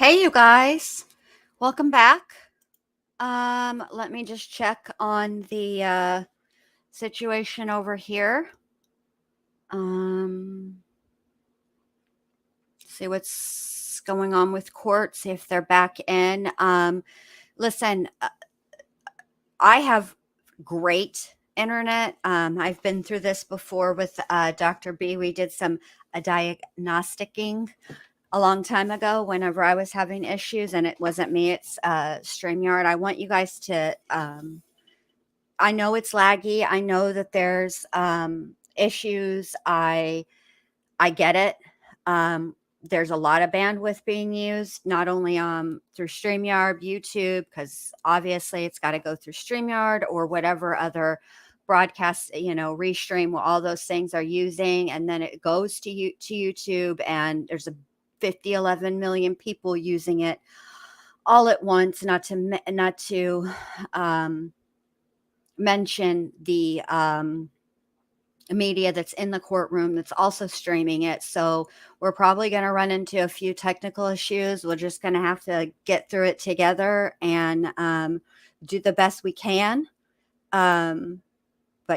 Hey, you guys. Welcome back. Let me just check on the situation over here. See what's going on with court, see if they're back in. Listen, I have great internet. I've been through this before with Dr. B. We did some diagnosticing a long time ago whenever I was having issues, and it wasn't me, it's StreamYard. I want you guys to, I know it's laggy. I know that there's issues. I get it. There's a lot of bandwidth being used, not only through StreamYard, YouTube, because obviously it's got to go through StreamYard or whatever other broadcast, restream, all those things are using, and then it goes to YouTube, and there's a 11 million people using it all at once. Not to mention the media that's in the courtroom that's also streaming it. So we're probably going to run into a few technical issues. We're just going to have to get through it together and do the best we can. But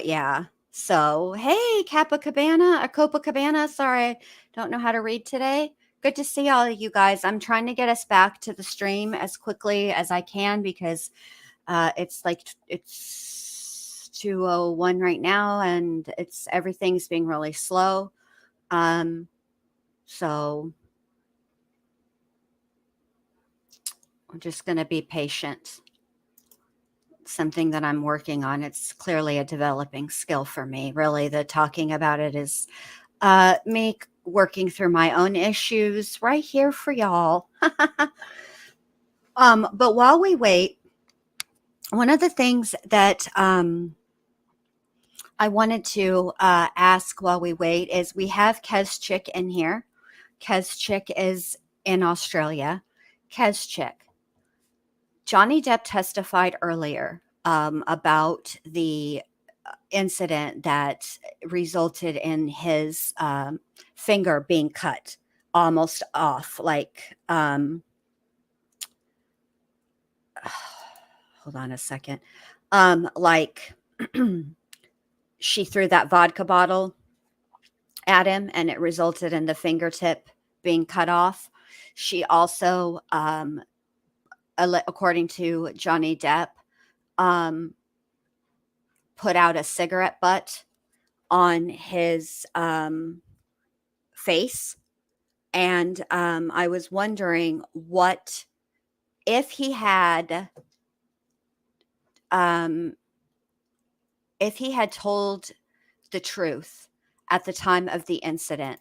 yeah. So, hey, Copacabana. Sorry, I don't know how to read today. Good to see all of you guys. I'm trying to get us back to the stream as quickly as I can because it's 2:01 right now, and everything's being really slow. So we're just going to be patient. Something that I'm working on. It's clearly a developing skill for me. Really, the talking about it is me working through my own issues right here for y'all. But while we wait, one of the things that I wanted to ask while we wait is we have Kezchick in here. Kezchick is in Australia. Kezchick. Johnny Depp testified earlier about the incident that resulted in his finger being cut almost off. Hold on a second. She threw that vodka bottle at him and it resulted in the fingertip being cut off. She also, according to Johnny Depp, put out a cigarette butt on his face. And I was wondering what if he had told the truth at the time of the incident,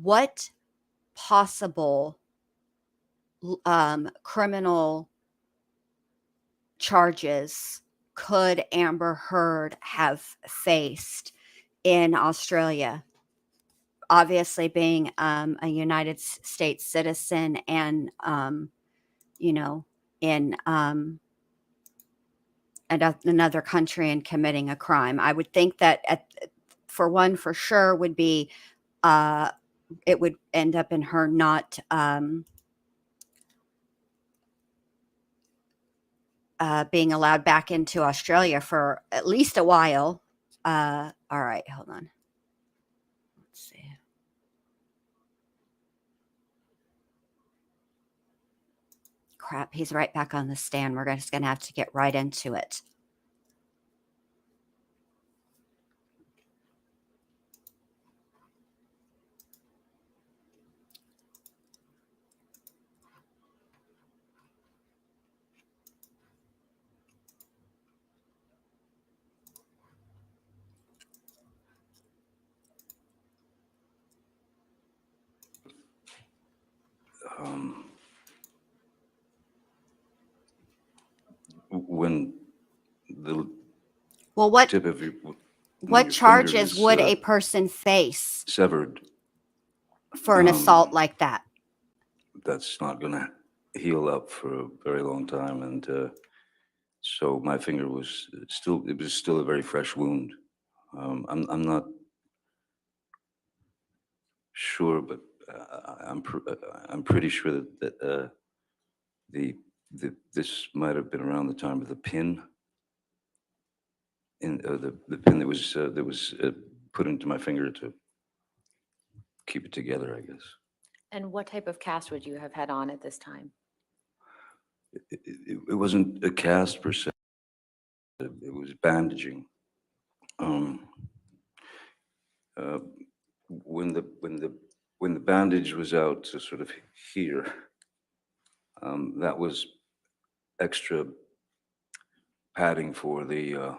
what possible criminal charges could Amber Hurd have faced in Australia? Obviously, being a United States citizen and, in another country and committing a crime. I would think that for sure would be, it would end up in her not being allowed back into Australia for at least a while. All right, hold on. Let's see. Crap, he's right back on the stand. We're just going to have to get right into it. When the Well, what tip of your charges would a person face severed for an assault like that? That's not going to heal up for a very long time, and so my finger was still a very fresh wound. I'm not sure, but I'm pretty sure that this might have been around the time of the pin the pin that was put into my finger to keep it together, I guess. And what type of cast would you have had on at this time? It wasn't a cast per se. It was bandaging. Um, uh, when the bandage was out to sort of here, that was extra padding for the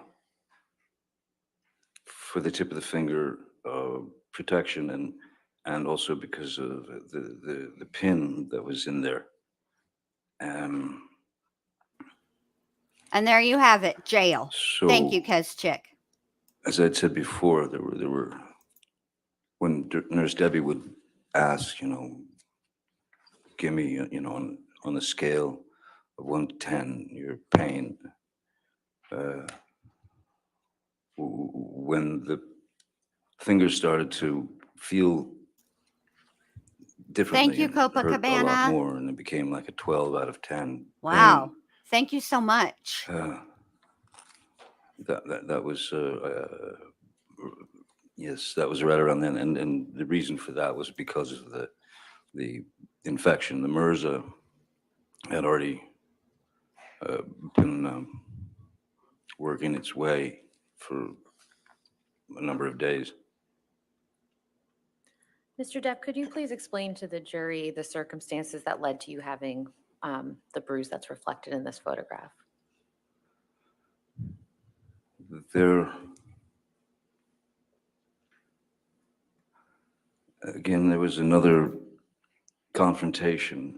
tip of the finger protection, and also because of the pin that was in there. And there you have it, jail. So Thank you, Kez Chick. as I'd said before, there were when Nurse Debbie would ask, give me, on a scale of 1 to 10, your pain. When the fingers started to feel differently, Thank you, and it hurt a lot Copacabana. more, and it became like a 12 out of 10. Wow. Thank you so much. That was yes, that was right around then, and the reason for that was because of the infection. The MRSA had already been working its way for a number of days. Mr. Depp, could you please explain to the jury the circumstances that led to you having the bruise that's reflected in this photograph? There was another confrontation,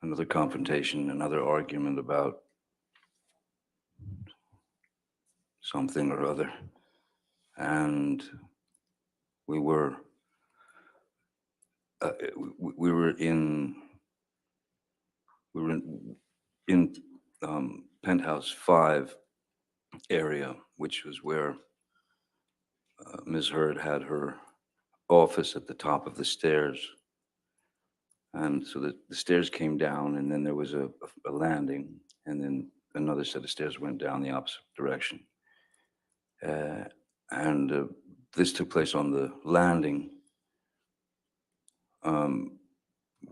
another confrontation, another argument about something or other, and we were in penthouse 5 area, which was where Ms. Hurd had her office at the top of the stairs. And so the stairs came down, and then there was a landing, and then another set of stairs went down the opposite direction. And this took place on the landing,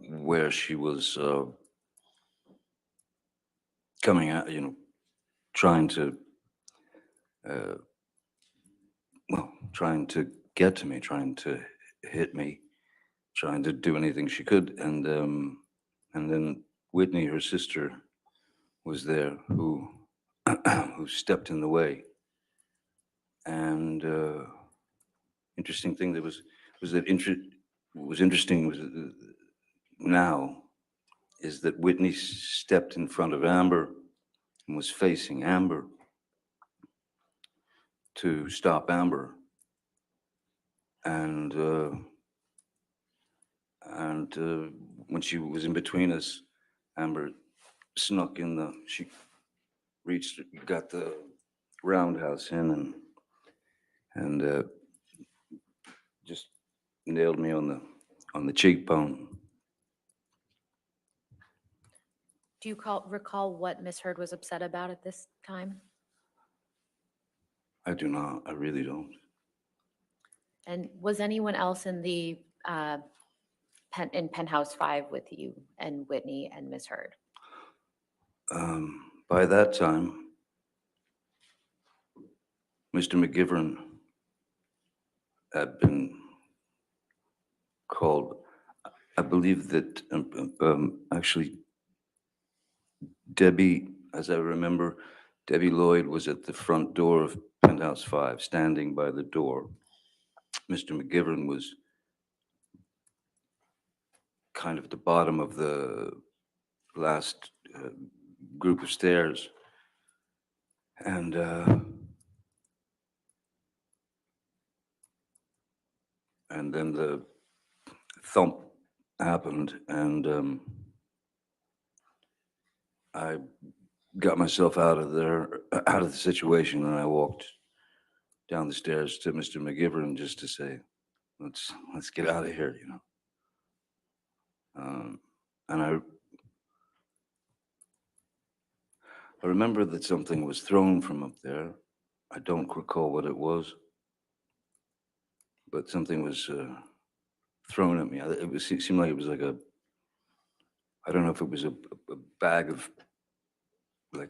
where she was coming out, trying to trying to get to me, trying to hit me, trying to do anything she could. And then Whitney, her sister, was there, who who stepped in the way. And interesting thing that was interesting was now is that Whitney stepped in front of Amber and was facing Amber to stop Amber. And when she was in between us, Amber snuck in she reached, got the roundhouse in, and just nailed me on the cheekbone. Do you recall what Ms. Hurd was upset about at this time? I do not. I really don't. And was anyone else in the in penthouse 5 with you and Whitney and Ms. Hurd? By that time, Mr. McGivern had been called. I believe that actually Debbie, as I remember, Debbie Lloyd was at the front door of penthouse 5, standing by the door. Mr. McGivern was kind of at the bottom of the last group of stairs. And then the thump happened, and I got myself out of the situation, and I walked down the stairs to Mr. McGivern just to say, let's get out of here, you know. And I remember that something was thrown from up there. I don't recall what it was, but something was thrown at me. It seemed like it was like I don't know if it was a bag of like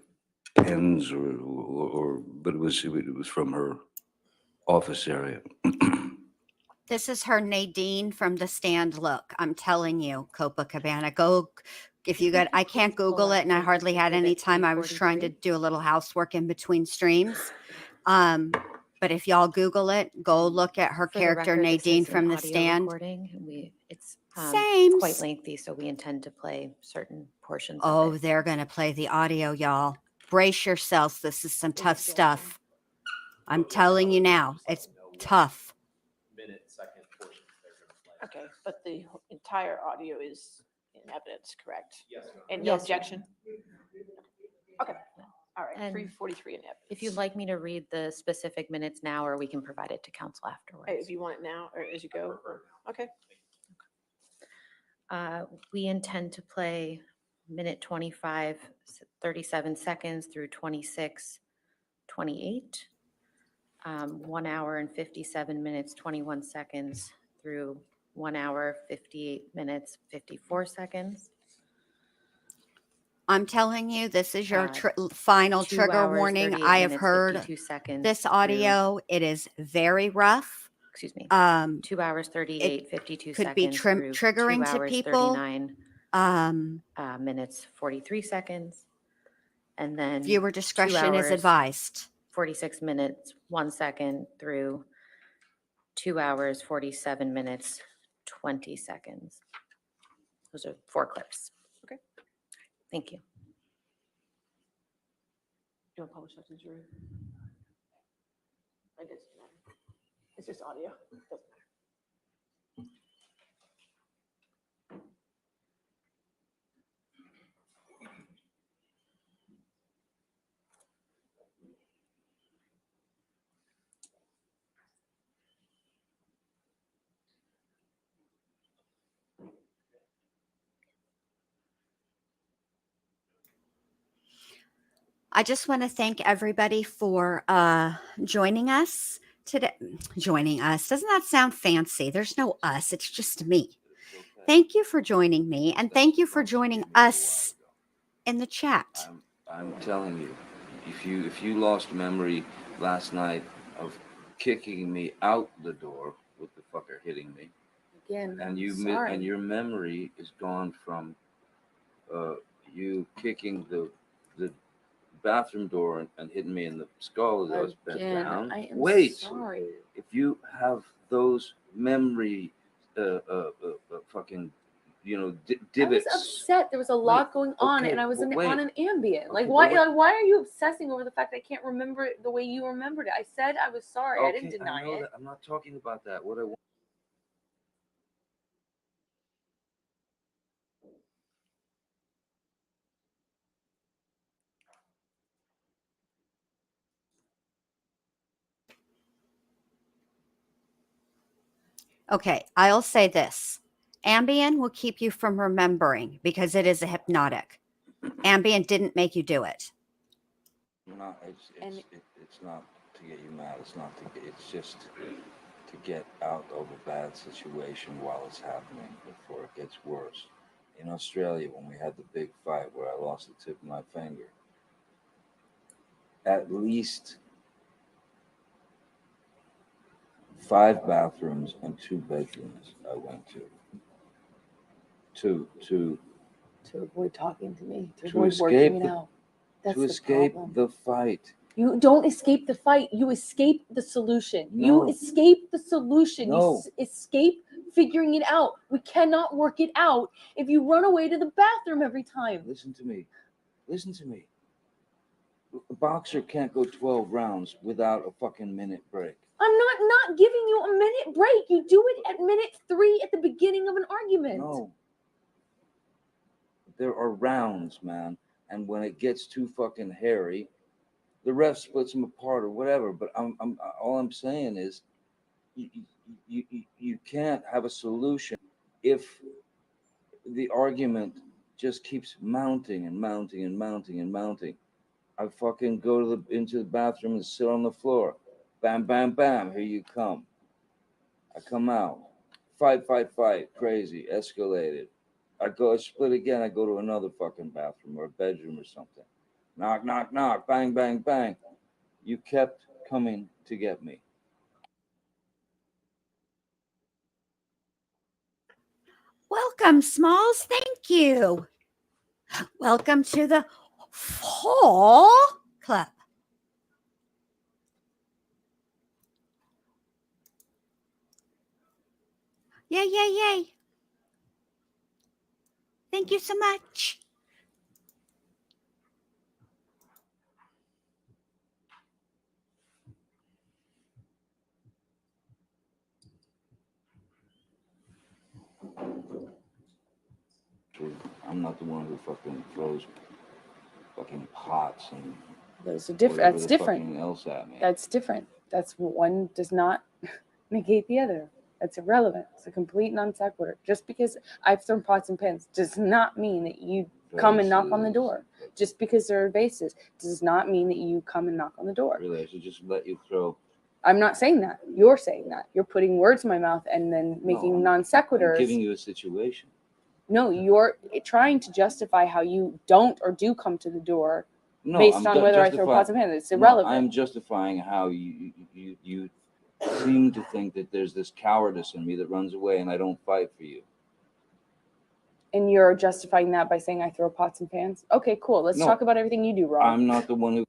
pens but it was from her office area. This is her Nadine from The Stand look. I'm telling you, Copacabana. Go if you got. I can't Google it, and I hardly had any time. I was trying to do a little housework in between streams. But if y'all Google it, go look at her For the character record, this Nadine is an from The audio Stand. recording. It's Same. quite lengthy, so we intend to play certain portions Oh, of it. they're gonna play the audio, y'all. Brace yourselves. This is some tough stuff. I'm telling you now, it's tough. Minute-second portions they're gonna play. Okay, but the entire audio is in evidence, correct? Yes. And no Yes. objection? Okay, all right, And 343 in evidence. If you'd like me to read the specific minutes now, or we can provide it to council afterwards. If you want it now, or as you go, okay. We intend to play minute 25, 37 seconds through 26, 28. 1 hour and 57 minutes, 21 seconds through 1 hour, 58 minutes, 54 seconds. I'm telling you, this is your Uh, final 2 trigger hours, warning. 38 I have minutes, heard 52 seconds this through- audio. It is very rough. Excuse me. 2 hours, 38, 52 could be seconds through triggering 2 to hours, people. 39 minutes, 43 seconds. And then Viewer 2 discretion is hours, advised. 46 minutes, 1 second through 2 hours, 47 minutes, 20 seconds. Those are 4 clips. Okay. Thank you. You want to publish that in jury? It doesn't matter. It's just audio. Doesn't matter. I just want to thank everybody for joining us today. Joining us. Doesn't that sound fancy? There's no us. It's just me. Thank you for joining me, and thank you for joining us in the chat. I'm telling you, if you lost memory last night of kicking me out the door with the fucker hitting me, Again, and your memory is gone from you kicking the bathroom door and hitting me in the skull as I was bent down. I am Wait, sorry. if you have those memory fucking divots. I was upset. There was a lot going on, and I was on an Ambien. Like, Okay, why? but wait. Like, why are you obsessing over the fact I can't remember it the way you remembered it? I said I was sorry. I didn't deny know it. that. I'm not talking about that. What I want. Okay, I'll say this. Ambien will keep you from remembering because it is a hypnotic. Ambien didn't make you do it. No, it's not to get you mad. It's not to get. It's just to get out of a bad situation while it's happening before it gets worse. In Australia, when we had the big fight where I lost the tip of my finger, at least 5 bathrooms and 2 bedrooms I went to avoid talking to me. To avoid escape working it out. That's to the escape problem. the fight. You don't escape the fight. You escape the solution. No. You escape the solution. No. You escape figuring it out. We cannot work it out if you run away to the bathroom every time. Listen to me. Listen to me. A boxer can't go 12 rounds without a fucking minute break. I'm not giving you a minute break. You do it at minute 3 at the beginning of an argument. No. There are rounds, man. And when it gets too fucking hairy, the ref splits them apart or whatever. But all I'm saying is, you can't have a solution if the argument just keeps mounting and mounting and mounting and mounting. I fucking go to into the bathroom and sit on the floor. Bam, bam, bam. Here you come. I come out. Fight, crazy, escalated. I split again. I go to another fucking bathroom or a bedroom or something. Knock, knock, knock. Bang, bang, bang. You kept coming to get me. Welcome, Smalls. Thank you. Welcome to the Fall Club. Yay, yay, yay. Thank you so much. I'm not the one who fucking throws fucking pots and Those are different. whatever That's the different. fucking else at me. That's different. That's one does not negate the other. That's irrelevant. It's a complete non sequitur. Just because I've thrown pots and pans does not mean that you come and knock on the door. Just because there are vases does not mean that you come and knock on the door. Really, I should just let you throw. I'm not saying that. You're saying that. You're putting words in my mouth and then making non I'm sequiturs. giving you a situation. No, you're trying to justify how you don't or do come to the door No, based on whether I throw pots and pans. It's irrelevant. I'm justifying how you seem to think that there's this cowardice in me that runs away and I don't fight for you. And you're justifying that by saying I throw pots and pans? Okay, cool. Let's No, talk about everything you do wrong. I'm not the one who.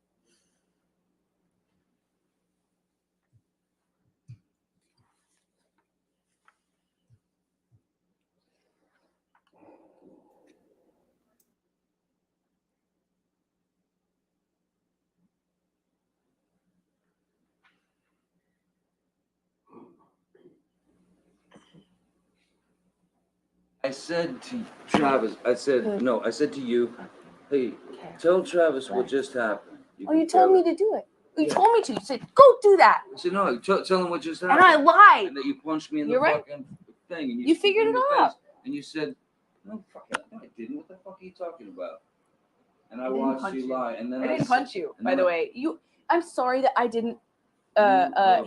I said to Travis, I said to you, hey, tell Travis what just happened. You told me to do it. You told me to. You said, go do that. I said, no, tell him what just happened. And I lied. And that you punched me in You're the right. fucking thing. And You figured it out. And you said, no, fuck it. No, I didn't. What the fuck are you talking about? And I didn't watched punch you lie. And then I didn't punch you, by then the I- way. I'm sorry that I didn't You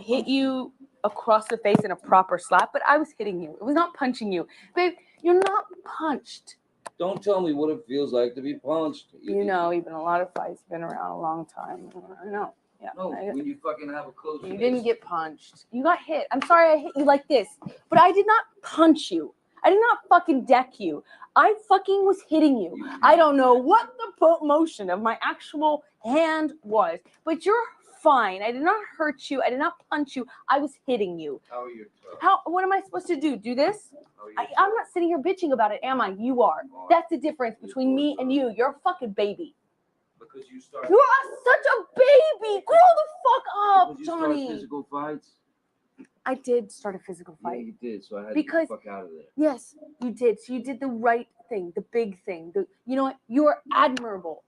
hit punched you across the face in a proper slap, but I was hitting you. It was not punching you. Babe, you're not punched. Don't tell me what it feels like to be punched. You know, you've been in a lot of fights, been around a long time. I know. Yeah. No, when you fucking have a close You face. didn't get punched. You got hit. I'm sorry I hit you like this, but I did not punch you. I did not fucking deck you. I fucking was hitting you. I don't know what the motion of my actual hand was, but you're fine. I did not hurt you. I did not punch you. I was hitting you. How are your toes? What am I supposed to do? Do this? How are your I'm toes? not sitting here bitching about it, am I? You are. That's the difference between me and you. You're a fucking baby. Because you start. You are such a baby. Grow the fuck up, Because you Johnny. start physical fights. I did start a physical Yeah, fight. you did. So I had Because- to get the fuck out of there. Yes, you did. So you did the right thing, the big thing. You know what? You are admirable.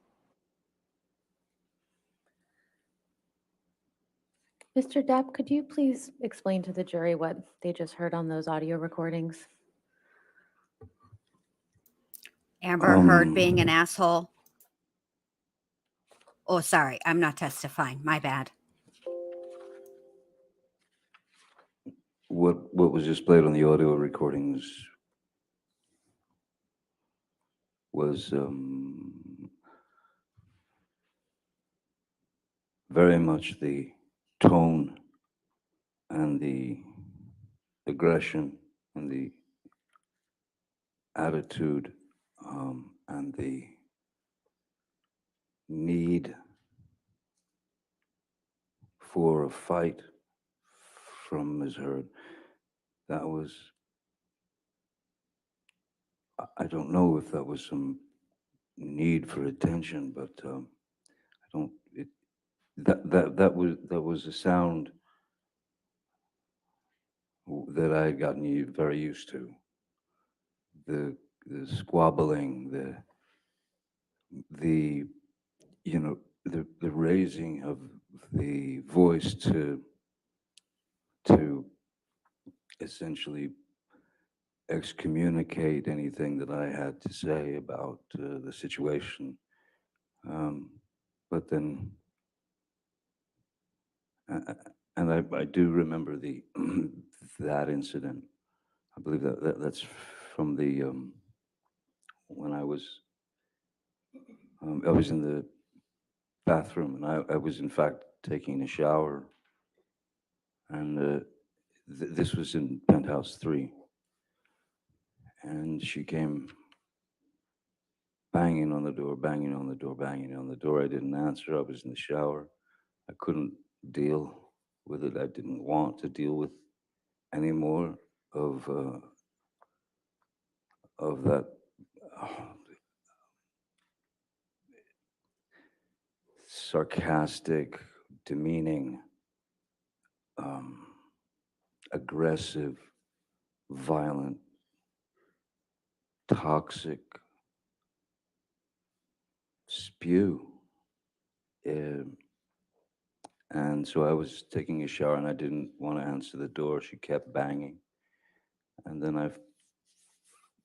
Mr. Depp, could you please explain to the jury what they just heard on those audio recordings? Amber Heard being an asshole. Oh, sorry. I'm not testifying. My bad. What was just played on the audio recordings was very much the tone and the aggression and the attitude and the need for a fight from Ms. Hurd. That was, I don't know if that was some need for attention, but I don't. That was a sound that I had gotten very used to. The squabbling, the you know the raising of the voice to essentially excommunicate anything that I had to say about the situation. But then, and I do remember the that incident. I believe that's from the when I was in the bathroom, and I was in fact taking a shower, and this was in penthouse 3, and she came banging on the door, banging on the door, banging on the door. I didn't answer. I was in the shower. I couldn't deal with it. I didn't want to deal with any more of that sarcastic, demeaning, aggressive, violent, toxic spew. And so I was taking a shower and I didn't want to answer the door. She kept banging. And then I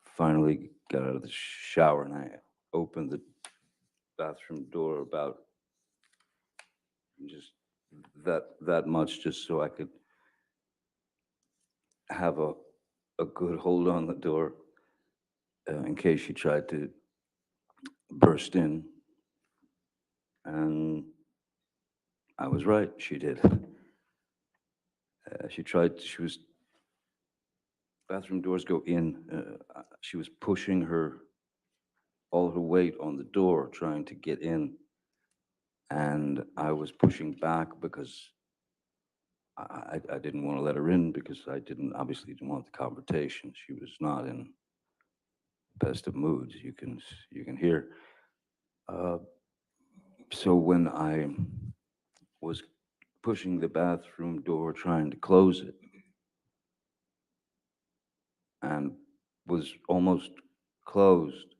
finally got out of the shower and I opened the bathroom door about just that much, just so I could have a good hold on the door in case she tried to burst in. And I was right, she did. She was, bathroom doors go in. She was pushing all her weight on the door, trying to get in. And I was pushing back because I didn't want to let her in, because I obviously didn't want the confrontation. She was not in best of moods. You can hear. So when I was pushing the bathroom door, trying to close it, and was almost closed,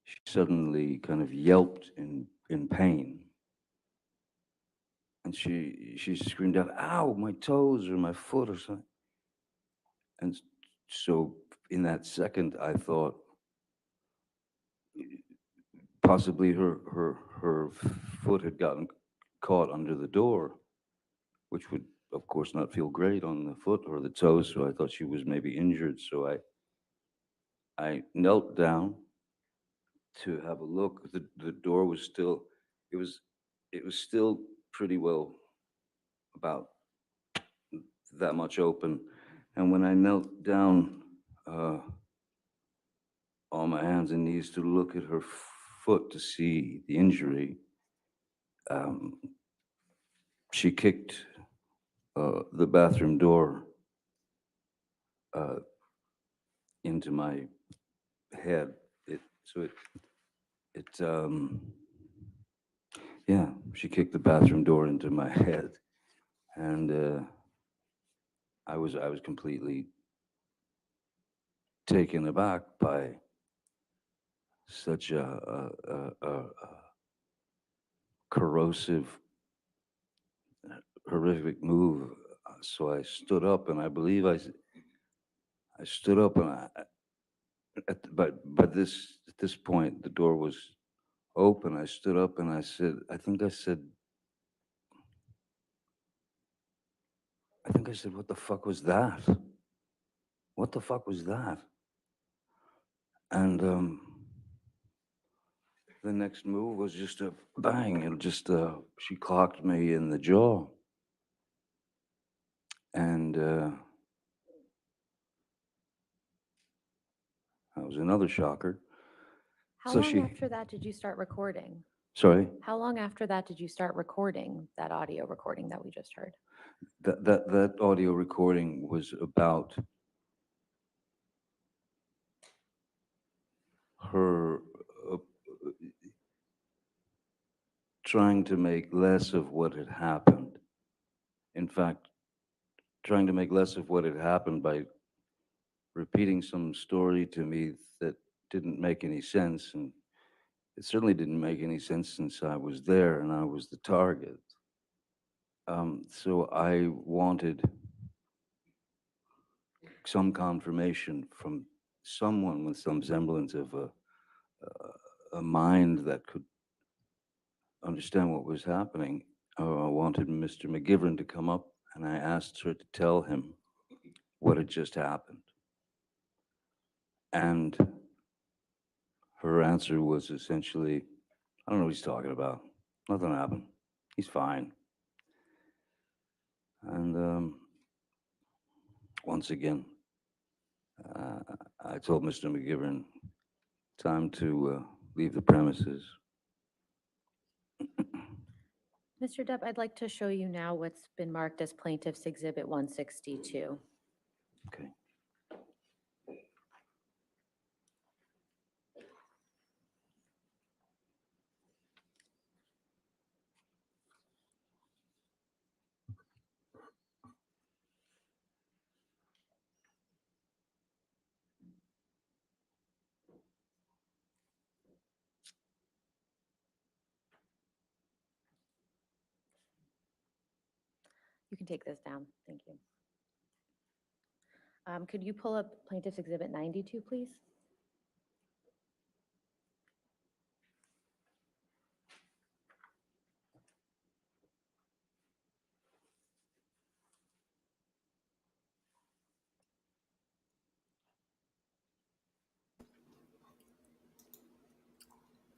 she suddenly kind of yelped in pain. And she screamed out, "Ow, my toes or my foot or something." And so in that second, I thought possibly her foot had gotten caught under the door, which would, of course, not feel great on the foot or the toes. So I thought she was maybe injured. So I knelt down to have a look. The door was still, it was still pretty well about that much open. And when I knelt down on my hands and knees to look at her foot to see the injury, um, she kicked the bathroom door uh, into my head. Yeah, she kicked the bathroom door into my head, and I was completely taken aback by such a corrosive, horrific move. So I stood up, and I believe I stood up, and but at this point the door was open. I stood up and I said, "What the fuck was that? What the fuck was that?" And the next move was just a bang, and just she clocked me in the jaw, and that was another shocker. How So long after that did you start recording? Sorry, How long after that did you start recording that audio recording that we just heard? that audio recording was about her trying to make less of what had happened. In fact, trying to make less of what had happened by repeating some story to me that didn't make any sense. And it certainly didn't make any sense since I was there and I was the target. So I wanted some confirmation from someone with some semblance of a mind that could understand what was happening. I wanted Mr. McGivern to come up, and I asked her to tell him what had just happened. And her answer was essentially, I don't know what he's talking about. Nothing happened. He's fine. And once again, I told Mr. McGivern, time to leave the premises. Mr. Depp, I'd like to show you now what's been marked as Plaintiff's Exhibit 162. Okay. You can take this down. Thank you. Could you pull up Plaintiff's Exhibit 92, please?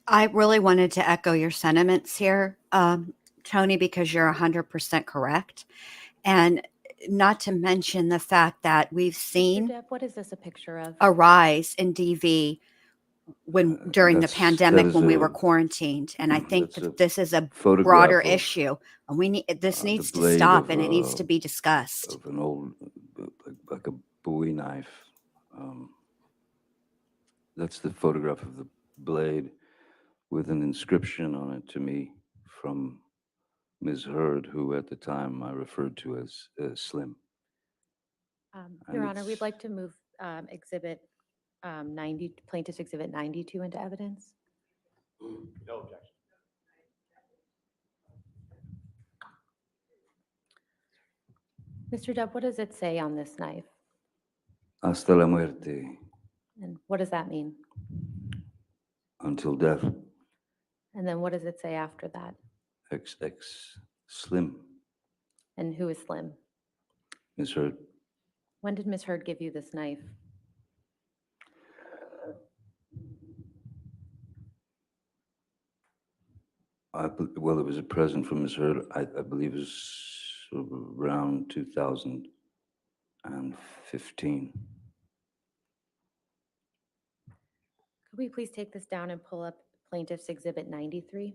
I really wanted to echo your sentiments here, Tony, because you're 100% correct. And not to mention the fact that we've Mr. seen Depp, what is this a picture of? a rise in DV during the That pandemic is when we were a- quarantined. And I think that's a that this is a photograph broader of, issue. And we need this the needs to blade stop of, and it needs to be discussed. of an old, like a Bowie knife. That's the photograph of the blade with an inscription on it to me from Ms. Hurd, who at the time I referred to as Slim. Your And Honor, we'd it's- like to move Exhibit 90, Plaintiff's Exhibit 92 into evidence. No objection. Mr. Depp, what does it say on this knife? Hasta la muerte, And what does that mean? until death, And then what does it say after that? XX Slim, And who is Slim? Ms. Hurd. When did Ms. Hurd give you this knife? Well, it was a present from Ms. Hurd. I believe it was around 2015. Could we please take this down and pull up Plaintiff's Exhibit 93?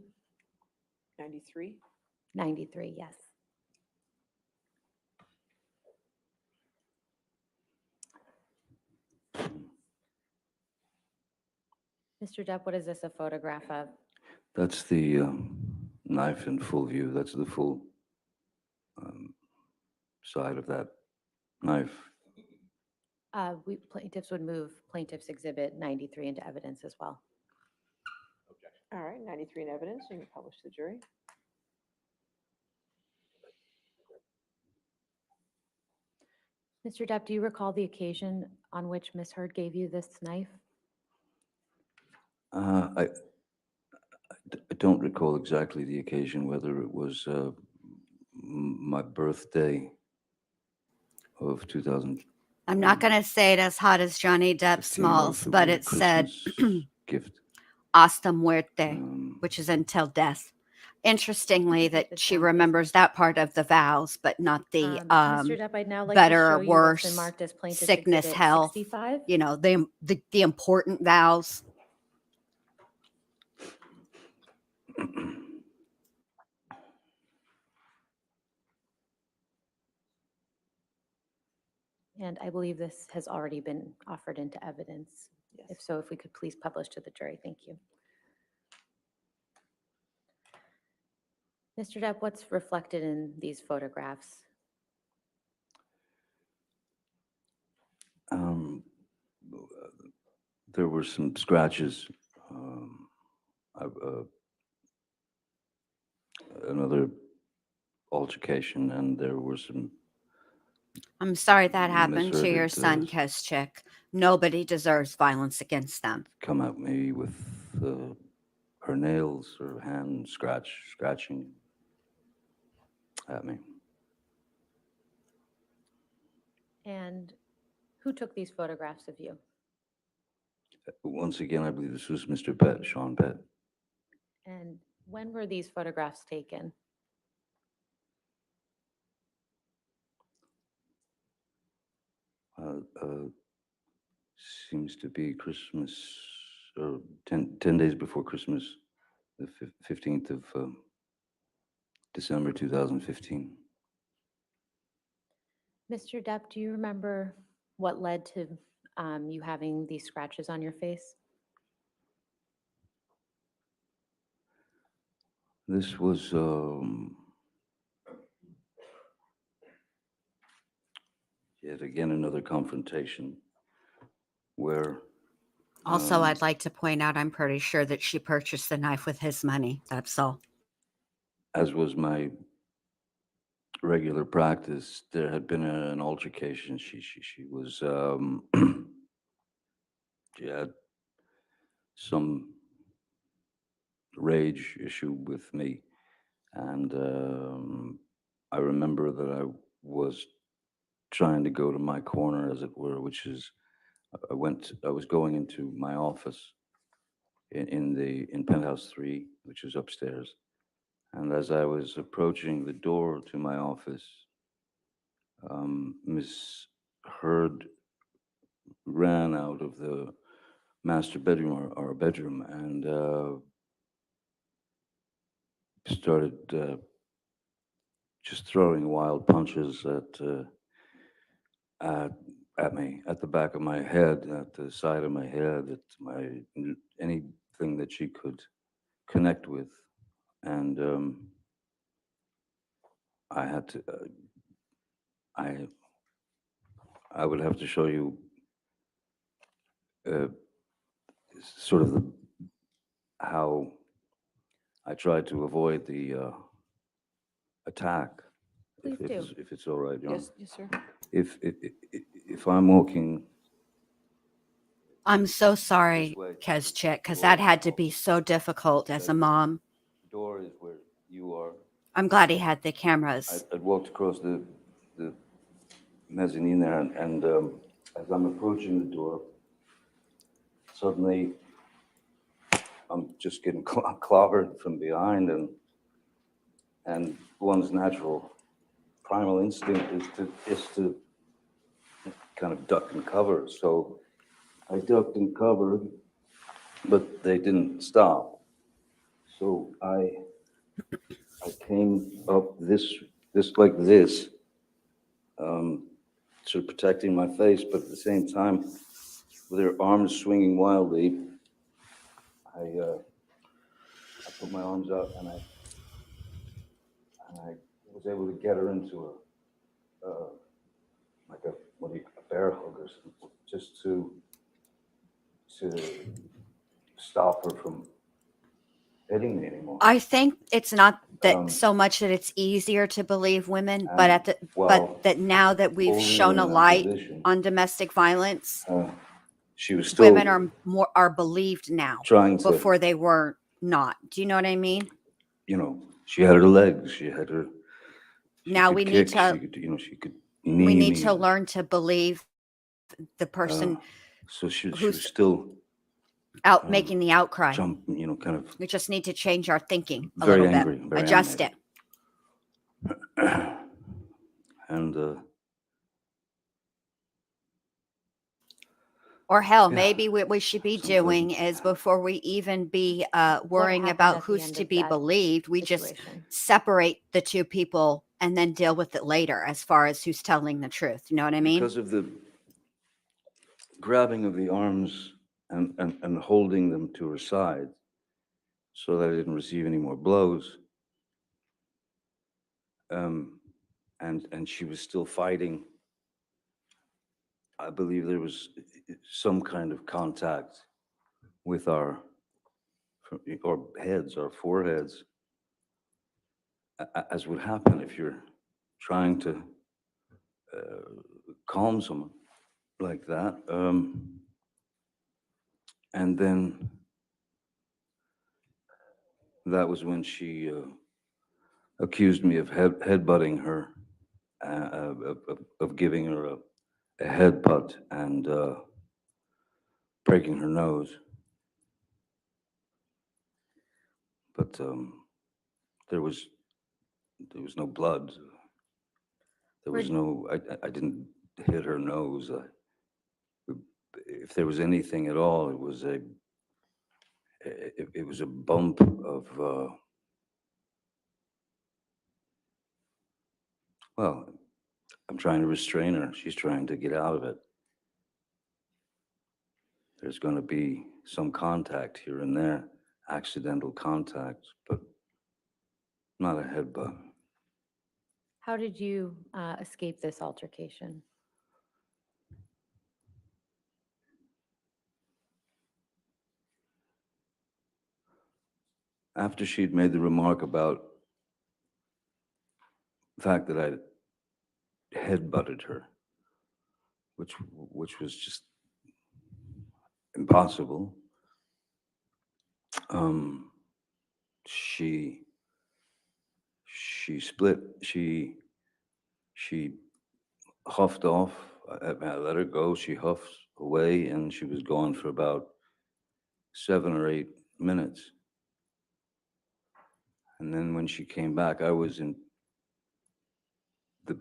93. 93, yes. Mr. Depp, what is this a photograph of? That's the knife in full view. That's the full side of that knife. Plaintiffs would move Plaintiff's Exhibit 93 into evidence as well. Objection. All right, 93 in evidence. You can publish to the jury. Mr. Depp, do you recall the occasion on which Ms. Hurd gave you this knife? I don't recall exactly the occasion, whether it was my birthday of 2000. I'm not going to say it as hot as Johnny Depp 15, or if Smalls, it but was a it said Christmas gift. hasta muerte, Um, which is until death. Interestingly, Take that this she down, please. remembers that part of the vows, but not the Mr. Depp, I'd now like better to or show you what's been worse, marked as Plaintiff's sickness, Exhibit health. 65. you know, the important vows. And I believe this has already been offered into evidence. Yes. If so, if we could please publish to the jury, thank you. Mr. Depp, what's reflected in these photographs? um, there were some scratches. Another altercation, and there were some I'm sorry that happened to your misheard son, it, Kozchik. Nobody deserves violence against them. come at me with her nails, her hand scratching at me. And who took these photographs of you? Once again, I believe this was Mr. Pett, Sean Pett. And when were these photographs taken? Seems to be Christmas, or 10 days before Christmas, the 15th of December 2015. Mr. Depp, do you remember what led to you having these scratches on your face? This was yet again another confrontation where Also, I'd like to point out I'm pretty sure that she purchased the knife with his money. That's all. as was my regular practice, there had been an altercation. She was she had some rage issue with me, and I remember that I was trying to go to my corner, as it were, which is I was going into my office in penthouse 3, which is upstairs. And as I was approaching the door to my office, Miss Hurd ran out of the master bedroom, or our bedroom, and started just throwing wild punches at at me, at the back of my head, at the side of my head, at anything that she could connect with. And I had to, I would have to show you uh, sort of how I tried to avoid the attack. Please do. If it's all right, John. Yes, sir. If I'm walking, I'm so sorry, This way. Kozchik, because that had to be so difficult as a mom. door is where you are. I'm glad he had the cameras. I'd walked across the mezzanine there, and as I'm approaching the door, suddenly I'm just getting clobbered from behind, and one's natural primal instinct is to kind of duck and cover. So I ducked and covered, but they didn't stop. So I came up this like this, sort of protecting my face, but at the same time, with her arms swinging wildly, I put my arms out, and I was able to get her into like a bear hug or something, just to stop her from hitting me anymore. I think it's not that Um, so much that it's easier to believe women, and but while but that now that we've holding her shown in a that light position, on domestic violence, she was still women are believed now. trying to, Before they were not. Do you know what I mean? she had her legs, she Now could we need kick, to she could, she could knee we need me. to learn to believe the person So she was who's still out making the outcry. kind of We just need to change our thinking a very little angry, bit. very Adjust animated. it. And Or hell, Yeah. maybe what we should be Some doing pleasant- is before we even be worrying happened about at the who's end to of be that believed, we just situation? separate the two people and then deal with it later as far as who's telling the truth. You know what I mean? because of the grabbing of the arms and holding them to her side so that I didn't receive any more blows, and she was still fighting. I believe there was some kind of contact with our heads, our foreheads, as would happen if you're trying to calm someone like that. And then that was when she accused me of headbutting her, of giving her a headbutt and breaking her nose. But there was no blood. There was no. I didn't hit her nose. If there was anything at all, it was a bump of. Well, I'm trying to restrain her. She's trying to get out of it. There's going to be some contact here and there, accidental contact, but not a headbutt. How did you escape this altercation? After she'd made the remark about the fact that I headbutted her, which was just impossible, she split. She huffed off. I let her go. She huffed away, and she was gone for about 7 or 8 minutes. And then when she came back, I was in the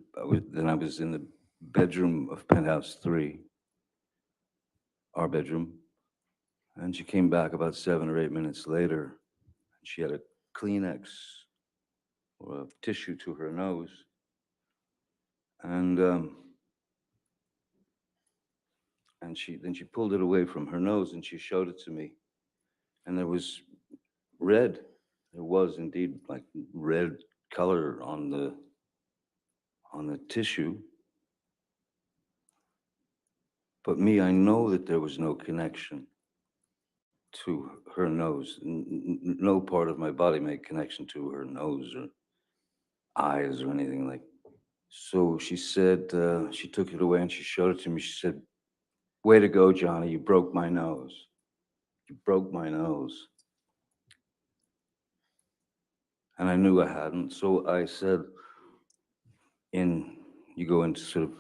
bedroom of penthouse 3, our bedroom. And she came back about 7 or 8 minutes later, and she had a Kleenex or a tissue to her nose. And she pulled it away from her nose and she showed it to me. And there was red. There was indeed like red color on the tissue. But me, I know that there was no connection to her nose. No part of my body made connection to her nose or eyes or anything like. So she said, she took it away and she showed it to me. She said, "Way to go, Johnny, you broke my nose. You broke my nose." And I knew I hadn't. So I said, you go into sort of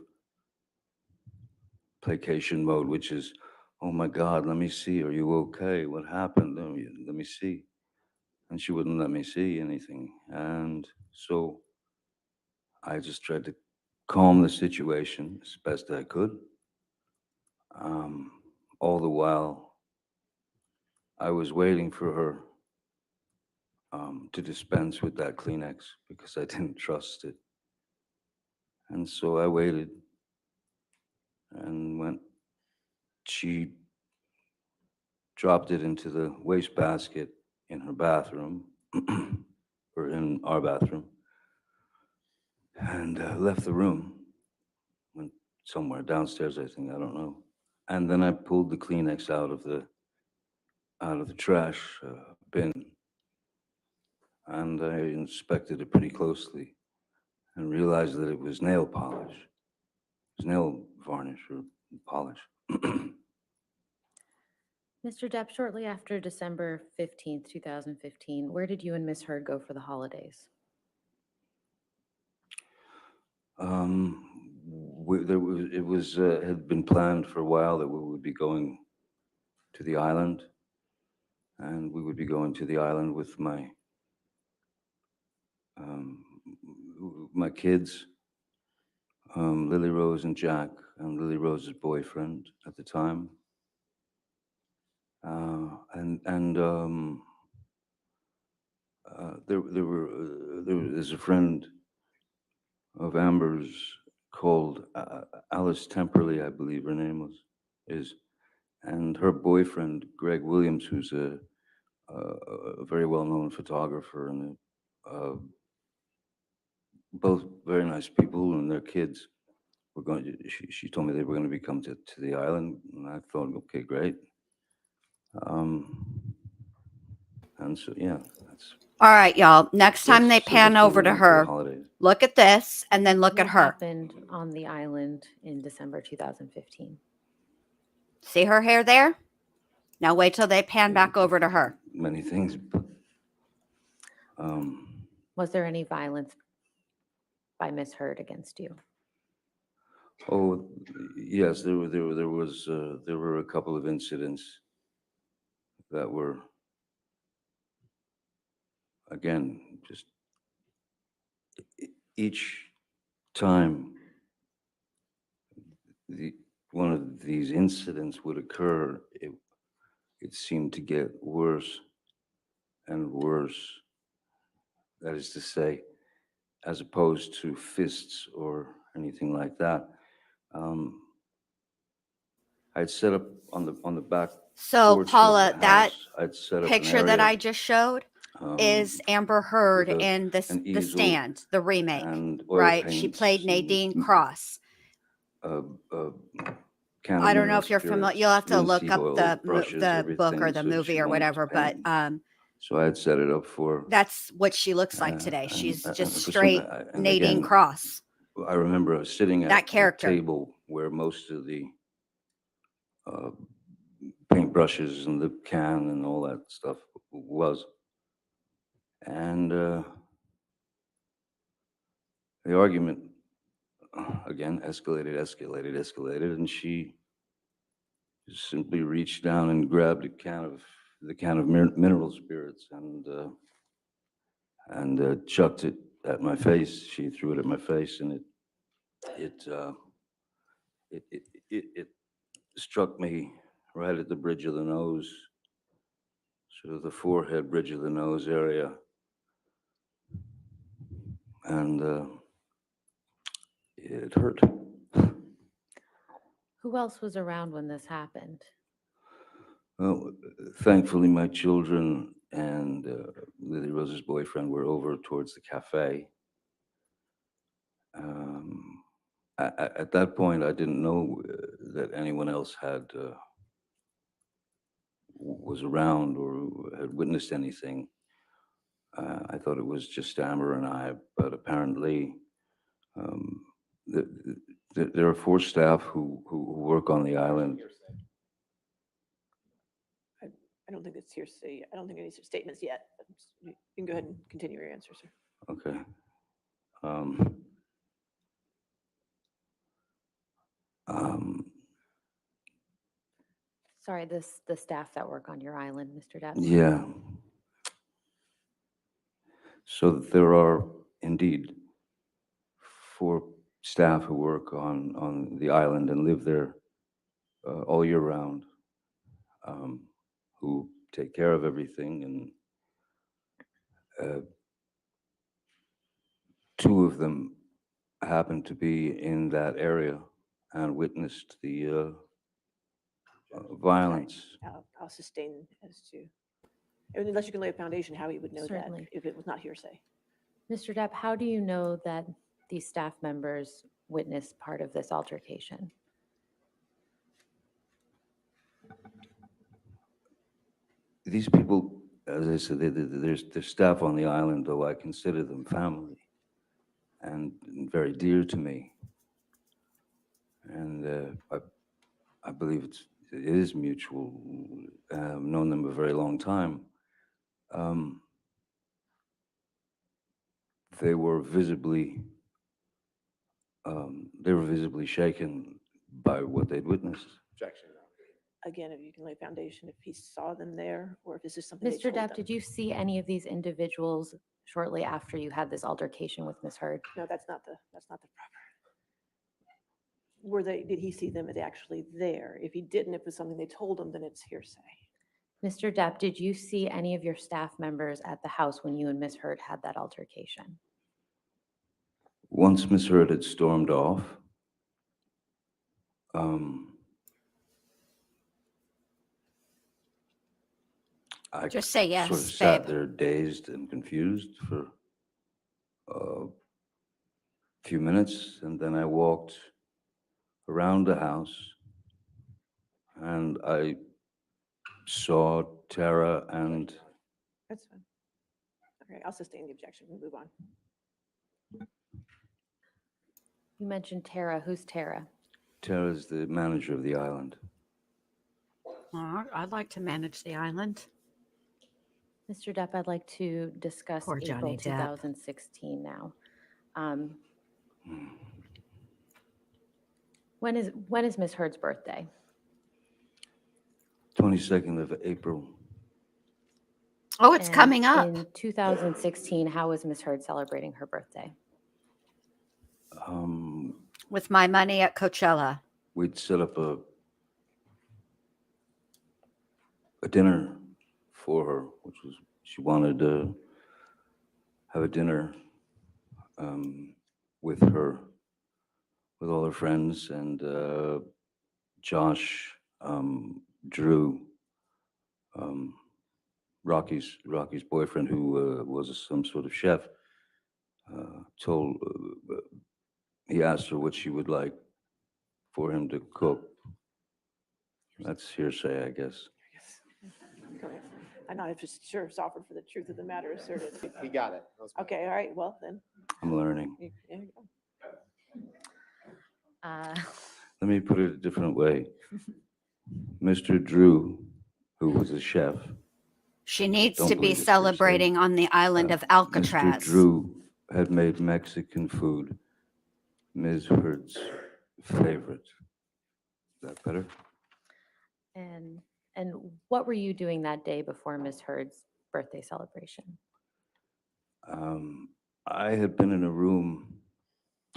placation mode, which is, "Oh my God, let me see. Are you okay? What happened? Let me see." And she wouldn't let me see anything. And so I just tried to calm the situation as best I could. All the while, I was waiting for her to dispense with that Kleenex because I didn't trust it. And so I waited and she dropped it into the wastebasket in her bathroom, or in our bathroom, and left the room. Went somewhere downstairs, I think, I don't know. And then I pulled the Kleenex out of the trash bin, and I inspected it pretty closely and realized that it was nail polish. It was nail varnish or polish. Mr. Depp, shortly after December 15th, 2015, where did you and Miss Hurd go for the holidays? Had been planned for a while that we would be going to the island, and we would be going to the island with my kids, Lily Rose and Jack, and Lily Rose's boyfriend at the time, there's a friend of Amber's called Alice Temperley, I believe her name is, and her boyfriend Greg Williams, who's a very well-known photographer, and both very nice people, and their kids were going to. She told me they were going to be come to the island, and I thought, okay, great. And so yeah, All right, y'all. Next time they That's so pan before over we to went to the her, holidays. look at this and then look What at her. happened on the island in December 2015? See her hair there? Now wait till they pan back over to her. Many things, but Was there any violence by Miss Hurd against you? oh, yes, there were a couple of incidents that were, again, just each time one of these incidents would occur, it seemed to get worse and worse. That is to say, as opposed to fists or anything like that. I'd set up on the back So, porch of Paula, the that house. I'd set up an picture that area, I just showed is Amber with Hurd in the an the easel Stand, the remake, and oil right? She paints played and Nadine Cross. can of I don't know mineral if you're familiar. spirits, You'll have to look linseed up oil, brushes, the book or everything. the So movie she or wanted to whatever. But paint. So I had set it up for. that's what she looks like today. and- She's and just for straight and Nadine again, Cross. I remember I was sitting That at a character. table where most of the paintbrushes and the can and all that stuff was. And the argument, again, escalated, and she just simply reached down and grabbed the can of mineral spirits and chucked it at my face. She threw it at my face, and it struck me right at the bridge of the nose, sort of the forehead, bridge of the nose area. And it hurt. Who else was around when this happened? Well, thankfully, my children and Lily Rose's boyfriend were over towards the cafe. At that point, I didn't know that anyone else was around or had witnessed anything. I thought it was just Amber and I, but apparently um, there are 4 staff who work on the island. I don't think it's hearsay. I don't think any statements yet. You can go ahead and continue your answer, sir. Okay. Sorry, the staff that work on your island, Mr. Depp. Yeah. So there are indeed 4 staff who work on the island and live there all year round, who take care of everything, and 2 of them happened to be in that area and witnessed the violence. I'll sustain as to, unless you can lay a foundation, how you would know that Certainly. if it was not hearsay. Mr. Depp, how do you know that these staff members witnessed part of this altercation? These people, as I said, they're staff on the island, though I consider them family and very dear to me. And I believe it is mutual. Known them a very long time. They were visibly shaken by what they'd witnessed. Objection. Again, if you can lay a foundation, if he saw them there, or if this is something they Mr. told Depp, them. did you see any of these individuals shortly after you had this altercation with Ms. Hurd? No, that's not the proper. Did he see them as actually there? If he didn't, if it was something they told him, then it's hearsay. Mr. Depp, did you see any of your staff members at the house when you and Ms. Hurd had that altercation? Once Miss Hurd had stormed off, I Just say yes, sort of sat babe. there dazed and confused for a few minutes, and then I walked around the house, and I saw Tara and That's fine. Okay, I'll sustain the objection. We move on. You mentioned Tara. Who's Tara? Tara's the manager of the island. I'd like to manage the island. Mr. Depp, I'd like to discuss Poor April Johnny Depp. 2016 now. When is Miss Hurd's birthday? 22nd of April. Oh, it's And coming up. In 2016, how was Miss Hurd celebrating her birthday? With my money at Coachella. We'd set up a dinner for her, which was, she wanted to have a dinner with all her friends, and Josh, Drew, Rocky's boyfriend, who was some sort of chef, he asked her what she would like for him to cook. That's hearsay, I guess. Yes. Go ahead. I'm not just sure if offered for the truth of the matter asserted. He got it. That was good. Okay, all right, well, then. I'm learning. There you go. Let me put it a different way. Mr. Drew, who was a chef, She needs Don't to be believe it's celebrating on the island of Alcatraz. Mr. Drew had made Mexican food Ms. Hurd's favorite. Is that better? And what were you doing that day before Miss Hurd's birthday celebration? I had been in a room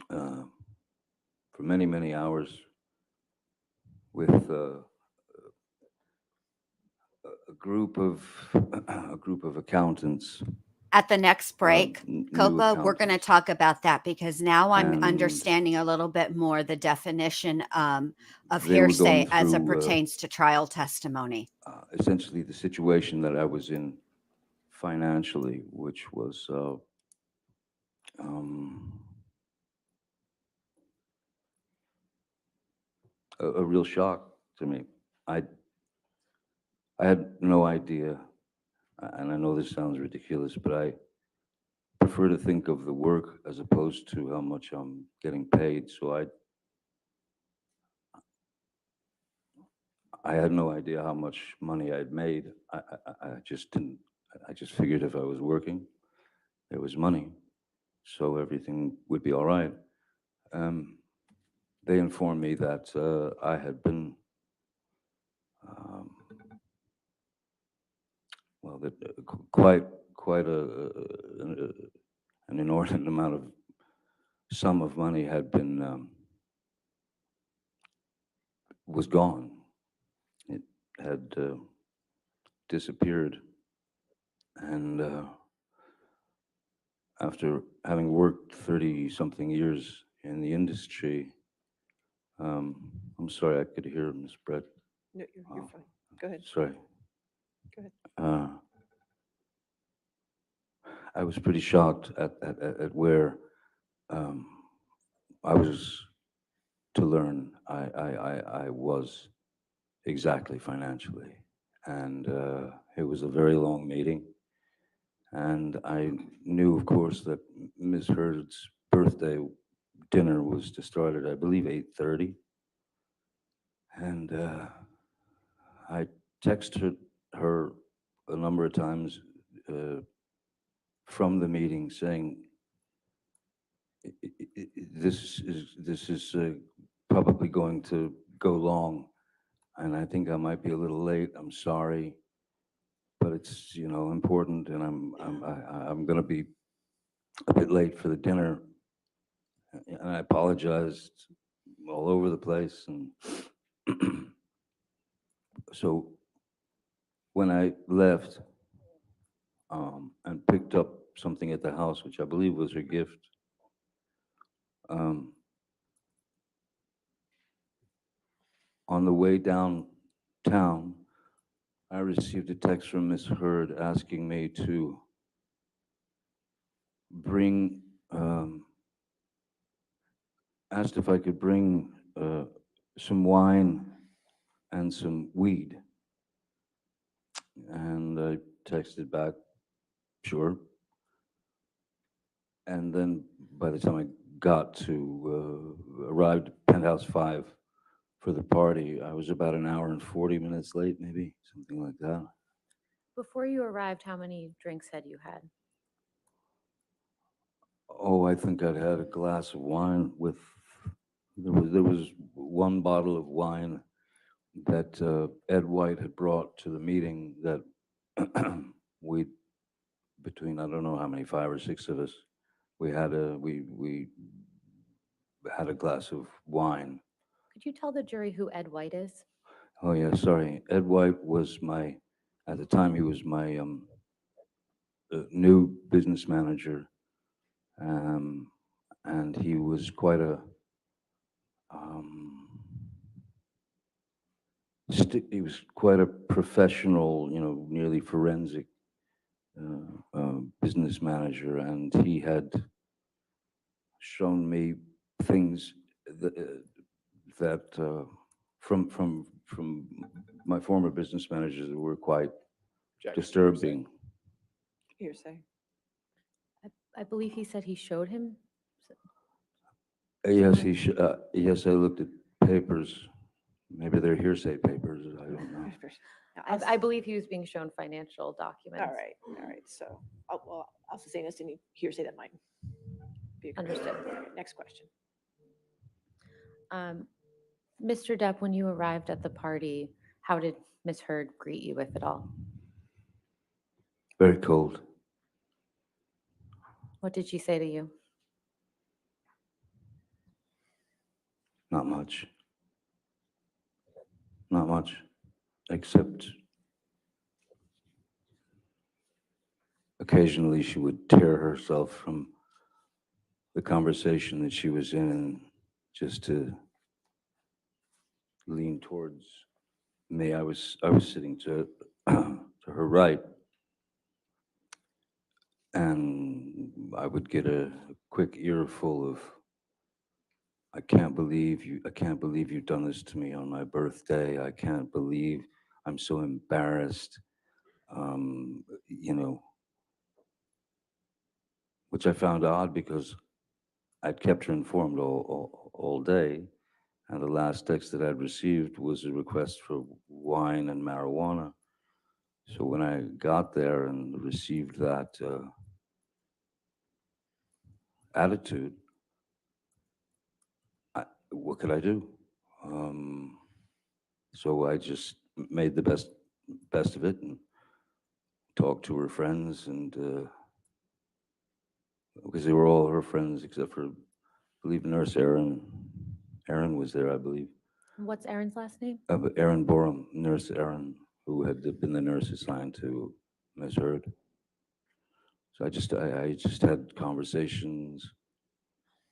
for many, many hours with a group of accountants. At the next break, new Copa, we're going to accountants. talk about that because now I'm And understanding a little bit more the definition of They were hearsay going as it through, pertains to trial testimony. Essentially the situation that I was in financially, which was a real shock to me. I had no idea, and I know this sounds ridiculous, but I prefer to think of the work as opposed to how much I'm getting paid. So I had no idea how much money I'd made. I just didn't. I just figured if I was working, there was money, so everything would be all right. They informed me that I had been, well, that quite an inordinate amount of sum of money had been was gone. It had disappeared, and after having worked 30-something years in the industry, I'm sorry, I could hear Ms. Brett. No, you're fine. Go ahead. Sorry. Go ahead. I was pretty shocked at where I was to learn I was exactly financially. And it was a very long meeting. And I knew, of course, that Ms. Hurd's birthday dinner was to start at, I believe, 8:30. And I texted her a number of times from the meeting saying, this is probably going to go long, and I think I might be a little late. I'm sorry, but it's, you know, important, and I'm going to be a bit late for the dinner, and I apologized all over the place. And so when I left and picked up something at the house, which I believe was her gift, on the way downtown, I received a text from Miss Hurd asking me to bring, asked if I could bring some wine and some weed. And I texted back, sure. And then by the time I arrived at Penthouse 5 for the party, I was about an hour and 40 minutes late, maybe, something like that. Before you arrived, how many drinks had you had? Oh, I think I'd had a glass of wine with, there was one bottle of wine that Ed White had brought to the meeting that we, between, I don't know how many, 5 or 6 of us, we had a glass of wine. Could you tell the jury who Ed White is? Oh, yeah, sorry. Ed White was at the time, he was my new business manager. And he was quite he was quite a professional, nearly forensic business manager. And he had shown me things that from my former business managers that were quite Objection. disturbing. Hearsay. I believe he said he showed him. Yes, yes, I looked at papers. Maybe they're hearsay papers. I don't know. Now, I believe he was being shown financial documents. all right, so, well, I'll sustain this any hearsay that might be. Understood. Okay, next question. Mr. Depp, when you arrived at the party, how did Ms. Hurd greet you, if at all? Very cold. What did she say to you? Not much. Not much, except occasionally she would tear herself from the conversation that she was in just to lean towards me. I was sitting to to her right, and I would get a quick earful of, I can't believe you've done this to me on my birthday. I can't believe, I'm so embarrassed. You know, which I found odd because I'd kept her informed all day, and the last text that I'd received was a request for wine and marijuana. So when I got there and received that attitude, what could I do? So I just made the best of it and talked to her friends, and because they were all her friends except for, I believe, Nurse Erin. Erin was there, I believe. What's Aaron's last name? Erin Borum, Nurse Erin, who had been the nurse assigned to Ms. Hurd. So I just had conversations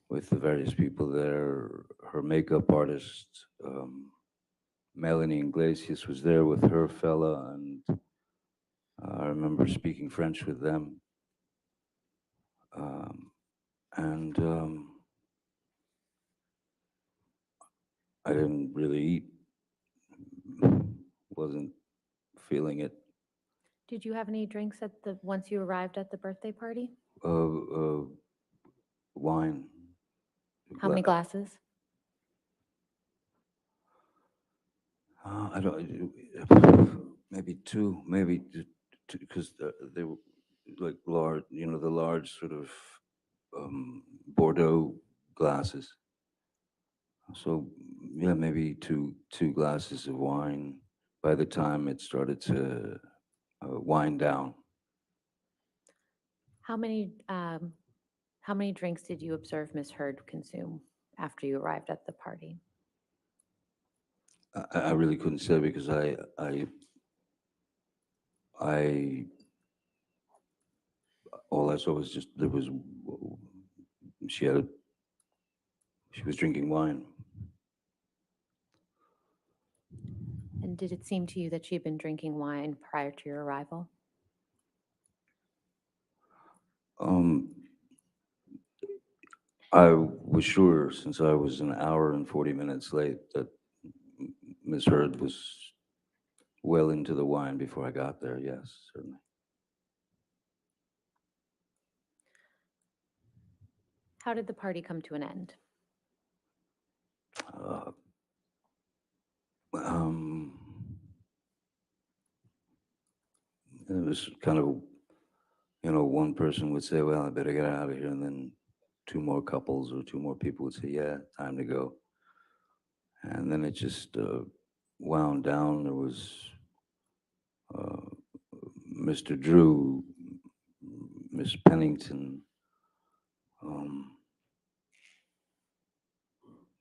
with the various people there. Her makeup artist, Melanie Iglesias, was there with her fella, and I remember speaking French with them. And I didn't really eat, wasn't feeling it. Did you have any drinks once you arrived at the birthday party? Wine. How many glasses? I don't, maybe two, because they were like large, the large sort of Bordeaux glasses. So yeah, maybe two glasses of wine by the time it started to wind down. How many drinks did you observe Ms. Hurd consume after you arrived at the party? I really couldn't say because all I saw was just she was drinking wine. And did it seem to you that she had been drinking wine prior to your arrival? I was sure, since I was an hour and 40 minutes late, that Ms. Hurd was well into the wine before I got there. Yes, certainly. How did the party come to an end? Uh, um, it was kind of, one person would say, well, I better get out of here. And then two more couples or two more people would say, yeah, time to go. And then it just wound down. There was uh, Mr. Drew, Miss Pennington, um,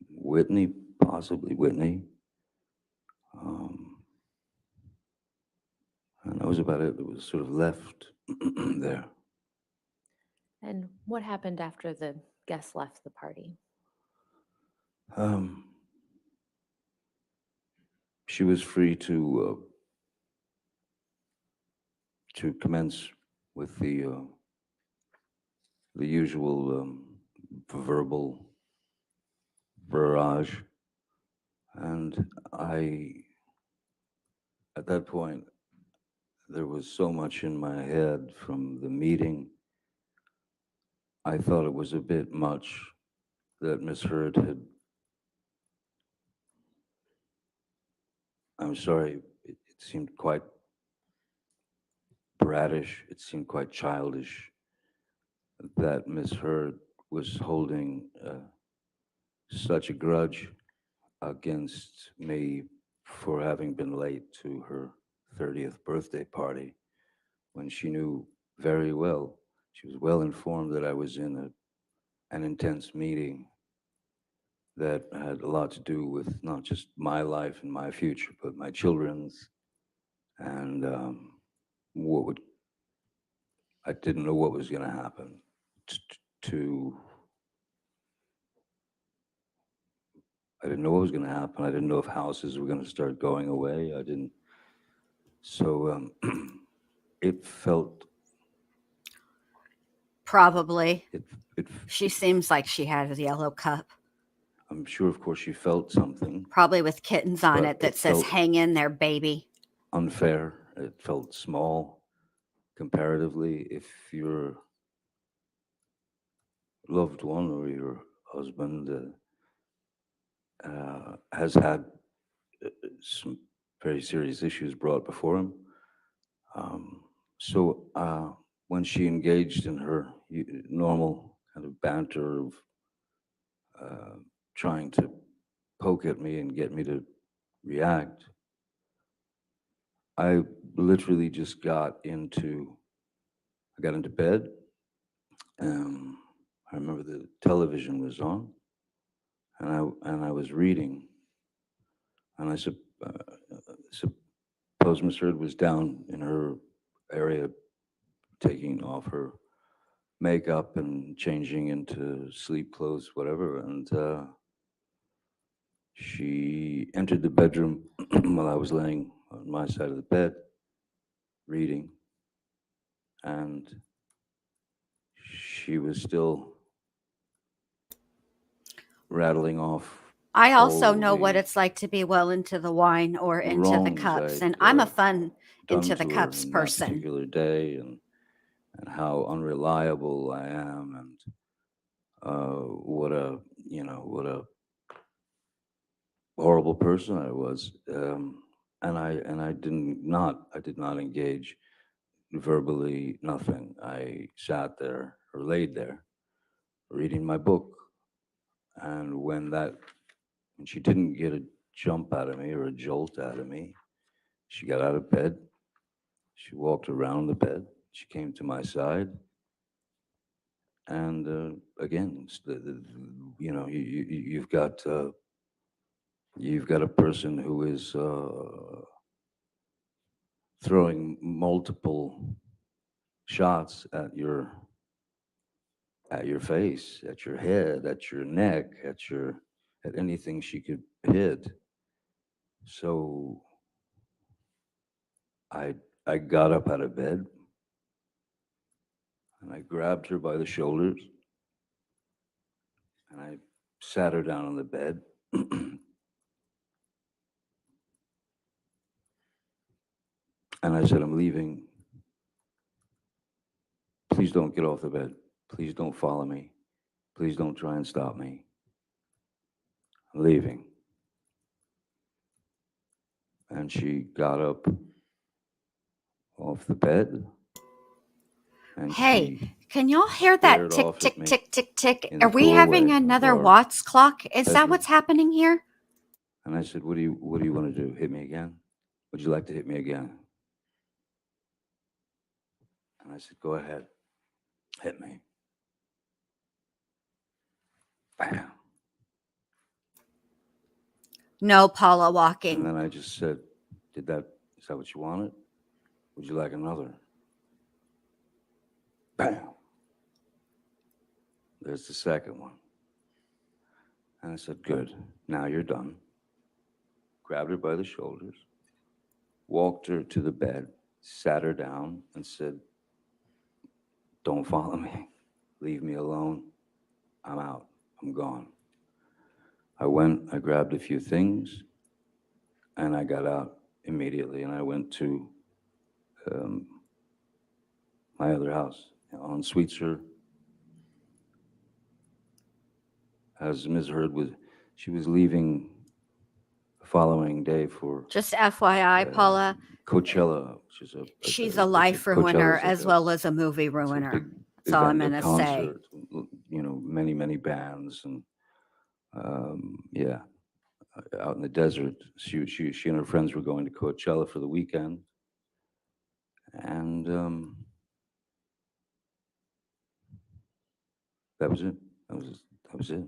Whitney, possibly Whitney. And that was about it. It was sort of left there. And what happened after the guests left the party? She was free to commence with the usual verbal barrage, and at that point, there was so much in my head from the meeting. I thought it was a bit much that Miss Hurd had. I'm sorry, it seemed quite bratish. It seemed quite childish that Miss Hurd was holding such a grudge against me for having been late to her 30th birthday party when she knew very well, she was well informed that I was in an intense meeting that had a lot to do with not just my life and my future, but my children's. And what would, I didn't know what was going to happen to, I didn't know what was going to happen. I didn't know if houses were going to start going away. I didn't. So it felt, Probably. it, She seems like she had a yellow cup, I'm sure, of course, she felt something probably with kittens on But it that it says, felt- hang in there, baby. unfair. It felt small comparatively. If your loved one or your husband has had some very serious issues brought before him. So when she engaged in her normal kind of banter of trying to poke at me and get me to react, I literally just I got into bed. I remember the television was on, and I was reading, and I suppose Miss Hurd was down in her area taking off her makeup and changing into sleep clothes, whatever, and she entered the bedroom while I was laying on my side of the bed reading, and she was still rattling off I also all know what the it's like to be well into the wine or into the wrongs cups. I'd And I'm a fun done into the to her cups in that person. particular day, and how unreliable I am, and what a horrible person I was. And I did not engage verbally, nothing. I sat there or laid there reading my book, and when she didn't get a jump out of me or a jolt out of me, she got out of bed. She walked around the bed. She came to my side, and again, you've got a person who is throwing multiple shots at your face, at your head, at your neck, at anything she could hit. So I I got up out of bed and I grabbed her by the shoulders and I sat her down on the bed. And I said, I'm leaving. Please don't get off the bed. Please don't follow me. please don't try and stop me. I'm leaving. And she got up off the bed. And Hey, she can y'all hear that stared tick, off at tick, me tick, tick, tick? in the Are we having doorway of another our Watts clock? Is that bedroom. what's happening here? And I said, what do you want to do? Hit me again? Would you like to hit me again? And I said, go ahead, hit me. Bam. No Paula And walking. then I just said, is that what you wanted? Would you like another? Bam. There's the second one. And I said, good, now you're done. Grabbed her by the shoulders, walked her to the bed, sat her down, and said, don't follow me. Leave me alone. I'm out. I'm gone. I went, I grabbed a few things, and I got out immediately, and I went to my other house on Sweetser. As Ms. Hurd she was leaving the following day for Just FYI, Paula, Coachella, which is she's a life ruiner Coachella's like as well as a movie it's a ruiner. big That's all I'm event, going a to say. concert, many, many bands, and yeah, out in the desert. She and her friends were going to Coachella for the weekend, and that was it. That was it.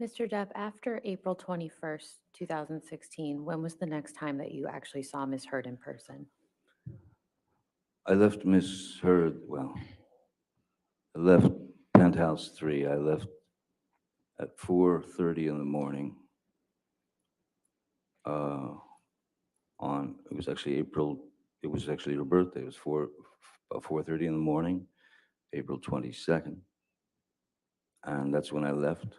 Mr. Depp, after April 21st, 2016, when was the next time that you actually saw Ms. Hurd in person? I left Miss Hurd. Well, I left Penthouse 3. I left at 4:30 in the morning. It was actually April. It was actually her birthday. It was 4:30 in the morning, April 22nd, and that's when I left.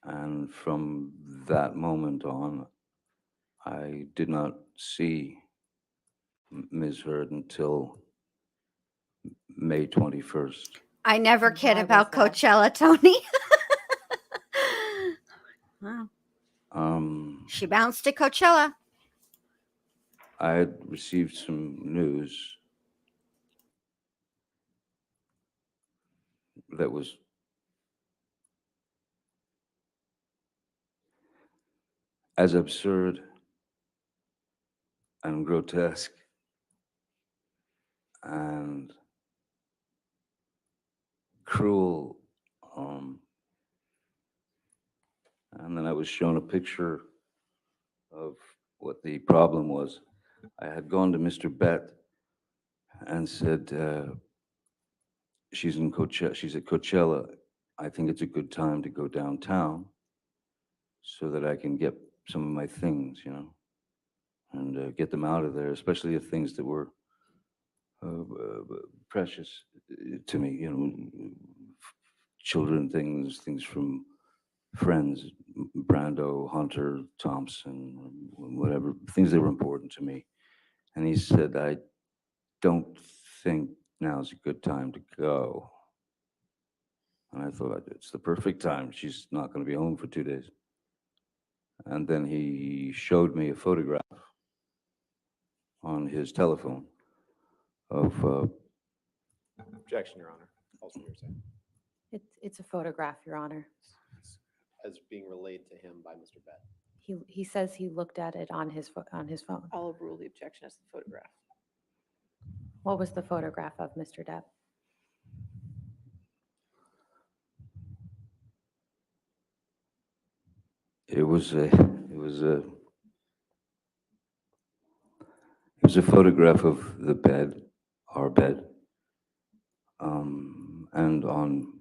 And from that moment on, I did not see Ms. Hurd until May 21st. I never And kid why about was that? Coachella, Tony. Wow. She bounced to Coachella. I had received some news that was as absurd and grotesque and cruel. And then I was shown a picture of what the problem was. I had gone to Mr. Bett and said, she's at Coachella. I think it's a good time to go downtown so that I can get some of my things, and get them out of there, especially the things that were precious to me, children things from friends, Brando, Hunter, Thompson, whatever, things that were important to me. And he said, I don't think now's a good time to go. And I thought, it's the perfect time. She's not going to be home for 2 days. And then he showed me a photograph on his telephone of Objection, Your Honor. Also hearsay. It's a photograph, Your Honor. As being relayed to him by Mr. Bett. He says he looked at it on his phone. I'll overrule the objection as the photograph. What was the photograph of, Mr. Depp? it was a photograph of the bed, our bed, and on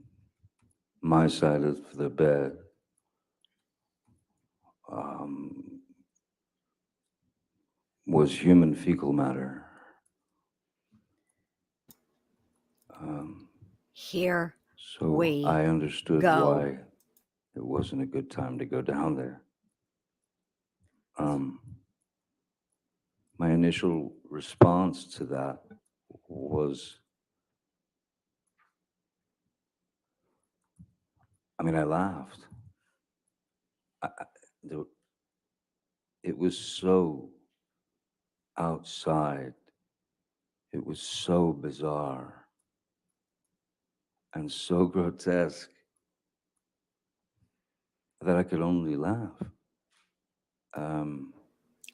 my side of the bed was human fecal matter. Here So we I understood go. why it wasn't a good time to go down there. My initial response to that was, I laughed. There, it was so outside. It was so bizarre and so grotesque that I could only laugh.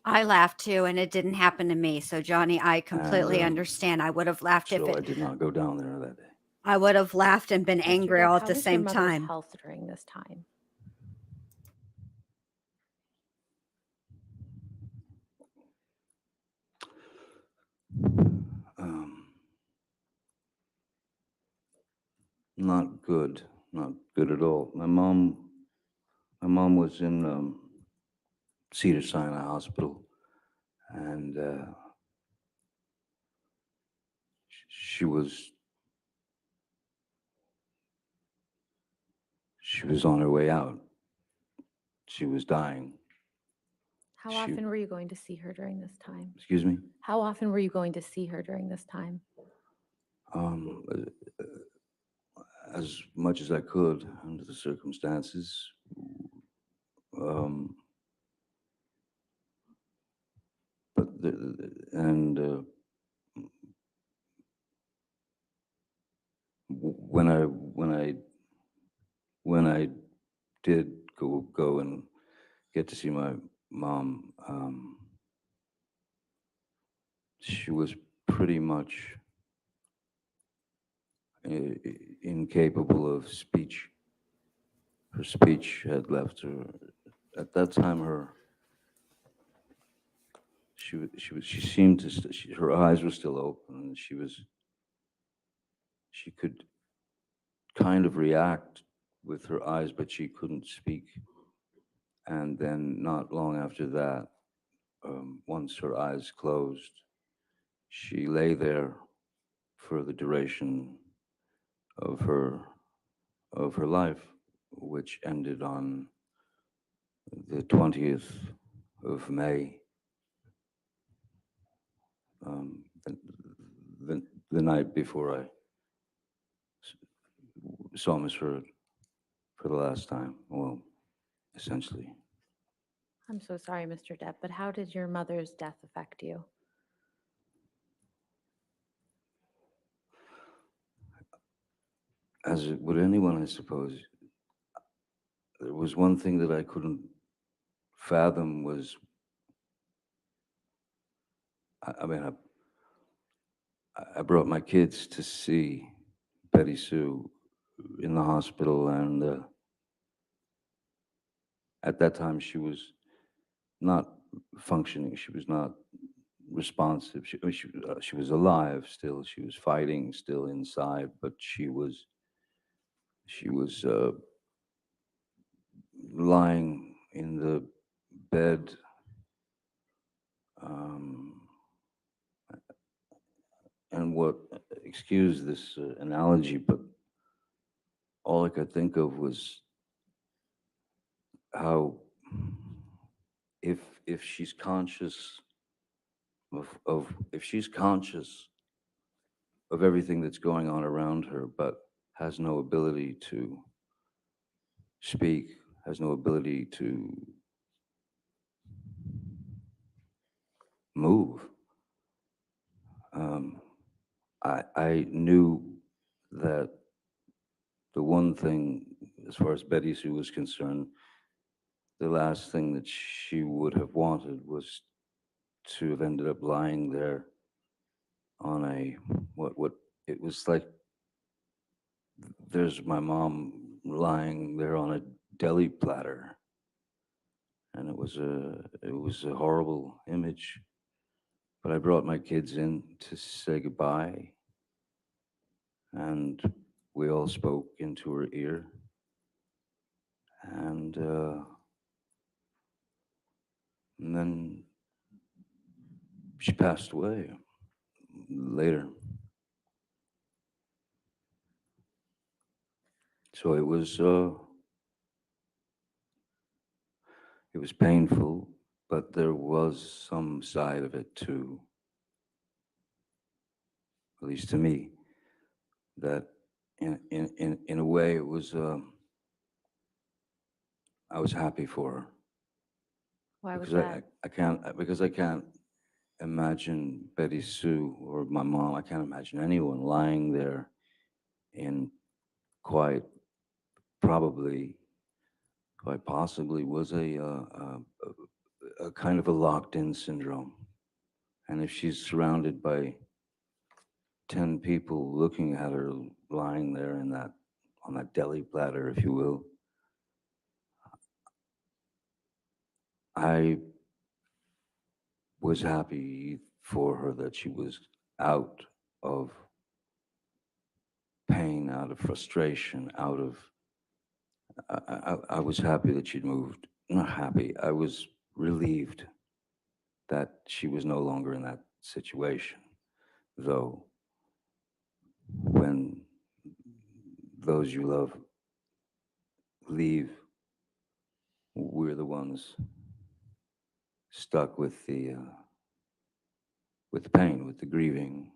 I laughed too, and it didn't happen to me. So, Johnny, I completely And, understand. I would have laughed if So I it. did not go down there that day. I would have laughed and been Mr. angry Depp, all at how the was your same mother's time. health during this time? Um, Not good, not good at all. My mom was in Cedar Sinai Hospital, and she was on her way out. She was dying. How She- often were you going to see her during this time? Excuse me. How often were you going to see her during this time? Um, as much as I could under the circumstances. Um, but when I did go and get to see my mom, she was pretty much incapable of speech. Her speech had left her. At that time, she seemed to her eyes were still open, and she could kind of react with her eyes, but she couldn't speak. And then not long after that, once her eyes closed, she lay there for the duration of her life, which ended on the 20th of May, the, the night before I saw Miss Hurd for the last time. Well, essentially. I'm so sorry, Mr. Depp, but how did your mother's death affect you? As it would anyone, I suppose. There was one thing that I couldn't fathom was, I brought my kids to see Betty Sue in the hospital, and at that time she was not functioning. She was not responsive. She was alive still. She was fighting still inside, but she was lying in the bed, and what, excuse this analogy, but all I could think of was how if she's conscious of if she's conscious of everything that's going on around her, but has no ability to speak, has no ability to move. I knew that the one thing, as far as Betty Sue was concerned, the last thing that she would have wanted was to have ended up lying there on a what it was like. There's my mom lying there on a deli platter, and it was a horrible image. But I brought my kids in to say goodbye, and we all spoke into her ear, and then she passed away later. So it was painful, but there was some side of it too, at least to me, that in a way it was I was happy for her. Why was Because that? I can't imagine Betty Sue or my mom. I can't imagine anyone lying there in quite probably, quite possibly was a kind of a locked-in syndrome. And if she's surrounded by 10 people looking at her lying there in that, on that deli platter, if you will, I was happy for her that she was out of pain, out of frustration, out of. I was happy that she'd moved. Not happy. I was relieved that she was no longer in that situation. Though, when those you love leave, we're the ones stuck with the pain, with the grieving.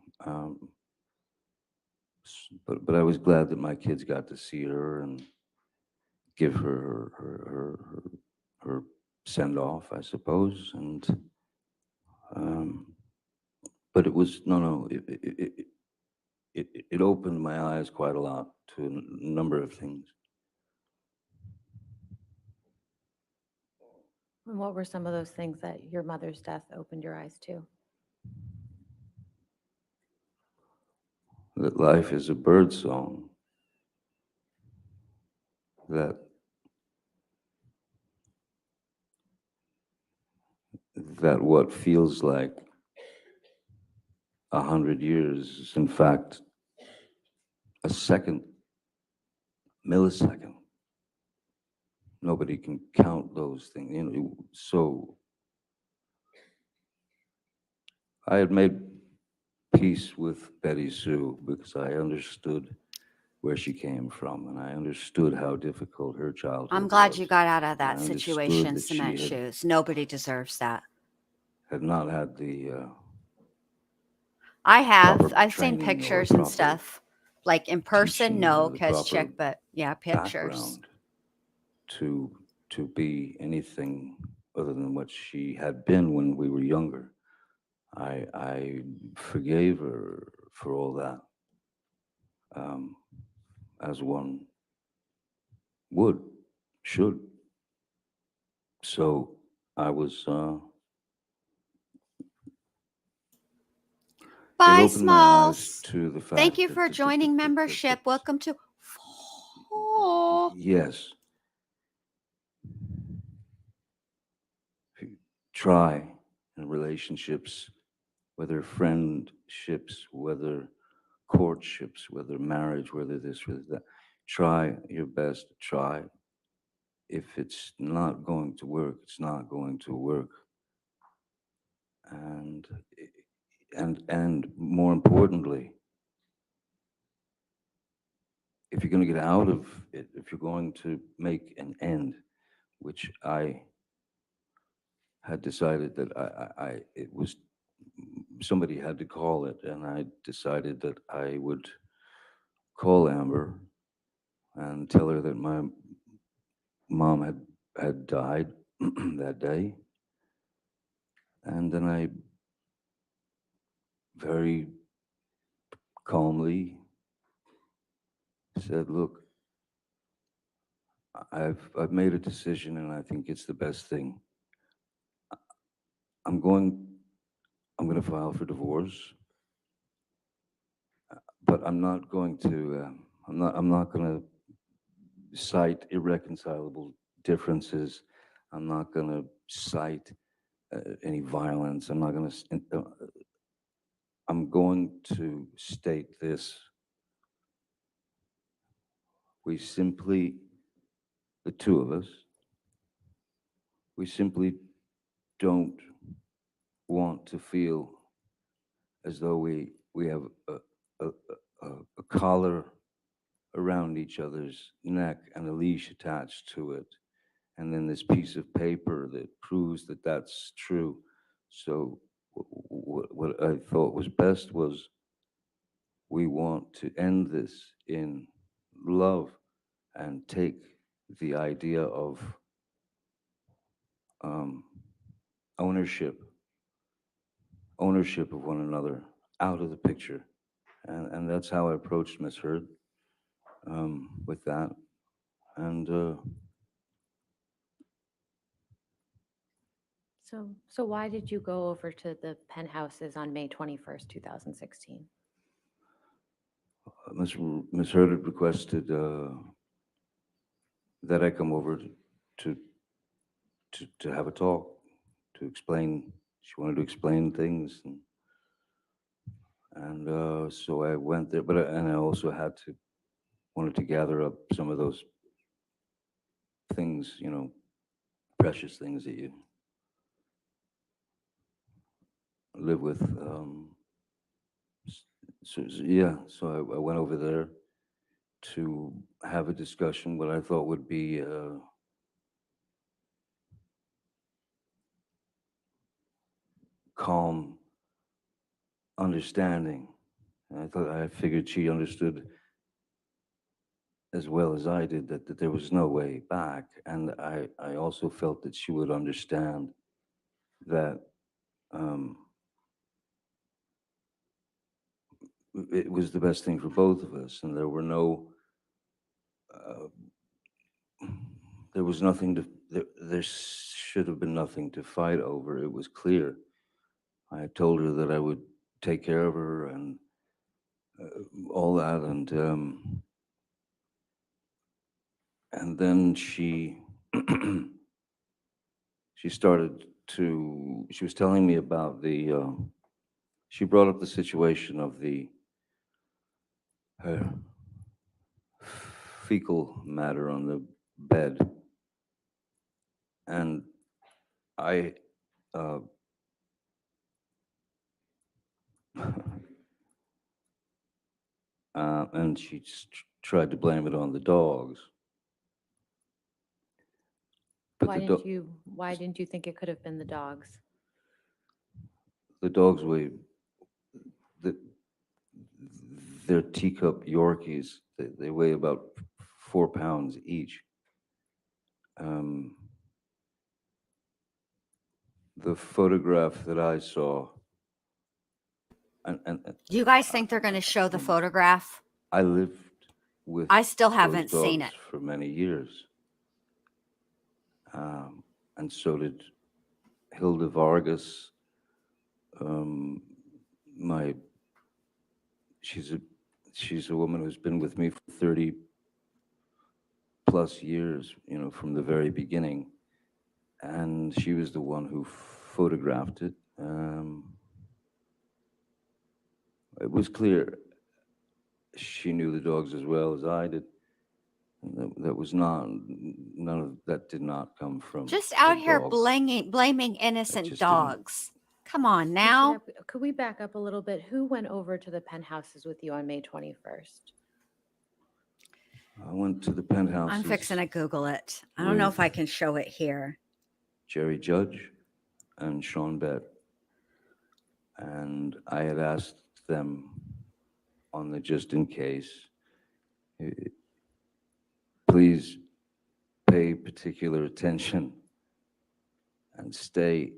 But I was glad that my kids got to see her and give her send off, I suppose. And but it was no. It opened my eyes quite a lot to a number of things. And what were some of those things that your mother's death opened your eyes to? That life is a bird song. That what feels like 100 years is in fact a second, millisecond. Nobody can count those things, you know. So I had made peace with Betty Sue because I understood where she came from, and I understood how difficult her childhood I'm glad was. you got out of And that I understood situation, that she cement shoes. Nobody deserves that. had not had the I have. proper I've seen training or pictures and proper stuff. Like in person, teaching no, or the because proper chick, but yeah, pictures. background to be anything other than what she had been when we were younger. I forgave her for all that, um, as one would, should. So I was. It Bye, opened my eyes Smalls. to the fact. Thank you that- for that- joining that- that- membership. that- Welcome to. Oh. Yes. If you try in relationships, whether friendships, whether courtships, whether marriage, whether this, whether that, try your best, try. If it's not going to work, it's not going to work. And more importantly, if you're going to get out of it, if you're going to make an end, which I had decided that it was, somebody had to call it, and I decided that I would call Amber and tell her that my mom had died that day. And then I very calmly said, "Look, I've made a decision, and I think it's the best thing. I'm going to file for divorce, but I'm not going to I'm not going to cite irreconcilable differences. I'm not going to cite any violence. I'm not going to. I'm going to state this. We simply, the two of us, we simply don't want to feel as though we have a collar around each other's neck and a leash attached to it, and then this piece of paper that proves that that's true. So what I thought was best was we want to end this in love and take the idea of um, ownership of one another out of the picture. And that's how I approached Miss Hurd with that. And So why did you go over to the penthouses on May 21st, 2016? Miss Hurd had requested that I come over to, to have a talk, to explain. She wanted to explain things, and so I went there. And I also wanted to gather up some of those things, precious things that you live with. So I went over there to have a discussion, what I thought would be calm understanding. And I figured she understood as well as I did that there was no way back. And I also felt that she would understand that it was the best thing for both of us. And there were there was nothing there should have been nothing to fight over. It was clear. I told her that I would take care of her and all that. And then she she was telling me about she brought up the situation of her fecal matter on the bed. And I, uh, and she tried to blame it on the dogs. But Why didn't you think it could have been the dogs? the dogs they're teacup Yorkies. They weigh about 4 pounds each. The photograph that I saw, and Do you guys think they're going to show the photograph? I lived with I still those haven't seen dogs it. for many years. And so did Hilda Vargas. She's a woman who's been with me for 30 plus years, from the very beginning. And she was the one who photographed it. It was clear she knew the dogs as well as I did. None of that did not come from Just a out here dog. blaming innocent just didn't- dogs. Come on Mr. now. Depp, could we back up a little bit? Who went over to the penthouses with you on May 21st? I went to the penthouse. I'm fixing to Google it. I don't know if I can show it here. Jerry Judge and Sean Bett. And I had asked them on the just in case, please pay particular attention and stay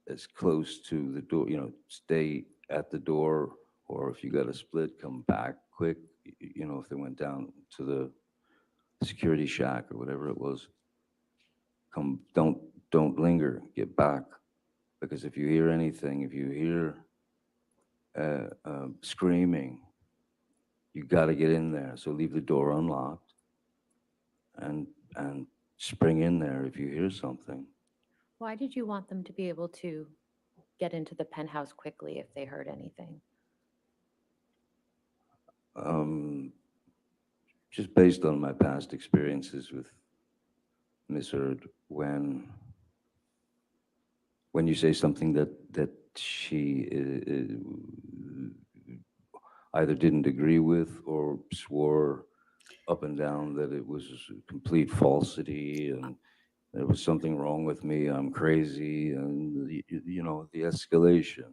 as close to the door, stay at the door, or if you got a split, come back quick. If they went down to the security shack or whatever it was, don't linger, get back. Because if you hear anything, if you hear screaming, you got to get in there. So leave the door unlocked and spring in there if you hear something. Why did you want them to be able to get into the penthouse quickly if they heard anything? Just based on my past experiences with Miss Hurd, when you say something that she either didn't agree with or swore up and down that it was complete falsity and there was something wrong with me, I'm crazy, and the escalation.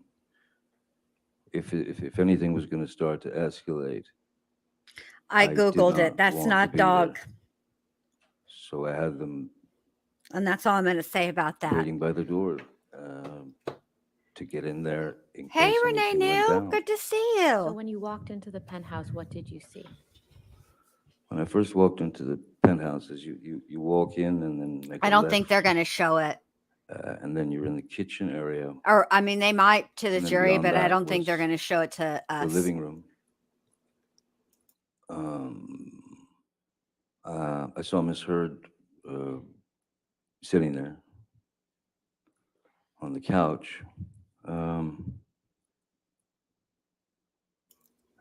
If anything was going to start to escalate, I did Googled not it. That's want to not be dog. there. So I had them And that's all I'm going to say about that. waiting by the door to get in there in Hey, case Renee anything went New. down. Good to see So you. when you walked into the penthouse, what did you see? When I first walked into the penthouses, you walk in and then make I a don't think left, they're going to show it. and then you're in the kitchen area, Or, I mean, they might to the And then jury, beyond but I that don't think they're was going to show it to the us. living room. I saw Miss Hurd sitting there on the couch, and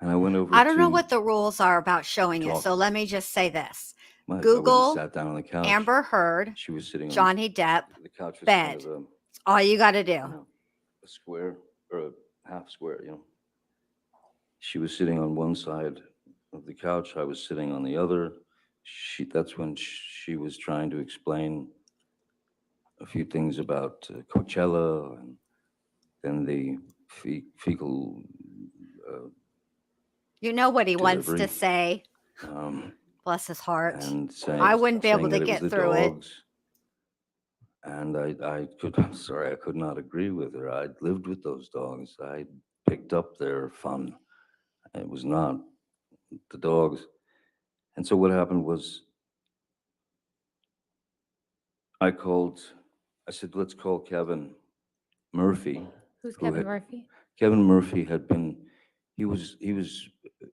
I went over. I don't know to what the rules are about showing it. So talk. let me just say this. I went Google and sat down on the couch. Amber Hurd, She was sitting on Johnny Depp, the couch. Was bed. kind of All you got to do. a square or a half square, She was sitting on one side of the couch. I was sitting on the other. That's when she was trying to explain a few things about Coachella and then the fecal You know what he wants to delivery. say. um, Bless his heart. and saying I wouldn't be able saying to that get it was the through it. dogs. And I'm sorry, I could not agree with her. I'd lived with those dogs. I picked up their fun. It was not the dogs. And so what happened was I said, let's call Kevin Murphy. Who's Who Kevin had- Murphy? Kevin Murphy he was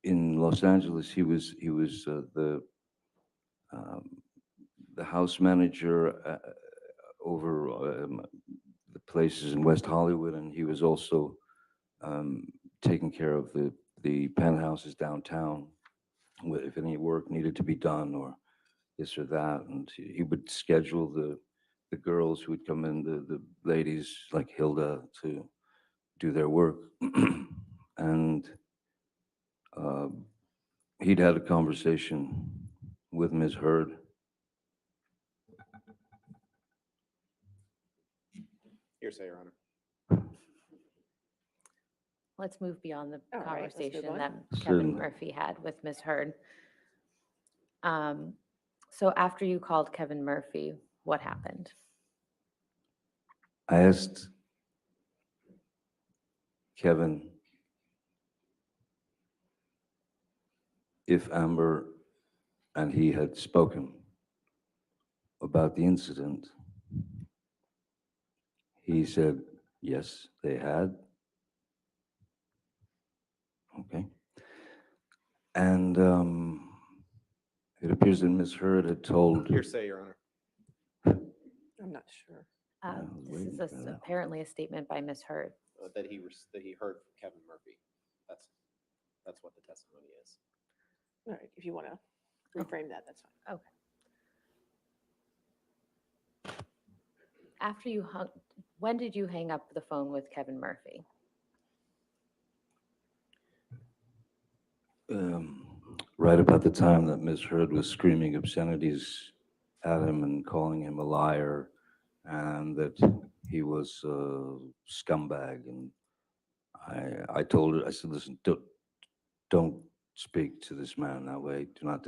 in Los Angeles. He was the house manager over the places in West Hollywood, and he was also taking care of the penthouses downtown. If any work needed to be done or this or that, and he would schedule the girls who would come in, the ladies like Hilda, to do their work. And he'd had a conversation with Ms. Hurd. Hearsay, Your Honor. Let's move beyond the All right, let's move conversation on. that Kevin Certainly. Murphy had with Ms. Hurd. So after you called Kevin Murphy, what happened? I asked Kevin if Amber and he had spoken about the incident. He said, yes, they had. Okay. And it appears that Ms. Hurd had told. Hearsay, Your Honor. I'm not sure. I was This waiting is for that. apparently a statement by Ms. Hurd. That he heard from Kevin Murphy. That's what the testimony is. All right, if you want to reframe that, that's fine. After you when did you hang up the phone with Kevin Murphy? Right about the time that Ms. Hurd was screaming obscenities at him and calling him a liar, and that he was a scumbag. And I told her, I said, listen, don't speak to this man that way. Do not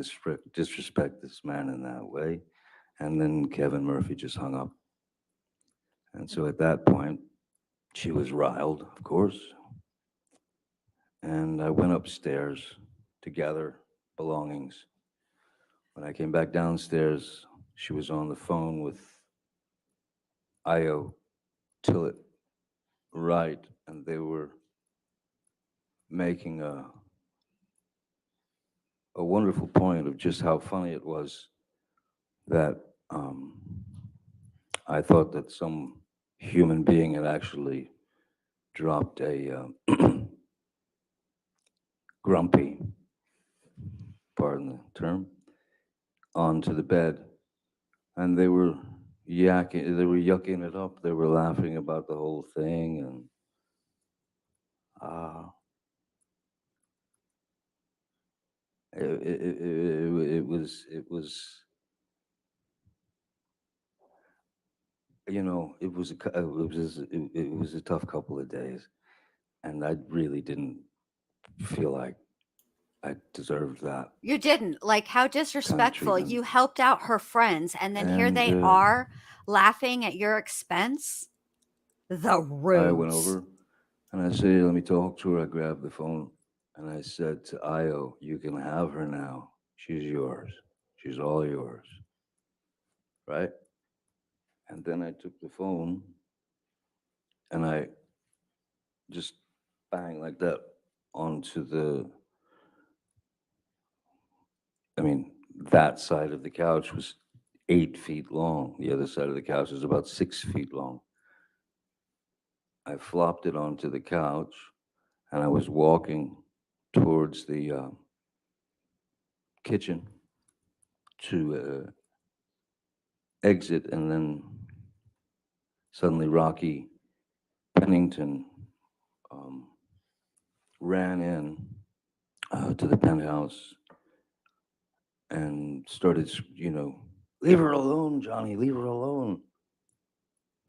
disrespect this man in that way. And then Kevin Murphy just hung up. And so at that point, she was riled, of course. And I went upstairs to gather belongings. When I came back downstairs, she was on the phone with Io Tillett Wright, and they were making a wonderful point of just how funny it was that I thought that some human being had actually dropped a grumpy, pardon the term, onto the bed, and they were yucking it up. They were laughing about the whole thing, and it was, it was a tough couple of days, and I really didn't feel like I deserved that. You didn't. Like, how disrespectful. treatment. You helped out her friends, and then here they And, are laughing at your expense. The I went ruse. over and I said, let me talk to her. I grabbed the phone and I said to Io, you can have her now. She's yours. She's all yours. Right? And then I took the phone and I just bang like that onto that side of the couch was 8 feet long. The other side of the couch is about 6 feet long. I flopped it onto the couch and I was walking towards the kitchen to exit, and then suddenly Rocky Pennington ran in to the penthouse and started, leave her alone, Johnny, leave her alone.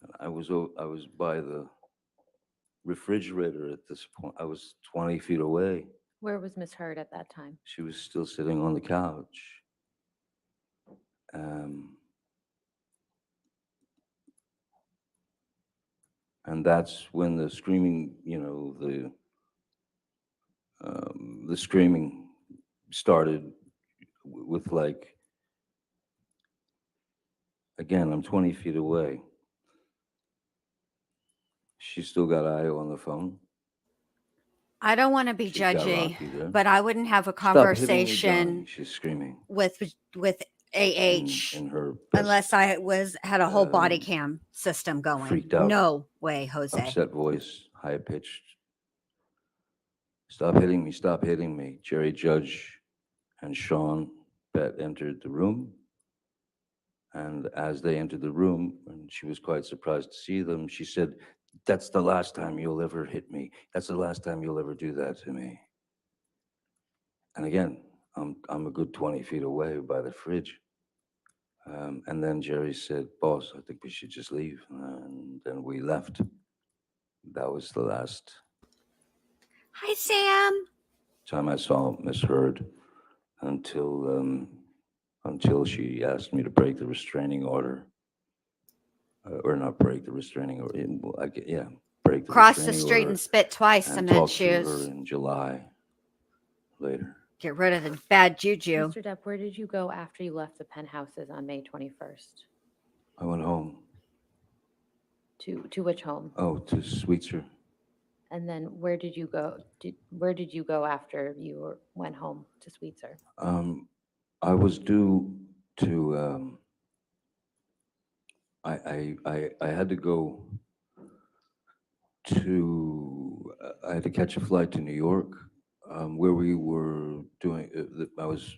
And I was by the refrigerator at this point. I was 20 feet away. Where was Miss Hurd at that time? She was still sitting on the couch. And that's when the screaming, the screaming started with like, again, I'm 20 feet away. She still got Io on the phone. I don't want to be She's got judgy, Rocky there. but I wouldn't have a Stop hitting me, conversation Johnny, she's screaming with AH in her unless I had a whole body um, cam system going. freaked out, No way, Jose. upset voice, high pitched. Stop hitting me, stop hitting me. Jerry Judge and Sean Bett entered the room. And as they entered the room, and she was quite surprised to see them, she said, that's the last time you'll ever hit me. That's the last time you'll ever do that to me. And again, I'm a good 20 feet away by the fridge. And then Jerry said, boss, I think we should just leave. And then we left. That was the last Hi, Sam. time I saw Miss Hurd until she asked me to break the restraining order. Or not break the restraining order. Break the Cross the restraining street order and spit twice, and cement talk to her shoes. in July later. Get rid of the bad juju. Mr. Depp, where did you go after you left the penthouses on May 21st? I went home. To which home? Oh, to Sweetser. And then where did you go? Where did you go after you went home to Sweetser? I was due to. I had to go to. I had to catch a flight to New York, where we were doing. I was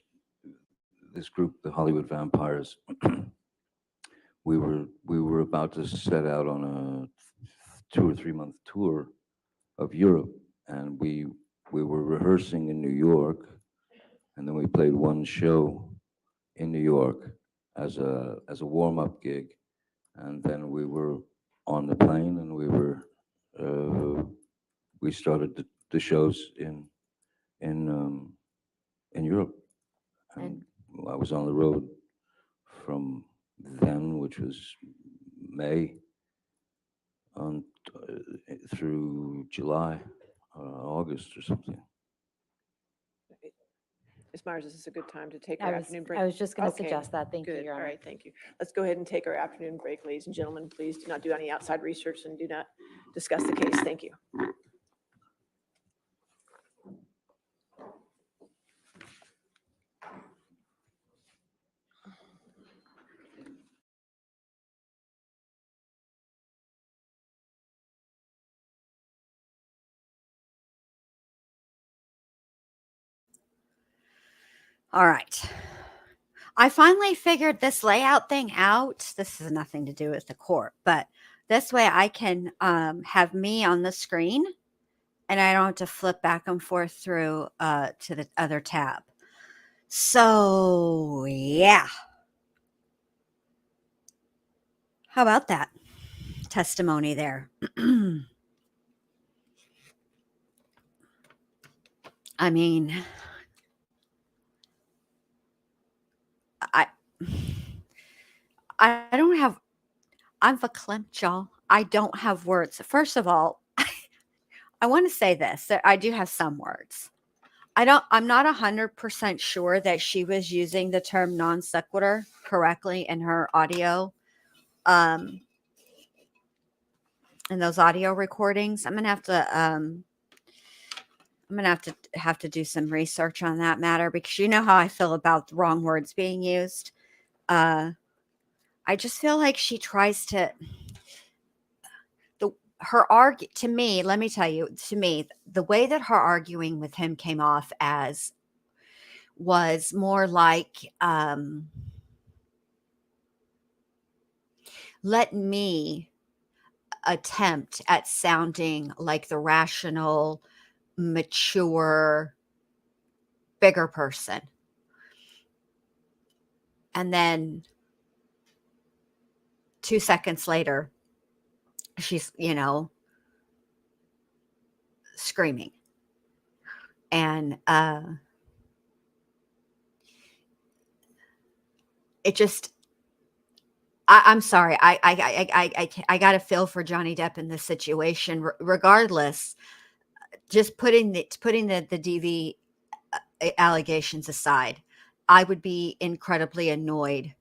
this group, the Hollywood Vampires. We were about to set out on a 2 or 3 month tour of Europe, and we were rehearsing in New York, and then we played one show in New York as a warm up gig, and then we were on the plane, and we started the shows in Europe, and I was on the road from then, which was May, on through July, August or something. Ms. Myers, is this a good time to take I our was, afternoon break? I was just going to Okay, suggest that. Thank you, Good, Your all Honor. right, thank you. Let's go ahead and take our afternoon break, ladies and gentlemen. Please do not do any outside research and do not discuss the case. Thank you. All right. I finally figured this layout thing out. This has nothing to do with the court, but this way I can have me on the screen and I don't have to flip back and forth through to the other tab. So, yeah. How about that testimony there? I mean, I don't have I'm verklempt, y'all. I don't have words. First of all, I want to say this, that I do have some words. I'm not 100% sure that she was using the term non sequitur correctly in her audio. In those audio recordings. I'm gonna have to do some research on that matter, because you know how I feel about the wrong words being used. I just feel like she tries to to me, let me tell you, to me, the way that her arguing with him came off as was more like, let me attempt at sounding like the rational, mature, bigger person. And then 2 seconds later, she's, screaming. And it just, I'm sorry. I got to feel for Johnny Depp in this situation. Regardless, just putting the DV allegations aside, I would be incredibly annoyed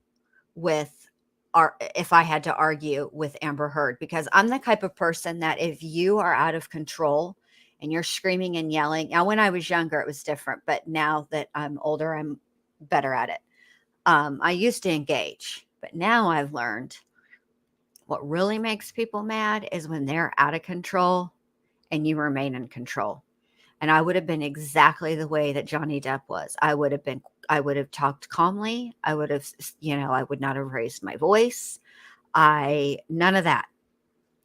if I had to argue with Amber Heard, because I'm the type of person that if you are out of control and you're screaming and yelling. Now, when I was younger, it was different, but now that I'm older, I'm better at it. I used to engage, but now I've learned what really makes people mad is when they're out of control and you remain in control. And I would have been exactly the way that Johnny Depp was. I would have talked calmly. I would have, I would not have raised my voice. None of that.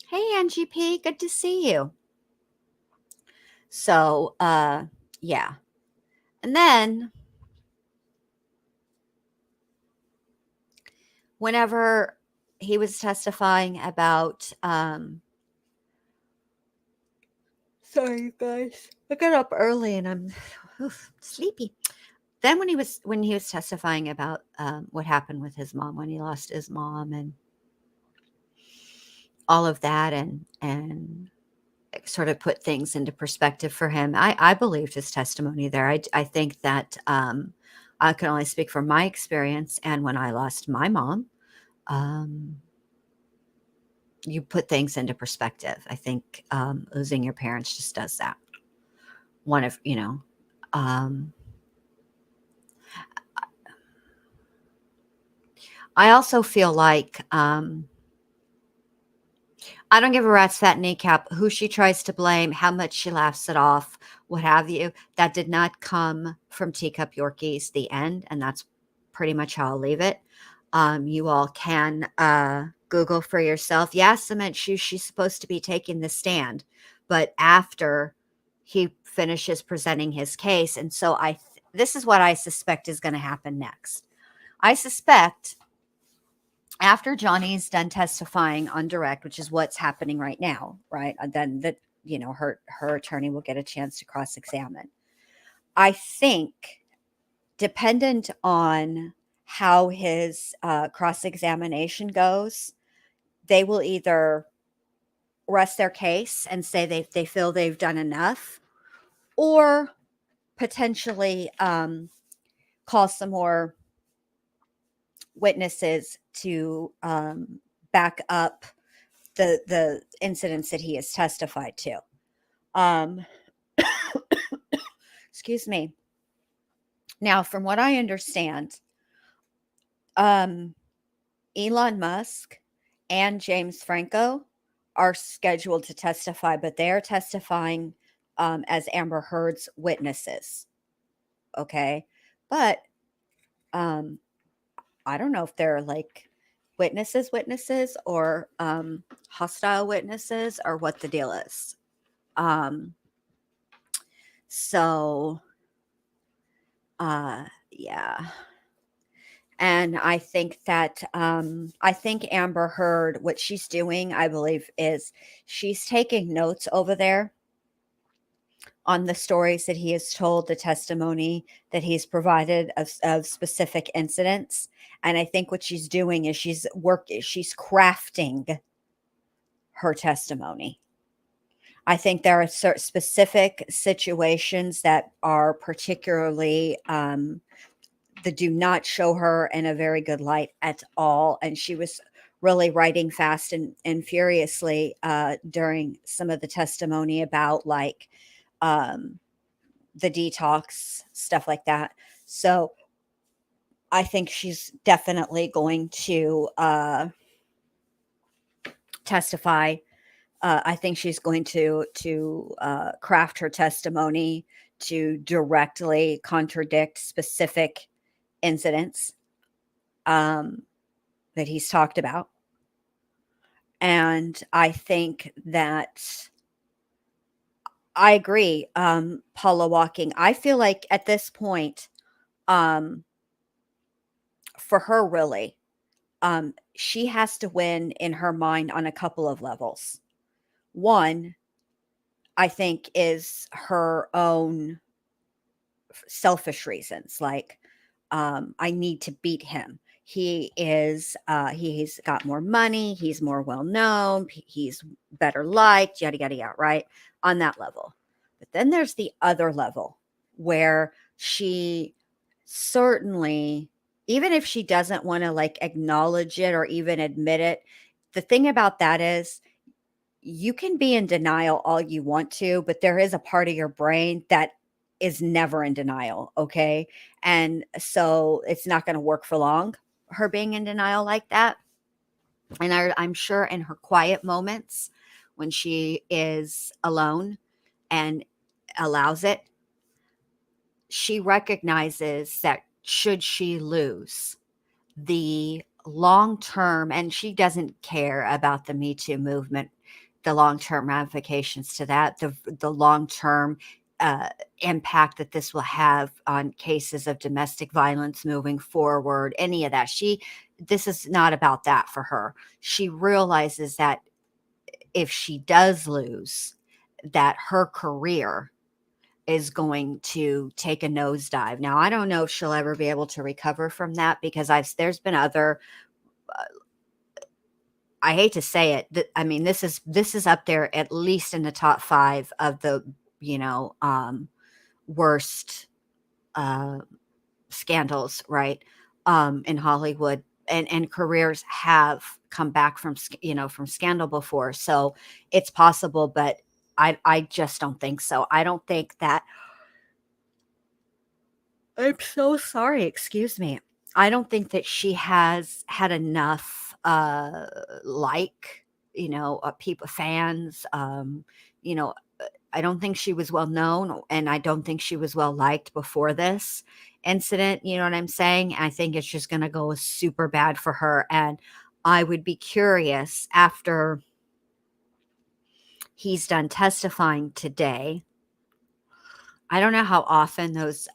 Hey, Angie P, good to see you. So, yeah. And then whenever he was testifying about, sorry, you guys, I got up early and I'm sleepy. Then when he was testifying about what happened with his mom, when he lost his mom and all of that, and sort of put things into perspective for him, I believed his testimony there. I think that I can only speak from my experience, and when I lost my mom, you put things into perspective. I think losing your parents just does that. I also feel like I don't give a rat's fat kneecap who she tries to blame, how much she laughs it off, what have you. That did not come from Teacup Yorkies, the end, and that's pretty much how I'll leave it. You all can Google for yourself. Yeah, Cement Shoe, she's supposed to be taking the stand, but after he finishes presenting his case. And so this is what I suspect is going to happen next. I suspect after Johnny's done testifying on direct, which is what's happening right now, right? Then her attorney will get a chance to cross-examine. I think, dependent on how his cross-examination goes, they will either rest their case and say they feel they've done enough, or potentially call some more witnesses to back up the incidents that he has testified to. Excuse me. Now, from what I understand, Elon Musk and James Franco are scheduled to testify, but they are testifying as Amber Heard's witnesses. Okay. But I don't know if they're like witnesses or hostile witnesses, or what the deal is. So yeah. And I think that Amber Heard, what she's doing, I believe, is she's taking notes over there on the stories that he has told, the testimony that he's provided of specific incidents. And I think what she's doing is she's crafting her testimony. I think there are specific situations that are particularly that do not show her in a very good light at all. And she was really writing fast and furiously during some of the testimony about like the detox, stuff like that. So I think she's definitely going to testify. I think she's going to craft her testimony to directly contradict specific incidents that he's talked about. And I think that I agree, Paula Walking. I feel like at this point, for her, really, she has to win in her mind on a couple of levels. One, I think, is her own selfish reasons. Like, I need to beat him. He's got more money. He's more well known. He's better liked, yada, yada, yada, right? On that level. But then there's the other level where she certainly, even if she doesn't want to like acknowledge it or even admit it, the thing about that is you can be in denial all you want to, but there is a part of your brain that is never in denial. Okay. And so it's not going to work for long, her being in denial like that. And I'm sure in her quiet moments when she is alone and allows it, she recognizes that should she lose, the long term, and she doesn't care about the Me Too movement, the long term ramifications to that, the long term impact that this will have on cases of domestic violence moving forward, any of that. This is not about that for her. She realizes that if she does lose, that her career is going to take a nosedive. Now, I don't know if she'll ever be able to recover from that because there's been other, I hate to say it, I mean, this is up there at least in the top 5 of the, worst scandals, right? In Hollywood, and careers have come back from scandal before. So it's possible, but I just don't think so. I don't think that, I'm so sorry, excuse me. I don't think that she has had enough people, fans, I don't think she was well known, and I don't think she was well liked before this incident. You know what I'm saying? I think it's just going to go super bad for her. And I would be curious after he's done testifying today. I don't know how often those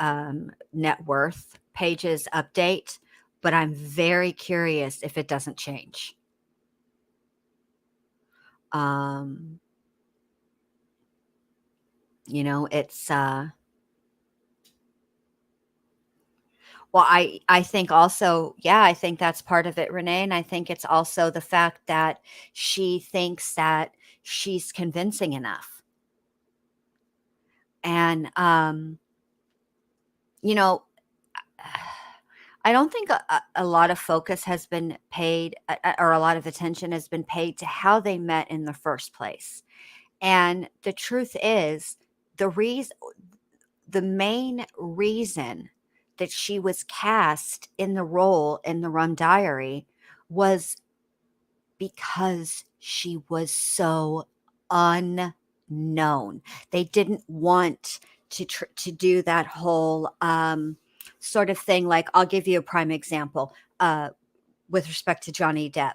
net worth pages update, but I'm very curious if it doesn't change. It's well, I think also, yeah, I think that's part of it, Renee. And I think it's also the fact that she thinks that she's convincing enough. And, I don't think a lot of focus has been paid or a lot of attention has been paid to how they met in the first place. And the truth is, the main reason that she was cast in the role in the Rum Diary was because she was so unknown. They didn't want to do that whole sort of thing. Like, I'll give you a prime example with respect to Johnny Depp.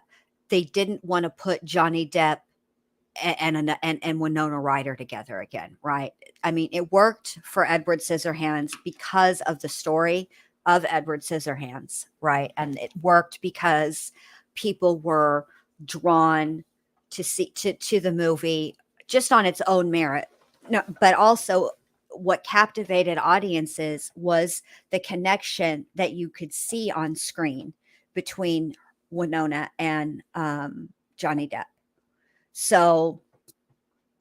They didn't want to put Johnny Depp and Winona Ryder together again, right? I mean, it worked for Edward Scissorhands because of the story of Edward Scissorhands, right? And it worked because people were drawn to the movie just on its own merit. No, but also what captivated audiences was the connection that you could see on screen between Winona and Johnny Depp. So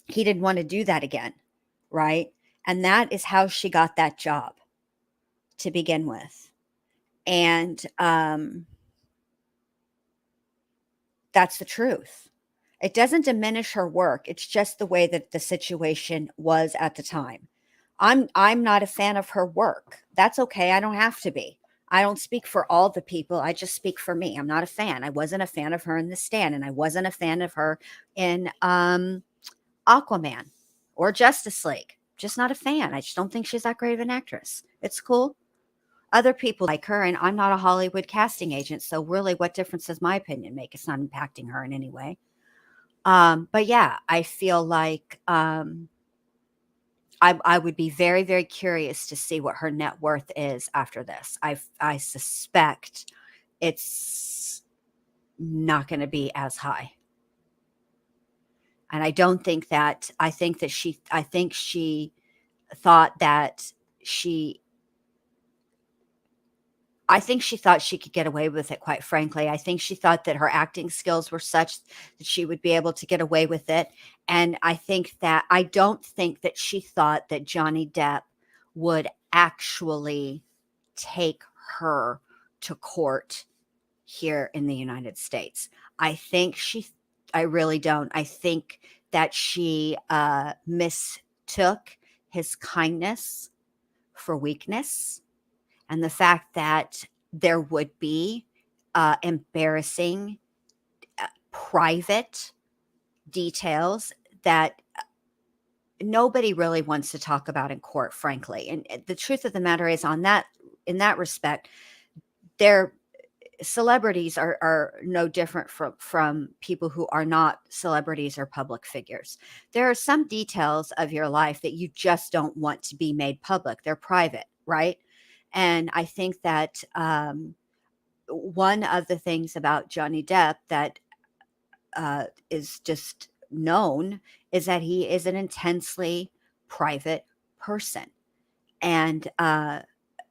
he didn't want to do that again, right? And that is how she got that job to begin with. And that's the truth. It doesn't diminish her work. It's just the way that the situation was at the time. I'm not a fan of her work. That's okay. I don't have to be. I don't speak for all the people. I just speak for me. I'm not a fan. I wasn't a fan of her in The Stand, and I wasn't a fan of her in Aquaman or Justice League. Just not a fan. I just don't think she's that great of an actress. It's cool. Other people like her, and I'm not a Hollywood casting agent, so really, what difference does my opinion make? It's not impacting her in any way. But yeah, I feel like I would be very, very curious to see what her net worth is after this. I suspect it's not going to be as high. And I don't think that, I think she thought that I think she thought she could get away with it, quite frankly. I think she thought that her acting skills were such that she would be able to get away with it. And I don't think that she thought that Johnny Depp would actually take her to court here in the United States. I really don't. I think that she mistook his kindness for weakness, and the fact that there would be embarrassing private details that nobody really wants to talk about in court, frankly. And the truth of the matter is, in that respect, their celebrities are no different from people who are not celebrities or public figures. There are some details of your life that you just don't want to be made public. They're private, right? And I think that one of the things about Johnny Depp that is just known is that he is an intensely private person. And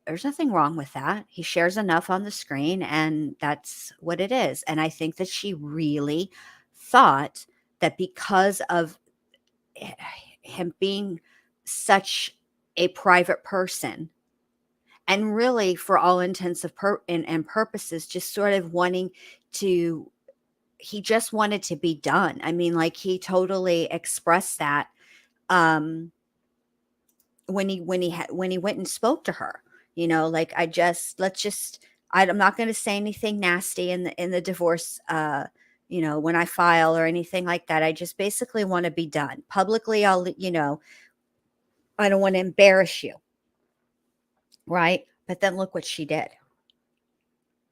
there's nothing wrong with that. He shares enough on the screen, and that's what it is. And I think that she really thought that because of him being such a private person, and really, for all intents and purposes, just sort of he just wanted to be done. I mean, like, he totally expressed that when he went and spoke to her. You know, like, I'm not going to say anything nasty in the divorce. When I file or anything like that, I just basically want to be done publicly. I don't want to embarrass you. Right. But then look what she did.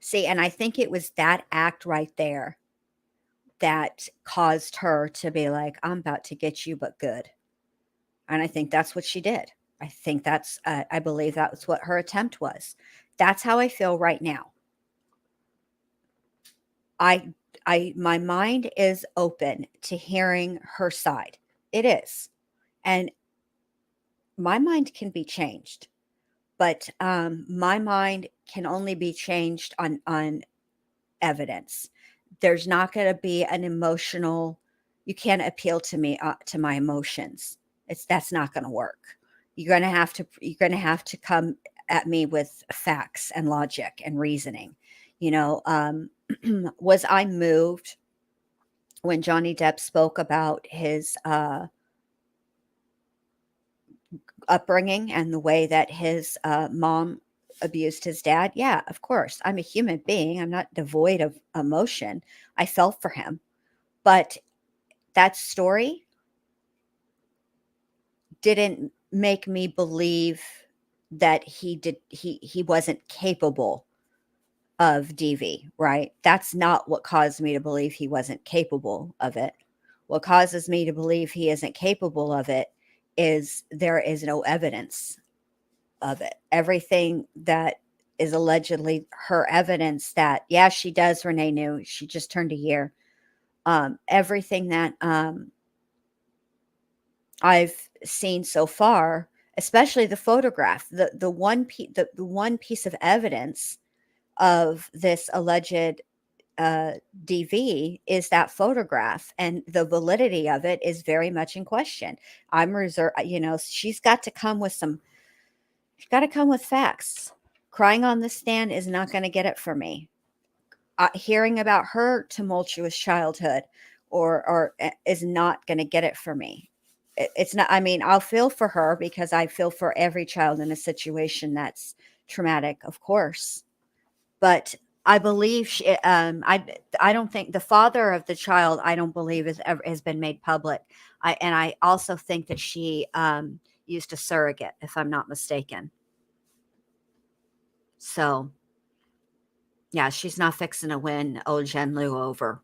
See, and I think it was that act right there that caused her to be like, I'm about to get you, but good. And I think that's what she did. I believe that was what her attempt was. That's how I feel right now. My mind is open to hearing her side. It is. And my mind can be changed. But my mind can only be changed on evidence. There's not going to be an emotional. You can't appeal to me to my emotions. That's not going to work. You're going to have to come at me with facts and logic and reasoning. Was I moved when Johnny Depp spoke about his upbringing and the way that his mom abused his dad? Yeah, of course. I'm a human being. I'm not devoid of emotion. I felt for him. But that story didn't make me believe that he wasn't capable of DV, right? That's not what caused me to believe he wasn't capable of it. What causes me to believe he isn't capable of it is there is no evidence of it. Everything that is allegedly her evidence that, yeah, she does, Renee knew, she just turned a year. Everything that I've seen so far especially the photograph. The one piece of evidence of this alleged DV is that photograph, and the validity of it is very much in question. I'm reserved, she's got to come with facts. Crying on the stand is not going to get it for me. Hearing about her tumultuous childhood or is not going to get it for me. It's not, I mean, I'll feel for her because I feel for every child in a situation that's traumatic, of course. But I believe I don't think the father of the child, I don't believe has been made public. I also think that she used a surrogate, if I'm not mistaken. So yeah, she's not fixing to win old Jen Lu over.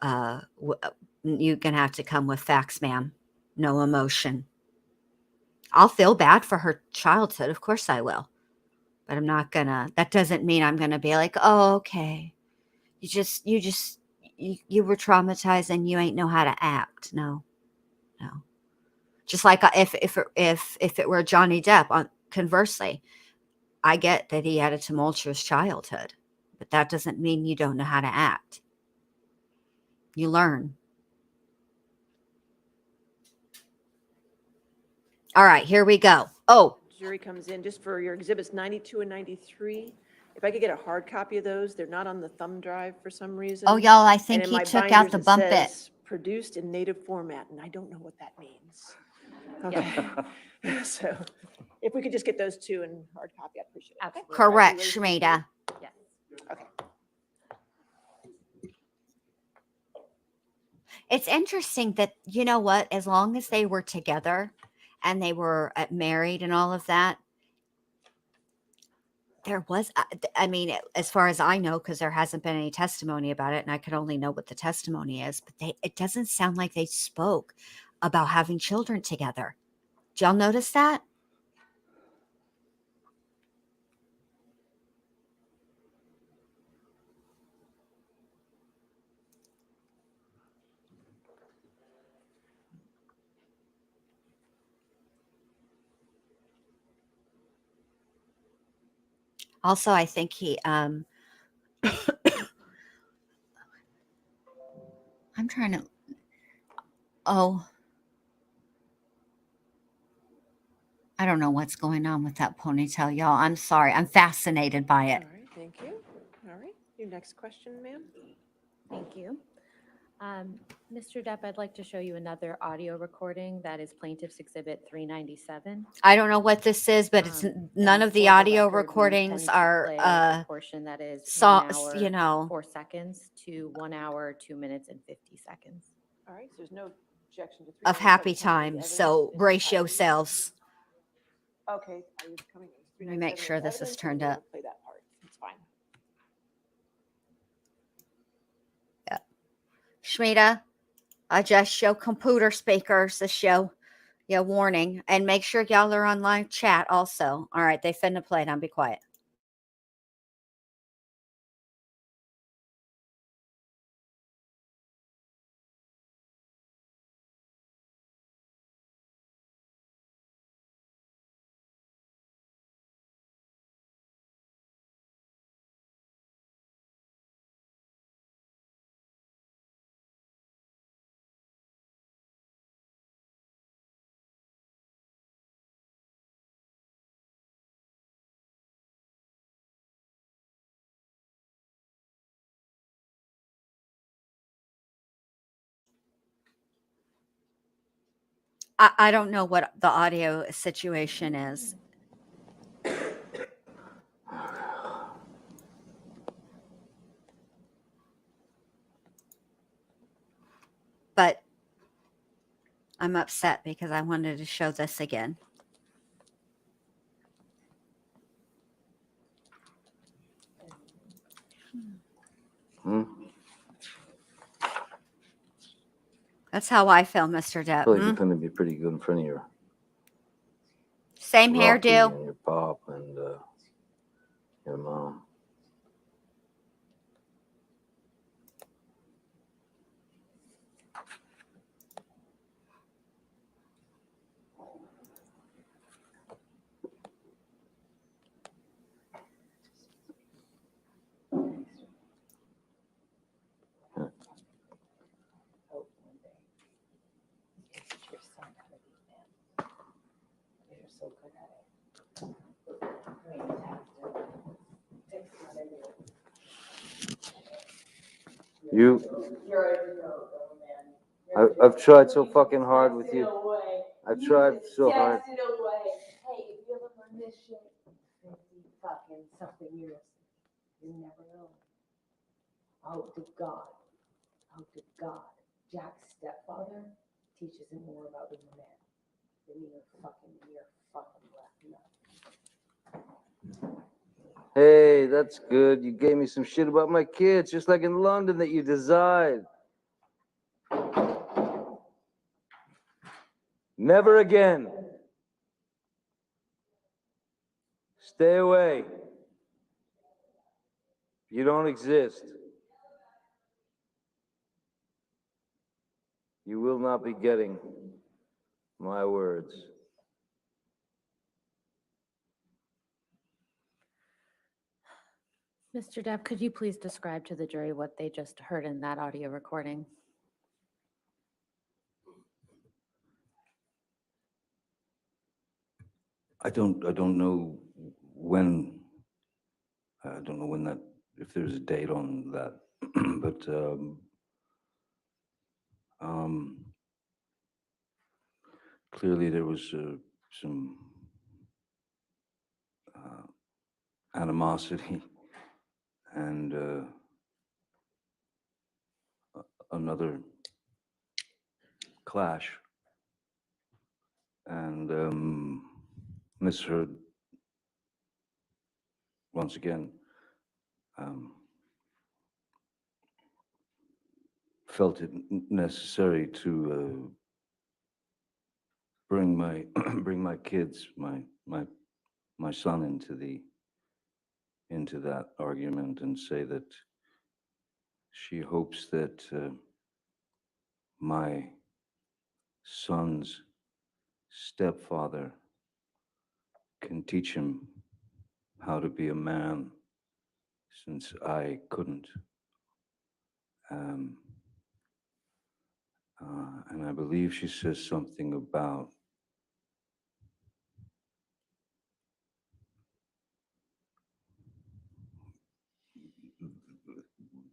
You're going to have to come with facts, ma'am. No emotion. I'll feel bad for her childhood. Of course I will. But I'm not going to, that doesn't mean I'm going to be like, oh, okay. You were traumatized and you ain't know how to act. No. Just like if it were Johnny Depp, conversely, I get that he had a tumultuous childhood, but that doesn't mean you don't know how to act. You learn. All right, here we go. Oh, Jury comes in just for your exhibits 92 and 93. If I could get a hard copy of those, they're not on the thumb drive for some reason. oh, y'all, I And think in he my took out binders, the it bump it. says produced in native format, and I don't know what that means. Okay. So if we could just get those two in hard copy, I'd appreciate it. Okay. Correct, Are you ready for Shmita. Yes. Okay. It's interesting that, you know what, as long as they were together and they were married and all of that, there was, I mean, as far as I know, because there hasn't been any testimony about it, and I could only know what the testimony is, but it doesn't sound like they spoke about having children together. Did y'all notice that? Also, I think I'm trying to, oh, I don't know what's going on with that ponytail, y'all. I'm sorry. I'm fascinated by it. All right, thank you. All right, your next question, ma'am. Thank you. Mr. Depp, I'd like to show you another audio recording that is Plaintiff's Exhibit 397. I don't know what this is, but it's none And of the for audio record, we recordings intend to are play the portion that is 1 hour, 4 seconds to 1 hour, 2 minutes, and 50 seconds. All right, so there's no objection to of 397 happy coming into time. evidence So in brace entirety. yourselves. Okay, are you coming? Let me make 397 sure into this is evidence, or turned we'll up. Play that part. It's fine. Shmita, adjust show computer speakers to show warning, and make sure y'all are on live chat also. All right, they finna play. Now be quiet. I don't know what the audio situation is. But I'm upset because I wanted to show this again. Hmm? That's how I feel, Mr. I Depp. feel like you're going to be pretty good in front of your Same Rocky hairdo. and your pop and your mom. so good at it. You, You're a go, man. I've tried so fucking hard with you. Away. I've tried so hard. Texted away. Hey, if you ever learn this shit, 50 fucking something years, you never know. Oh, to God. Oh, to God. Jack's stepfather teaches him more about being a man than your fucking left nut. Hey, that's good. You gave me some shit about my kids, just like in London that you designed. Never again. Stay away. You don't exist. You will not be getting my words. Mr. Depp, could you please describe to the jury what they just heard in that audio recording? I don't know when, I don't know when that, if there's a date on that, but clearly there was some animosity and another clash. And Miss Hurd, once again, felt it necessary to bring my bring my kids, my son into that argument and say that she hopes that my son's stepfather can teach him how to be a man, since I couldn't. And I believe she says something about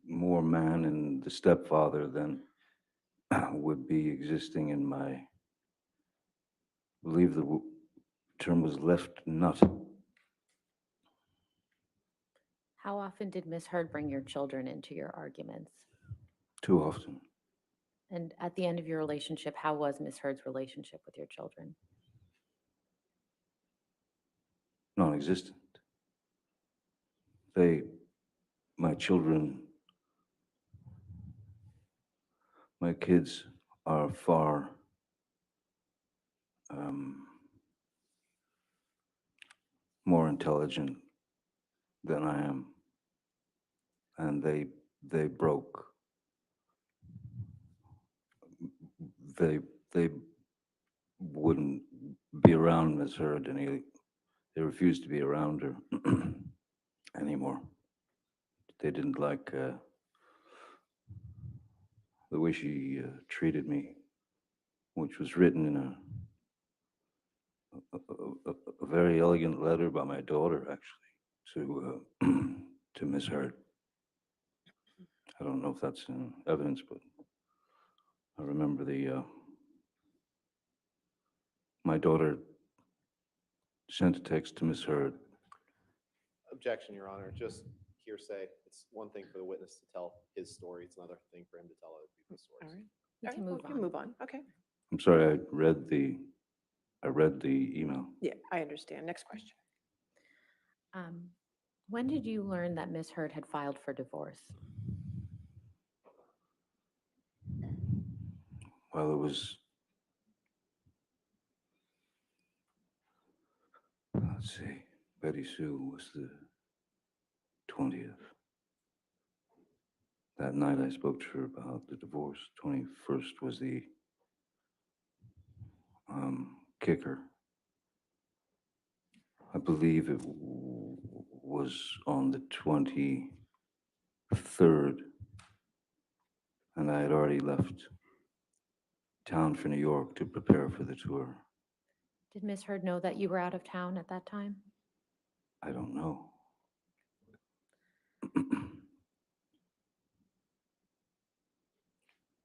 more man in the stepfather than would be existing in my, I believe the term was left nut. How often did Miss Hurd bring your children into your arguments? Too often. And at the end of your relationship, how was Miss Hurd's relationship with your children? Non-existent. My children, my kids are far more intelligent than I am, and they broke. They wouldn't be around Miss Hurd, and they refused to be around her anymore. They didn't like the way she treated me, which was written in a very elegant letter by my daughter, actually, to to Miss Hurd. I don't know if that's in evidence, but I remember my daughter sent a text to Miss Hurd. Objection, Your Honor, just hearsay. It's one thing for the witness to tell his story. It's another thing for him to tell other people's All stories. right. We All can right, move we can on. move on. Okay. I'm sorry, I read the email. Yeah, I understand. Next question. When did you learn that Miss Hurd had filed for divorce? Well, it was, let's see, Betty Sue was the 20th. That night I spoke to her about the divorce. 21st was the kicker. I believe it was on the 23rd, and I had already left town for New York to prepare for the tour. Did Ms. Hurd know that you were out of town at that time? I don't know.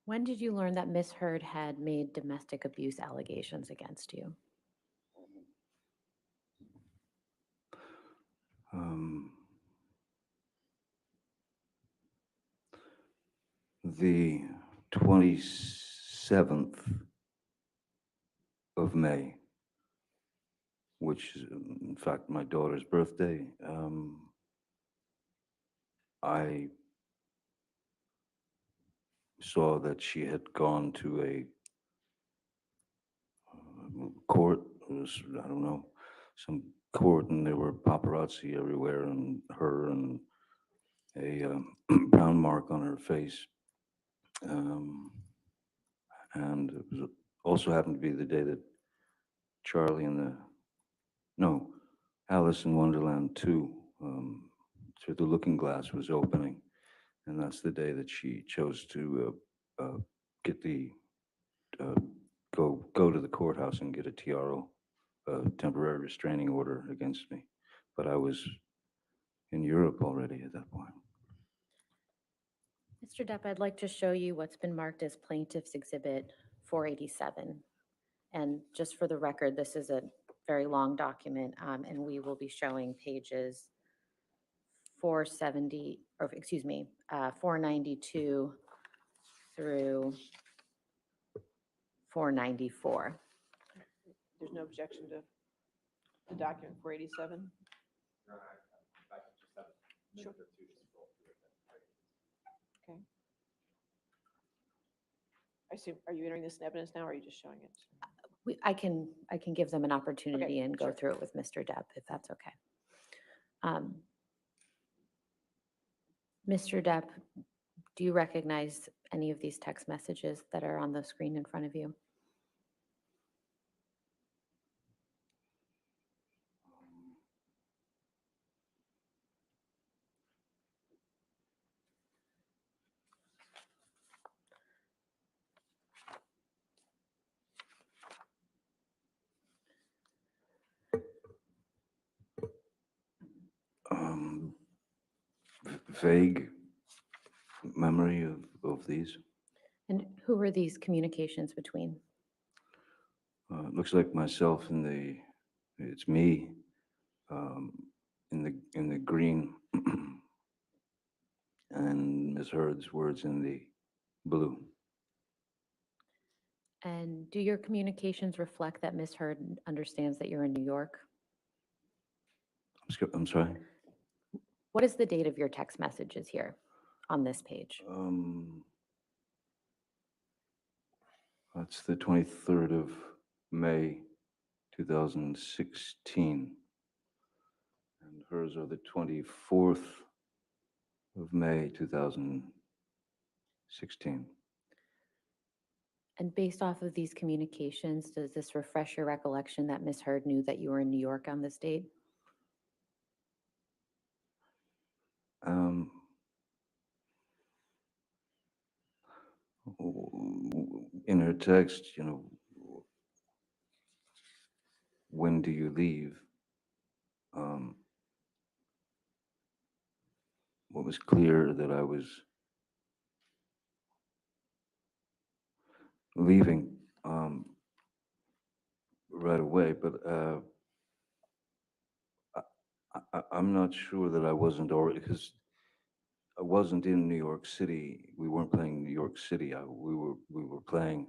When did you learn that Ms. Hurd had made domestic abuse allegations against you? Um, the 27th of May, which is in fact my daughter's birthday, I saw that she had gone to a court, I don't know, some court, and there were paparazzi everywhere, and her, and a brown mark on her face. And it was also happened to be the day that Charlie and Alice in Wonderland 2, through the Looking Glass was opening. And that's the day that she chose to get the, go to the courthouse and get a TRO, temporary restraining order against me. But I was in Europe already at that point. Mr. Depp, I'd like to show you what's been marked as Plaintiff's Exhibit 487. And just for the record, this is a very long document, and we will be showing pages 470, or excuse me, 492 through 494. There's no objection to the document 487? Sure. Okay. I assume, are you entering this in evidence now, or are you just showing it? I can give them an opportunity and go sure. through it with Mr. Depp, if that's okay. Mr. Depp, do you recognize any of these text messages that are on the screen in front of you? Vague memory of these. And who were these communications between? It looks like myself it's me in the green, and Ms. Hurd's words in the blue. And do your communications reflect that Ms. Hurd understands that you're in New York? I'm sorry. What is the date of your text messages here on this page? That's the 23rd of May, 2016. And hers are the 24th of May, 2016. And based off of these communications, does this refresh your recollection that Ms. Hurd knew that you were in New York on this date? In her text, when do you leave? What was clear that I was leaving right away, but I'm not sure that I wasn't already, because I wasn't in New York City. We weren't playing New York City. We were playing.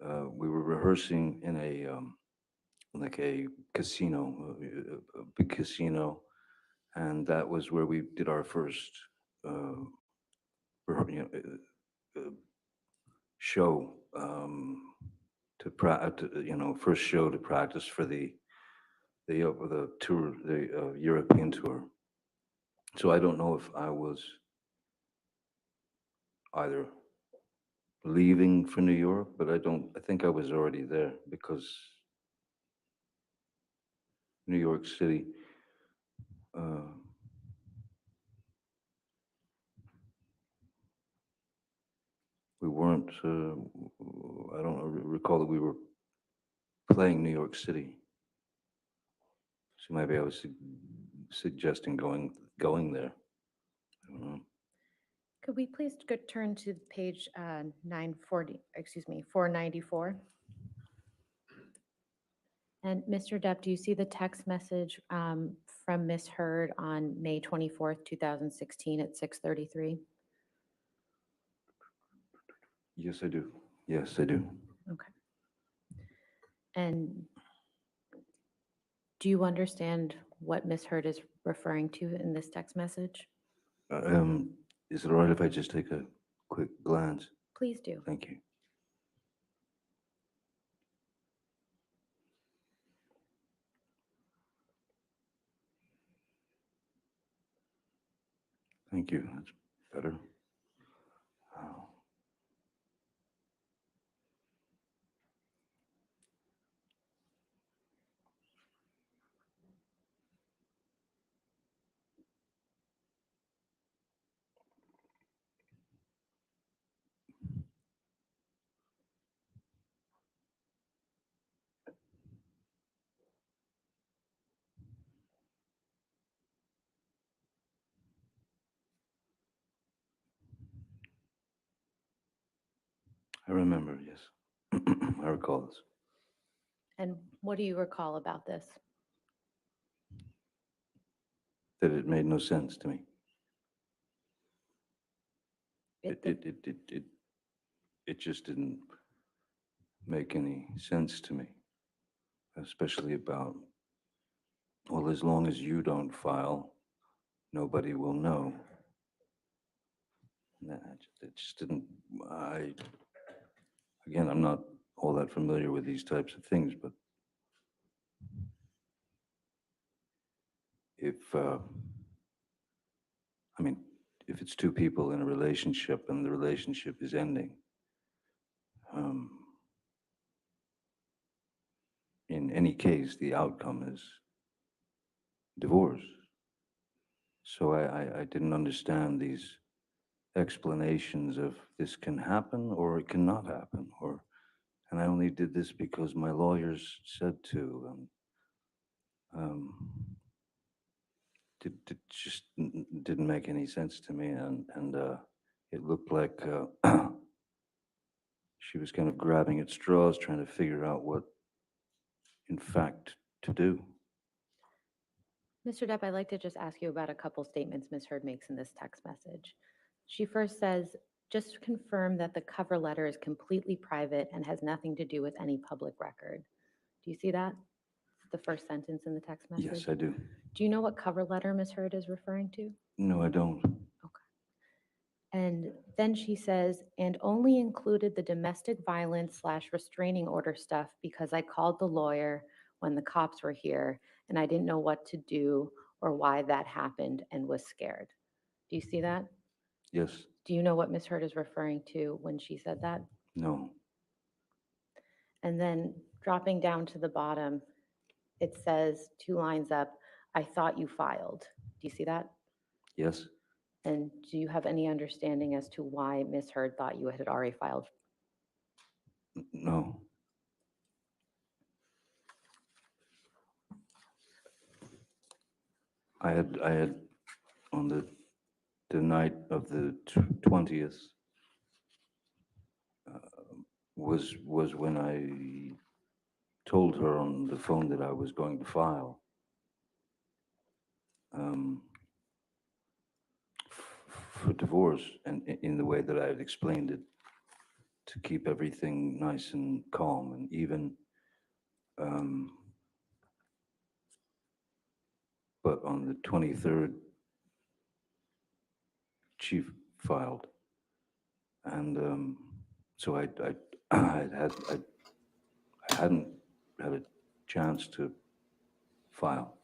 We were rehearsing in a like a casino, a big casino, and that was where we did our first show first show to practice for the tour, the European tour. So I don't know if I was either leaving for New York, but I think I was already there, because New York City, we weren't, I don't recall that we were playing New York City. So maybe I was suggesting going there. I don't know. Could we please go turn to page 494? And Mr. Depp, do you see the text message from Ms. Hurd on May 24th, 2016 at 6:33? Yes, I do. Yes, I do. Okay. And do you understand what Ms. Hurd is referring to in this text message? Is it all right if I just take a quick glance? Please do. Thank you. Thank you. That's better. Oh. I remember, yes. I recall this. And what do you recall about this? That it made no sense to me. It- It just didn't make any sense to me, especially about, well, as long as you don't file, nobody will know. It just didn't, again, I'm not all that familiar with these types of things, but if, I mean, if it's two people in a relationship and the relationship is ending, in any case, the outcome is divorce. So I didn't understand these explanations of this can happen or it cannot happen, and I only did this because my lawyers said to, and it just didn't make any sense to me, and it looked like she was kind of grabbing at straws, trying to figure out what, in fact, to do. Mr. Depp, I'd like to just ask you about a couple statements Ms. Hurd makes in this text message. She first says, just confirm that the cover letter is completely private and has nothing to do with any public record. Do you see that? The first sentence in the text message? Yes, I do. Do you know what cover letter Ms. Hurd is referring to? No, I don't. And then she says, and only included the domestic violence / restraining order stuff because I called the lawyer when the cops were here and I didn't know what to do or why that happened and was scared. Do you see that? Yes. Do you know what Ms. Hurd is referring to when she said that? No. And then dropping down to the bottom, it says 2 lines up, I thought you filed. Do you see that? Yes. And do you have any understanding as to why Ms. Hurd thought you had already filed? No. I had on the night of the 20th was when I told her on the phone that I was going to file. For divorce, and in the way that I had explained it, to keep everything nice and calm and even. But on the 23rd, Chief filed, and so I hadn't had a chance to file.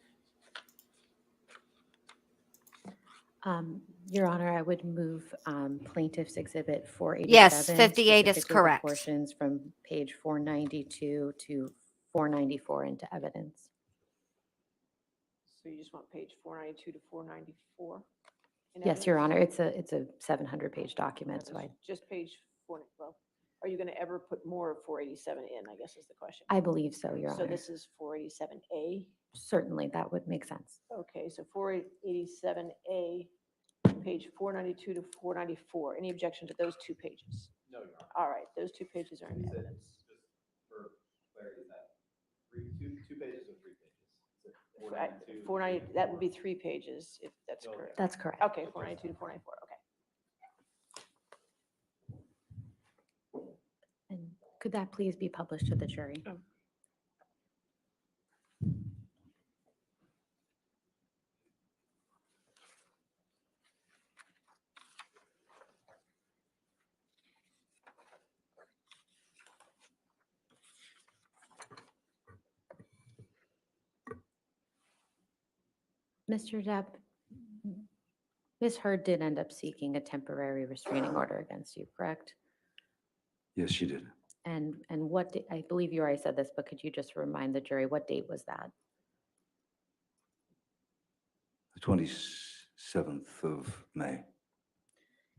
Your Honor, I would move Plaintiff's Exhibit 487. Yes, 58 is specifically the correct. portions from page 492 to 494 into evidence. So you just want page 492 to 494? in Yes, Your evidence? Honor, it's a 700-page document, so I, Just page 4, well, are are you going to ever put more of 487 in, I guess is the question. I believe so, Your So Honor. this is 487A. Certainly, that would make sense. Okay, so 487A, page 492 to 494. Any objection to those 2 pages? No, Your Honor. All right, those 2 pages are in Is it evidence. just for clarity, is that two pages or 3 pages? Is it I- 492? 490, that would be 3 pages if that's Okay. correct. That's correct. Okay, 492 to 494, okay. And could that please be published to the jury? Oh. Mr. Depp, Ms. Hurd did end up seeking a temporary restraining order against you, correct? Yes, she did. And what, I believe you already said this, but could you just remind the jury, what date was that? The 27th of May.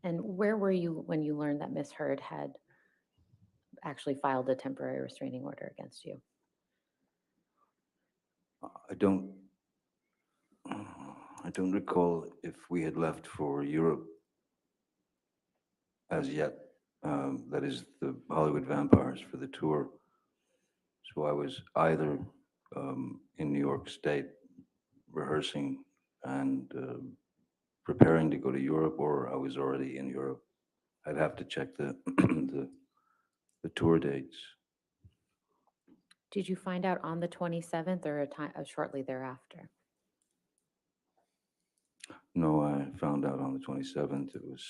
And where were you when you learned that Ms. Hurd had actually filed a temporary restraining order against you? I don't recall if we had left for Europe as yet. That is the Hollywood Vampires for the tour. So I was either in New York State rehearsing and preparing to go to Europe, or I was already in Europe. I'd have to check the the tour dates. Did you find out on the 27th or shortly thereafter? No, I found out on the 27th. It was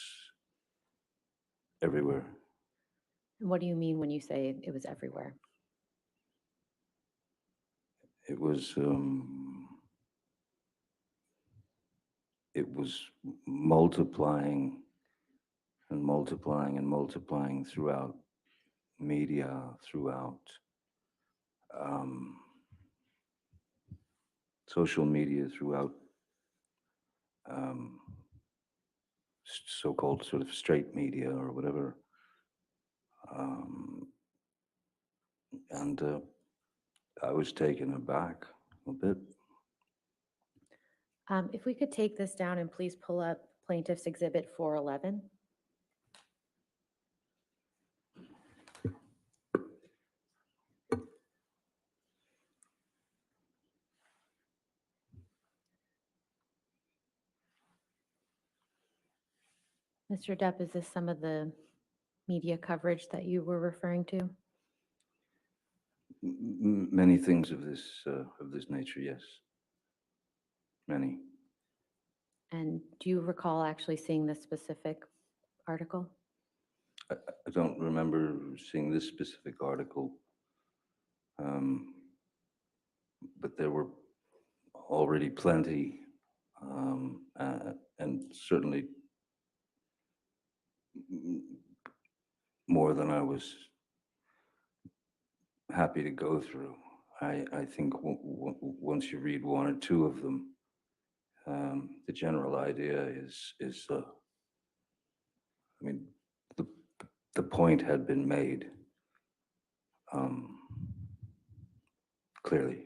everywhere. And what do you mean when you say it was everywhere? It was multiplying and multiplying and multiplying throughout media, throughout social media, throughout so-called sort of straight media or whatever. And I was taken aback a bit. If we could take this down and please pull up Plaintiff's Exhibit 411. Mr. Depp, is this some of the media coverage that you were referring to? Many things of this nature, yes. Many. And do you recall actually seeing this specific article? I don't remember seeing this specific article, but there were already plenty, and certainly more than I was happy to go through. I think once you read one or two of them, the general idea is I mean, the point had been made clearly.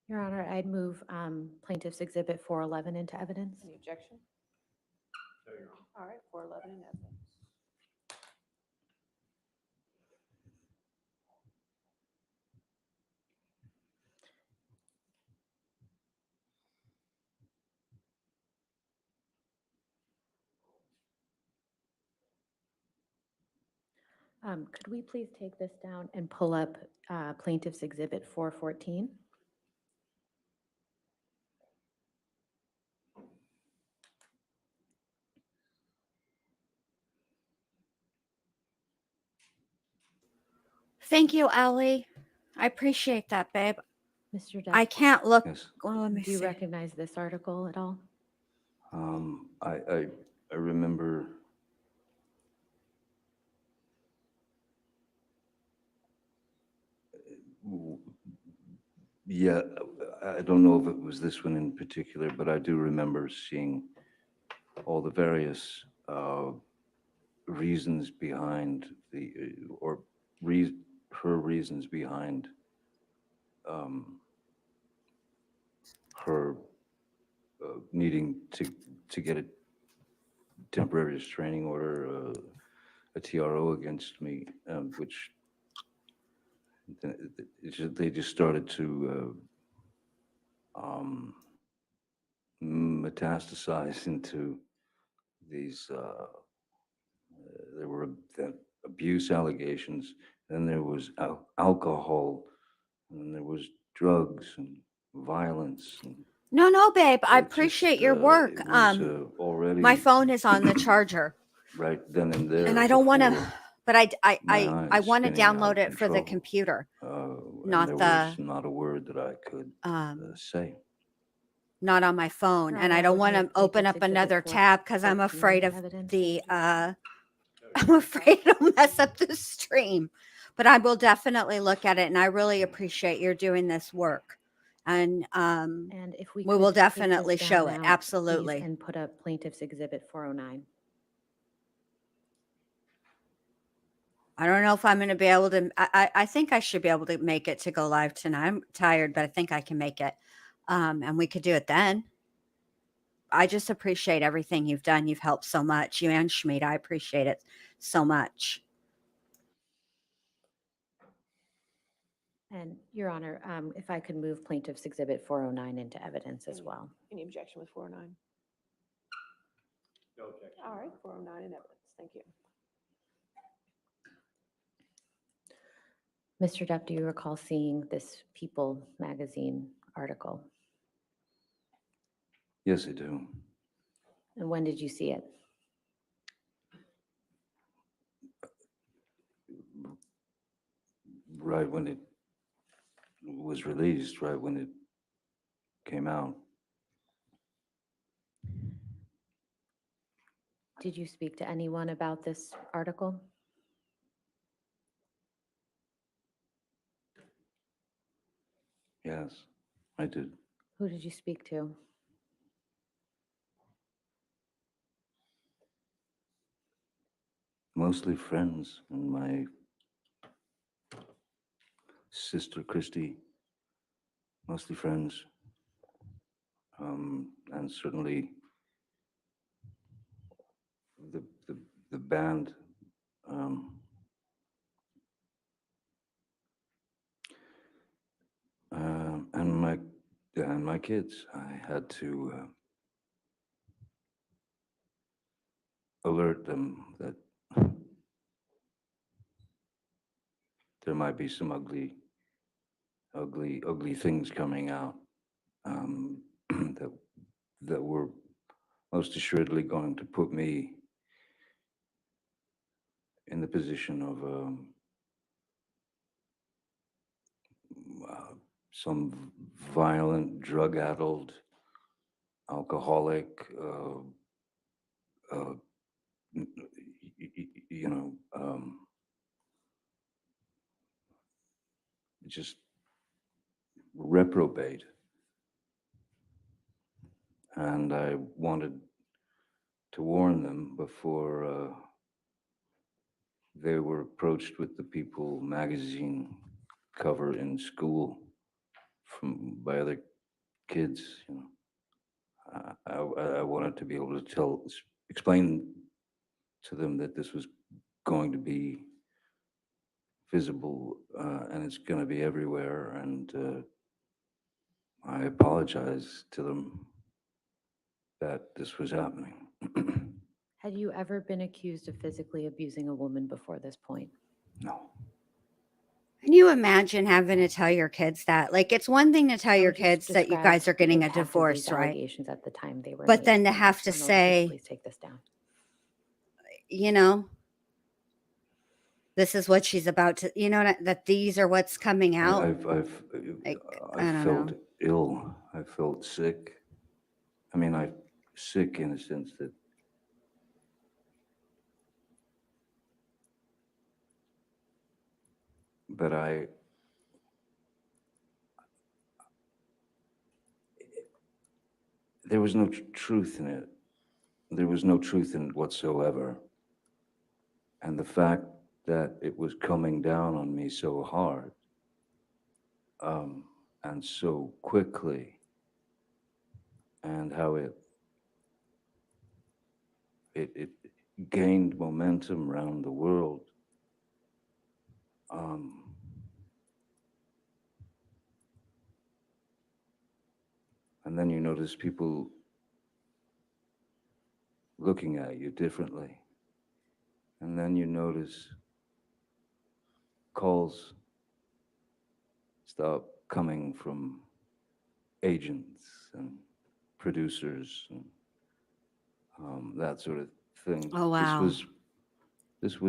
Your Honor, I'd move Plaintiff's Exhibit 411 into evidence. Any objection? No, Your Honor. All right, 411 in evidence. Could we please take this down and pull up Plaintiff's Exhibit 414? Thank you, Ellie. I appreciate that, babe. Mr. Depp, I can't look. Yes. Oh, let me do you see. recognize this article at all? I remember yeah, I don't know if it was this one in particular, but I do remember seeing all the various reasons behind her reasons behind her needing to get a temporary restraining order, a TRO against me, which they just started to metastasize into these. There were abuse allegations, then there was alcohol, and there was drugs and violence. And No, babe. I it just, appreciate your work. it was, already My phone is on the charger, right then and there. and I don't want to. before But my I eyes want to spinning out of download it for the control. computer, And not there the was not a word that I could say. not on my phone. Your And I Honor, don't would want to move open Plaintiff's up Exhibit another 4 tab because I'm 14 afraid into of evidence. the I'm afraid it'll mess up the stream. But I will definitely look at it, and I really appreciate you're doing this work. And And if we we will could take this definitely down show it. now, please, Absolutely. and put up Plaintiff's Exhibit 409. I don't know if I'm going to be able to. I think I should be able to make it to go live tonight. I'm tired, but I think I can make it. And we could do it then. I just appreciate everything you've done. You've helped so much. You and Schmid, I appreciate it so much. And Your Honor, if I could move Plaintiff's Exhibit 409 into evidence as well. Any objection with 409? No objection. All right, 409 in evidence. Thank you. Mr. Depp, do you recall seeing this People magazine article? Yes, I do. And when did you see it? Right when it was released, right when it came out. Did you speak to anyone about this article? Yes, I did. Who did you speak to? Mostly friends and my sister Christy, mostly friends. And certainly the band. And my kids. I had to alert them that there might be some ugly things coming out, that were most assuredly going to put me in the position of some violent, drug-addled, alcoholic, you know, just reprobate. And I wanted to warn them before they were approached with the People magazine cover in school by other kids. You know, I wanted to be able to explain to them that this was going to be visible, and it's going to be everywhere. And I apologize to them that this was happening. Had you ever been accused of physically abusing a woman before this point? No. Can you imagine having to tell your kids that? Like, it's one thing to tell How your would you kids that you describe guys are the getting a impact of divorce, these right? allegations at the time they were But made? then to have to Your Honor, would you say, please take this down. you know, this is what she's about to, you know, that these are what's coming out. Like, I I don't felt know. ill. I felt sick. I mean, I sick in the sense that but there was no truth in it. There was no truth in it whatsoever. And the fact that it was coming down on me so hard and so quickly, and how it gained momentum around the world. And then you notice people looking at you differently. And then you notice calls stop coming from agents and producers and that sort of thing. Oh, wow. This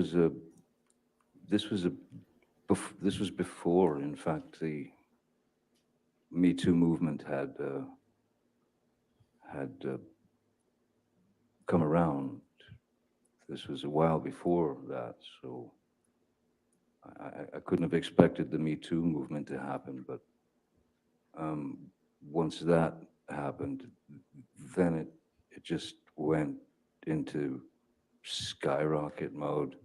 was before, in fact, the Me Too movement had come around. This was a while before that, so I couldn't have expected the Me Too movement to happen, but once that happened, then it just went into skyrocket mode.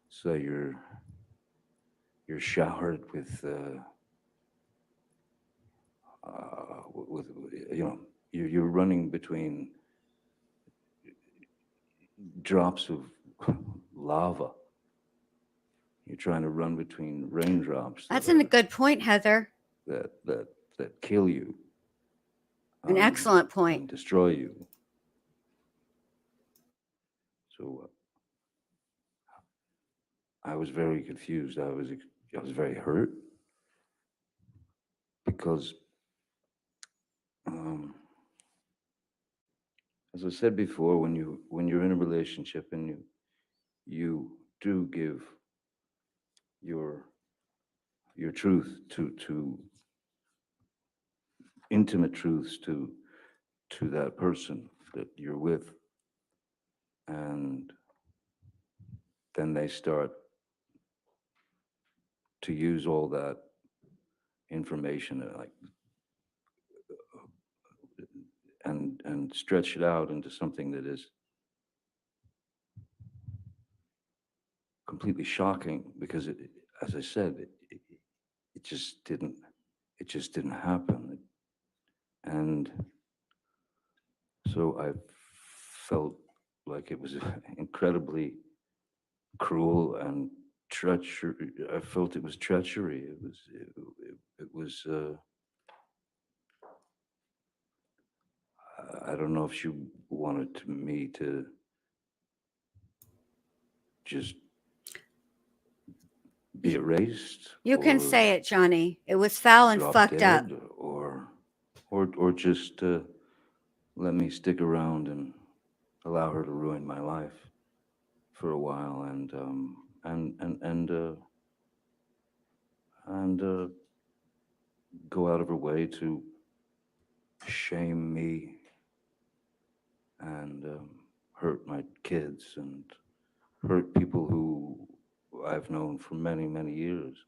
So you're showered with you're running between drops of lava. You're trying to run between raindrops. That's a good point, Heather. that kill you. An excellent And point. destroy you. So I was very confused. I was very hurt because, as I said before, when you're in a relationship and you do give your truth to intimate truths to that person that you're with, and then they start to use all that information and stretch it out into something that is completely shocking, because as I said, it just didn't happen. And so I felt like it was incredibly cruel and treachery. I felt it was treachery. It was I don't know if she wanted me to just be erased. You can or say it, Johnny. It was foul and drop fucked up. dead, or just let me stick around and allow her to ruin my life for a while, and go out of her way to shame me and hurt my kids and hurt people who I've known for many, many years.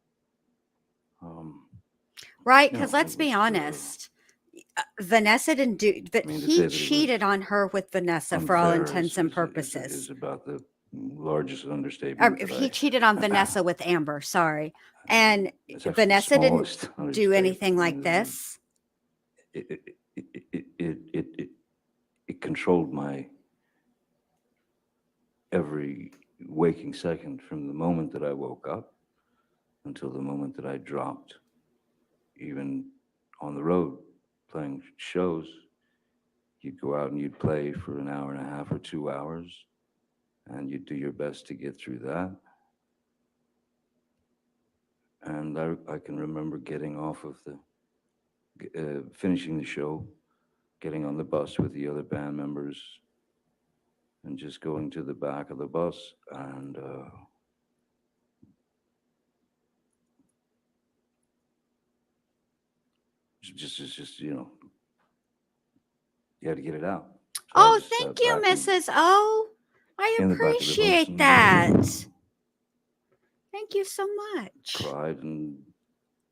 Right? You Because know, let's it be was, honest. Vanessa didn't do, but I mean, to he say that it was cheated on her with Vanessa for all unfair intents and is purposes. about the largest Or understatement that he I. cheated on Vanessa with Amber, sorry. And It's actually the Vanessa didn't smallest do anything understatement. I like mean, this. It controlled my every waking second, from the moment that I woke up until the moment that I dropped, even on the road playing shows. You'd go out and you'd play for an hour and a half or 2 hours, and you'd do your best to get through that. And I can remember getting off of finishing the show, getting on the bus with the other band members, and just going to the back of the bus and just you had to get it out. So I Oh, just thank sat you, back Mrs. O. I in the back of the bus appreciate that. and Thank you so much. cried and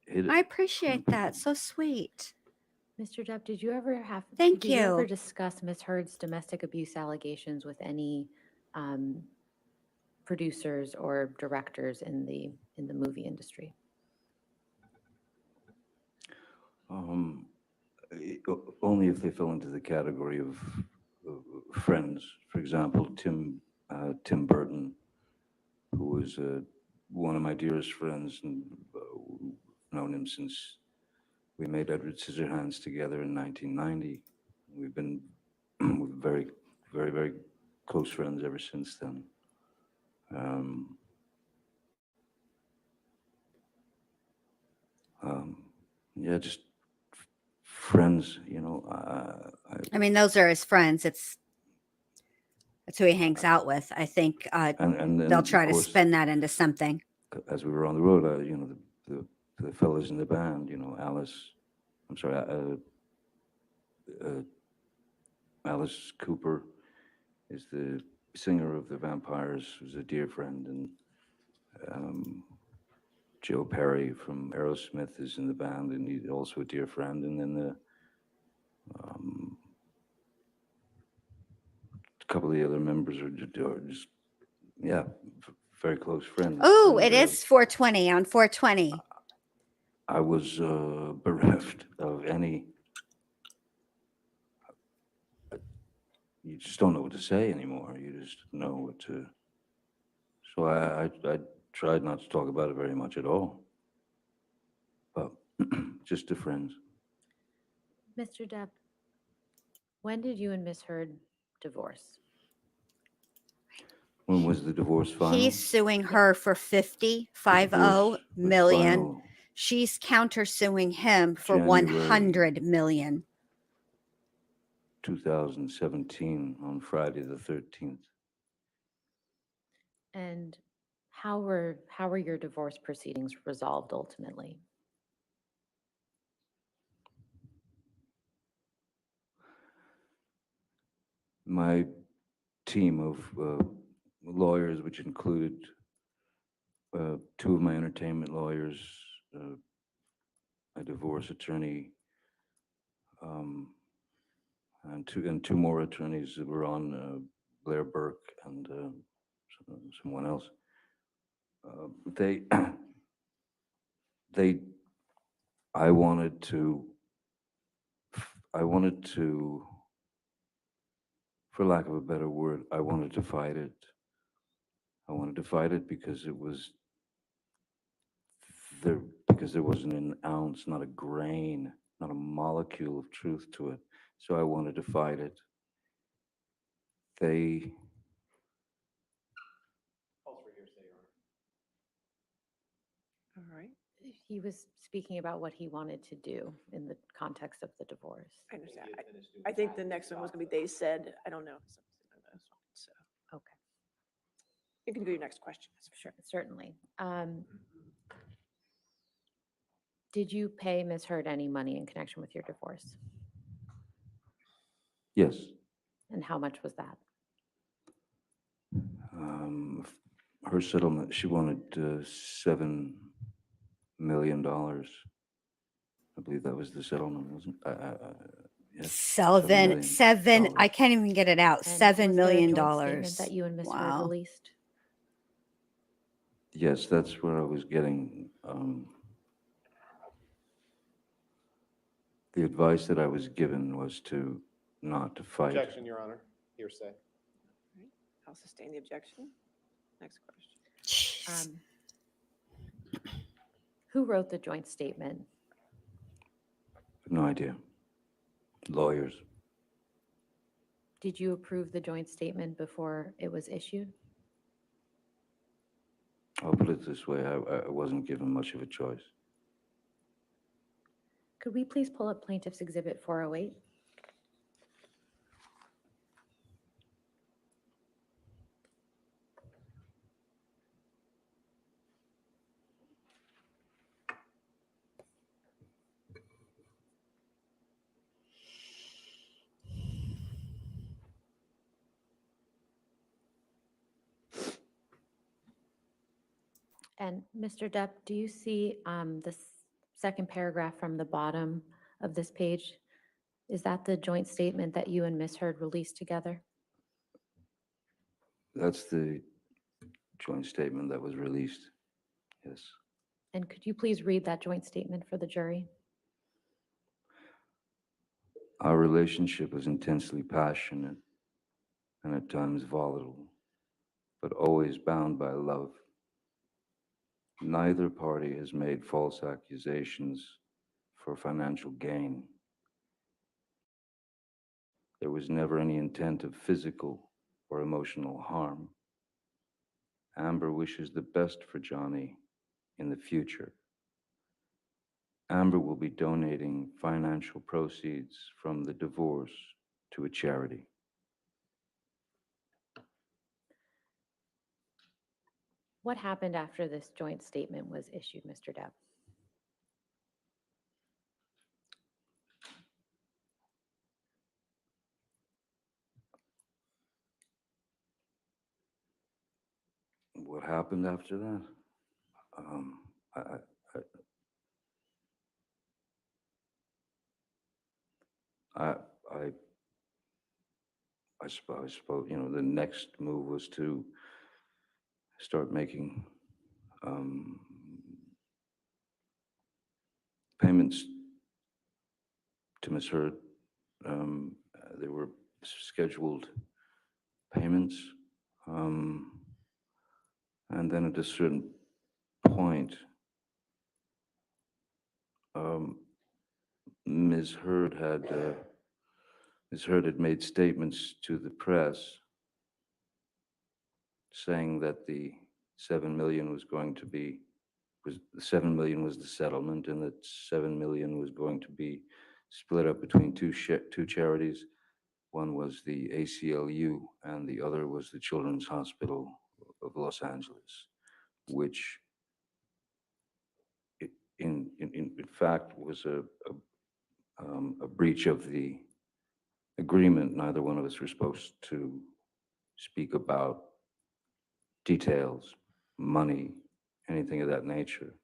hit it. I appreciate that. So sweet. Mr. Depp, did you ever Thank did you ever you. discuss Ms. Hurd's domestic abuse allegations with any producers or directors in the movie industry? Only if they fell into the category of friends. For example, Tim Burton, who was one of my dearest friends, and we've known him since we made Edward Scissorhands together in 1990. We've been very, very, very close friends ever since then. Yeah, just friends, you know. I mean, those are his friends. That's who he hangs out with. I think and then, they'll try of to course, spin that into something. as we were on the road, you know, the fellas in the band, you know, Alice Cooper is the singer of the Vampires, who's a dear friend, and Joe Perry from Aerosmith is in the band, and he's also a dear friend. And then a couple of the other members are just yeah, very close friends. Oh, And, it is 420 on 420. I was bereft of any. You just don't know what to say anymore. You just know what to. So I tried not to talk about it very much at all. But just to friends. Mr. Depp, when did you and Miss Hurd divorce? When was the divorce final? He's suing her for 50 The divorce was million. final She's countersuing him for January 100 million. 2017 on Friday the 13th. And how were your divorce proceedings resolved ultimately? My team of lawyers, which included two of my entertainment lawyers, a divorce attorney, and two more attorneys that were on, Blair Burke and someone else. They I wanted to, for lack of a better word, I wanted to fight it. I wanted to fight it because it was there, because there wasn't an ounce, not a grain, not a molecule of truth to it. So I wanted to fight it. They, Calls for hearsay, Your Honor. All right, He was speaking about what he wanted to do in the context of the divorce. I understand. He had finished doing I think the that. next one was gonna be they said, I don't know. So Okay, you can do your next question. sure, certainly. Did you pay Ms. Hurd any money in connection with your divorce? yes, And how much was that? her settlement, she wanted $7 million. I believe that was the settlement, wasn't it? Yes, Seven. I can't even get it out. And $7 was there a million. joint statement that you and Ms. Hurd Wow. released? Yes, that's where I was getting. The advice that I was given was to not to fight. Objection, Your Honor. Hearsay. All right, I'll sustain the objection. Next question. Jeez. Who wrote the joint statement? No idea. Lawyers. Did you approve the joint statement before it was issued? I'll put it this way, I wasn't given much of a choice. Could we please pull up Plaintiff's Exhibit 408? And Mr. Depp, do you see the second paragraph from the bottom of this page? Is that the joint statement that you and Ms. Hurd released together? That's the joint statement that was released. Yes. And could you please read that joint statement for the jury? Our relationship was intensely passionate and at times volatile, but always bound by love. Neither party has made false accusations for financial gain. There was never any intent of physical or emotional harm. Amber wishes the best for Johnny in the future. Amber will be donating financial proceeds from the divorce to a charity. What happened after this joint statement was issued, Mr. Depp? What happened after that? Um, I, I, I, I, I suppose, the next move was to start making payments to Ms. Hurd. There were scheduled payments. And then at a certain point, Ms. Hurd had made statements to the press saying that the 7 million was going to be, the 7 million was the settlement, and that 7 million was going to be split up between two charities. One was the ACLU, and the other was the Children's Hospital of Los Angeles, which in fact was a breach of the agreement. Neither one of us were supposed to speak about details, money, anything of that nature.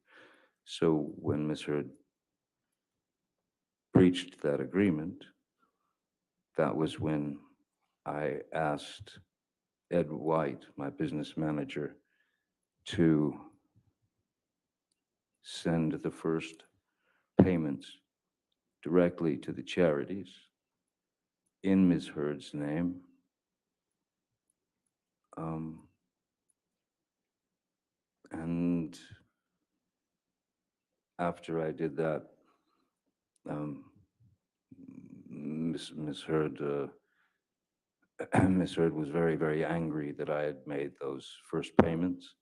So when Ms. Hurd breached that agreement, that was when I asked Ed White, my business manager, to send the first payments directly to the charities in Ms. Hurd's name. And after I did that, Ms. Hurd, Ms. Hurd was very, very angry that I had made those first payments,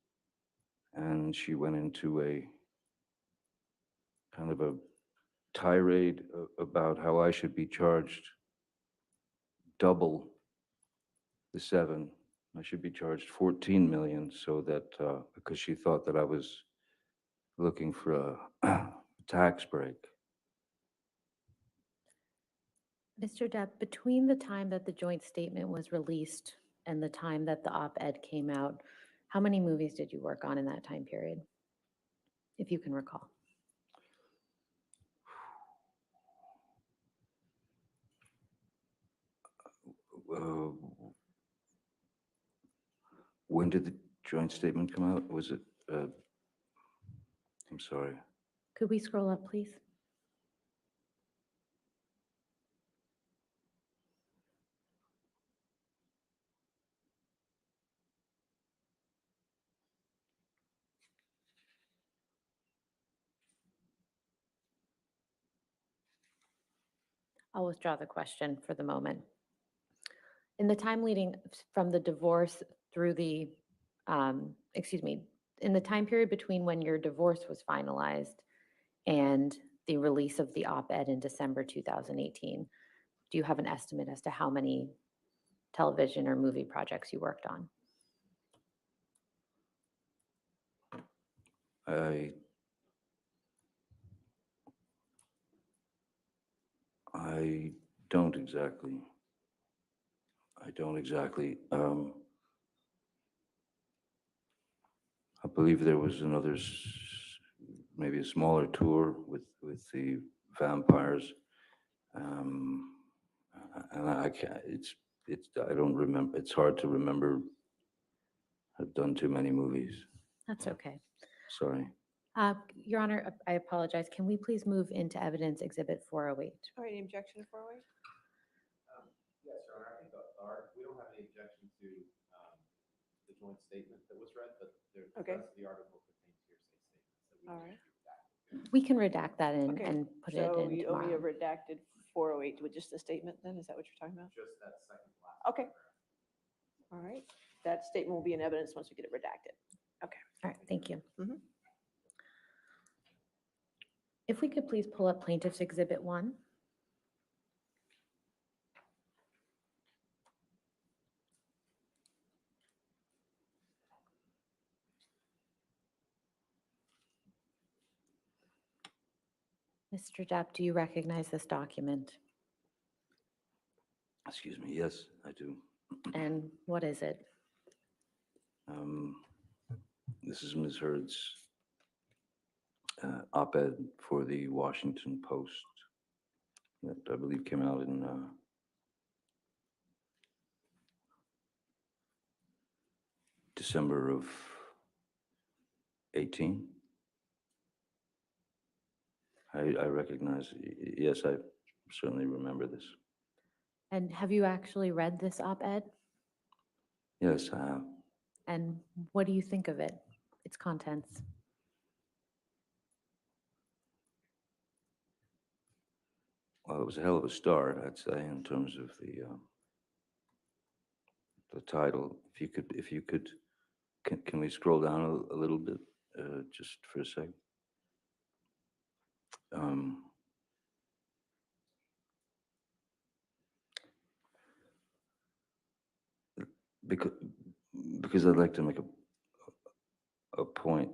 and she went into a kind of a tirade about how I should be charged double the 7. I should be charged 14 million, so that because she thought that I was looking for a tax break. Mr. Depp, between the time that the joint statement was released and the time that the op-ed came out, how many movies did you work on in that time period, if you can recall? Uh, when did the joint statement come out? Was it, I'm sorry. Could we scroll up, please? I'll withdraw the question for the moment. In the time leading from the divorce through the, in the time period between when your divorce was finalized and the release of the op-ed in December 2018, do you have an estimate as to how many television or movie projects you worked on? I don't exactly. I don't exactly. I believe there was another, maybe a smaller tour with the vampires. And I can't, I don't remember, it's hard to remember I've done too many movies. That's okay. Sorry. Your Honor, I apologize. Can we please move into evidence exhibit 408? All right, any objection to 408? Yes, Your Honor, I think we don't have any objection to the joint statement that was read, but the Okay. rest of the article contains hearsay statements. All right. We can redact that in Okay, and put it So in you owe me a tomorrow. redacted 408 with just the statement then? Is that what you're talking about? Just that second to last. Okay. All right. That statement will be in evidence once we get it redacted. All right, thank you. Mhm. If we could please pull up Plaintiff's Exhibit 1. Mr. Depp, do you recognize this document? Excuse me. Yes, I do. And what is it? This is Ms. Hurd's op-ed for the Washington Post that I believe came out in December of 18. I recognize, yes, I certainly remember this. And have you actually read this op-ed? Yes, I have. And what do you think of it, its contents? Well, it was a hell of a start, I'd say, in terms of the title. If you could, can we scroll down a little bit, just for a second? Because because I'd like to make a point.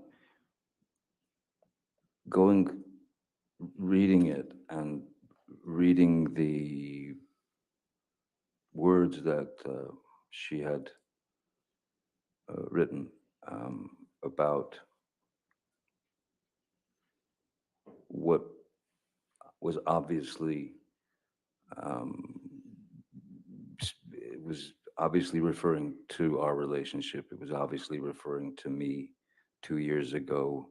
Reading it and reading the words that she had written about what was obviously it was obviously referring to our relationship. It was obviously referring to me 2 years ago.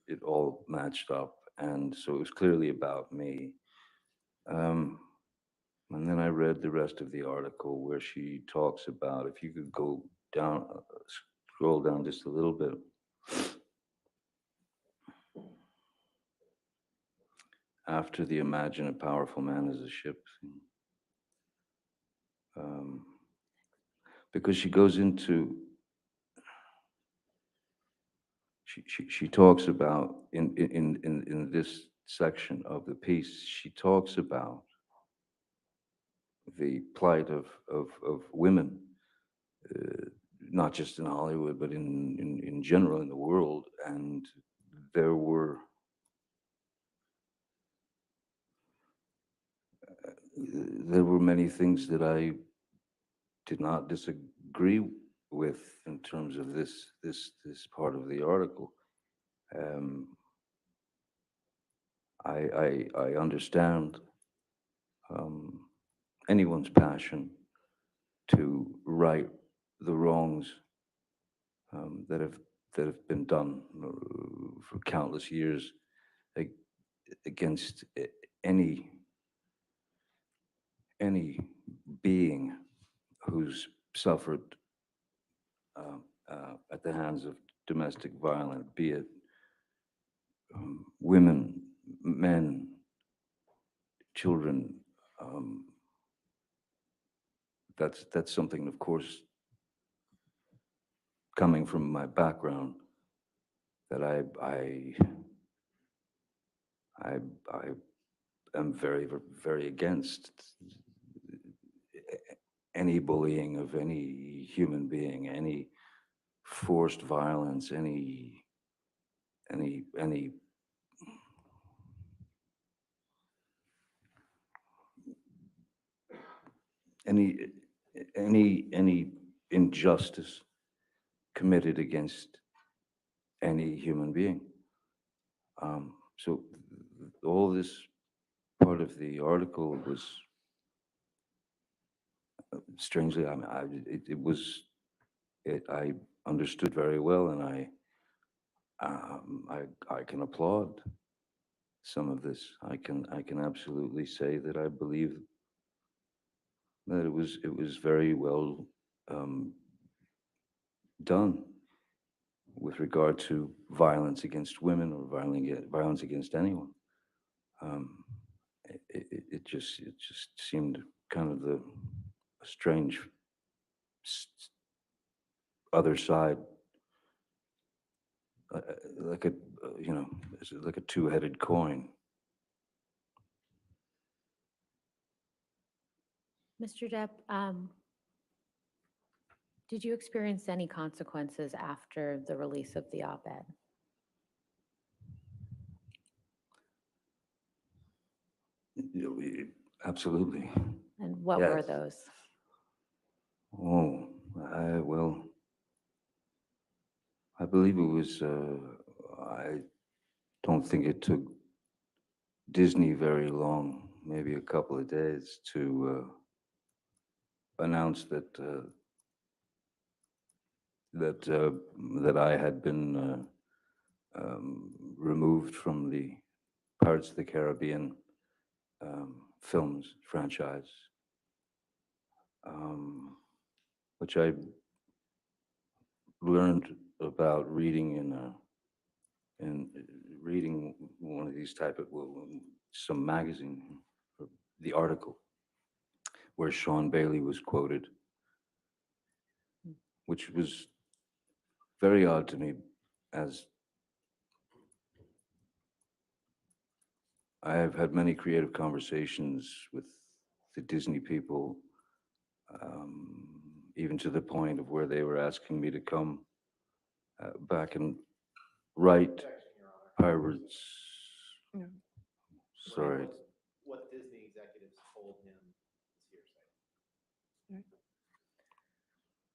It all matched up, and so it was clearly about me. And then I read the rest of the article where she talks about, if you could go down, scroll down just a little bit. After the imagine a powerful man as a ship. Because she goes into, she talks about, in this section of the piece, she talks about the plight of women, not just in Hollywood, but in general in the world. And there were many things that I did not disagree with in terms of this part of the article. I understand anyone's passion to right the wrongs that have been done for countless years against any being who's suffered at the hands of domestic violence, be it women, men, children. That's something, of course, coming from my background, that I am very, very against any bullying of any human being, any forced violence, any injustice committed against any human being. So all this part of the article was strangely, I understood very well, and I can applaud some of this. I can absolutely say that I believe that it was very well um, done with regard to violence against women or violence against anyone. Um, it just seemed kind of the a strange s- other side, like a it's like a two-headed coin. Mr. Depp, did you experience any consequences after the release of the op-ed? Absolutely. And what were Yes. those? Oh, well, I believe it was. I don't think it took Disney very long, maybe a couple of days, to announce that I had been removed from the Pirates of the Caribbean films franchise, which I learned about reading in reading one of these type of some magazine, the article where Sean Bailey was quoted, which was very odd to me, as I have had many creative conversations with the Disney people, even to the point of where they were asking me to come back and write Pirates. No. Sorry. What Disney executives told him is hearsay.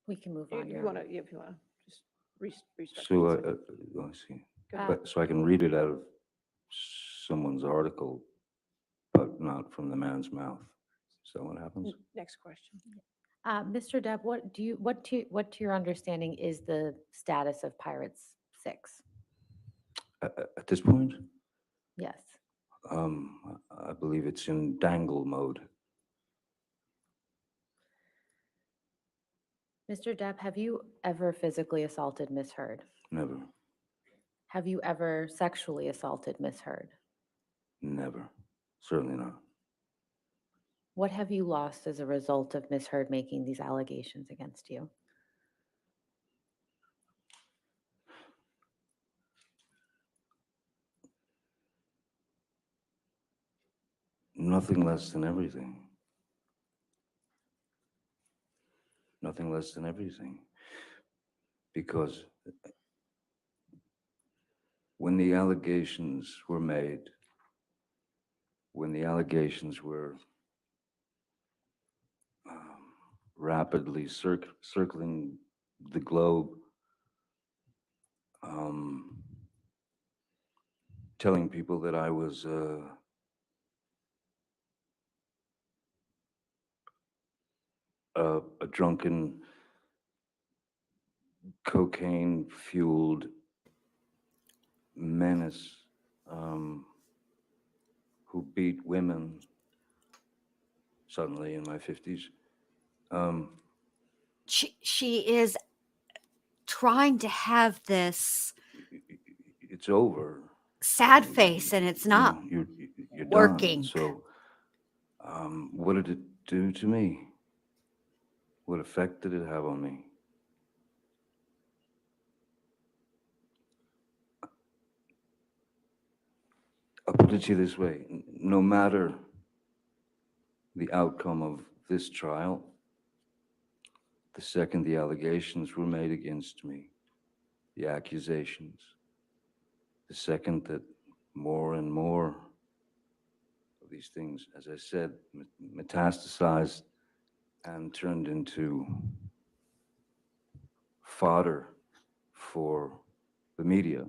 We can move You on. you Your wanna, if you wanna, just restructure. So, this. I see. Go ahead. But, so I can read it out of someone's article, but not from the man's mouth. Is that what happens? Next question. Mr. Depp, what to your understanding is the status of Pirates 6? At this point, Yes. I believe it's in dangle mode. Mr. Depp, have you ever physically assaulted Miss Hurd? Never, Have you ever sexually assaulted Miss Hurd? never, certainly not. What have you lost as a result of Miss Hurd making these allegations against you? Nothing less than everything. Nothing less than everything. Because when the allegations were made, when the allegations were rapidly circling the globe, telling people that I was a drunken, cocaine-fueled menace who beat women suddenly in my 50s. She is trying to have this It's over. sad face, and it's You not know, you're done. working. So, what did it do to me? What effect did it have on me? I'll put it to you this way. No matter the outcome of this trial, the second the allegations were made against me, the accusations, the second that more and more of these things, as I said, metastasized and turned into fodder for the media.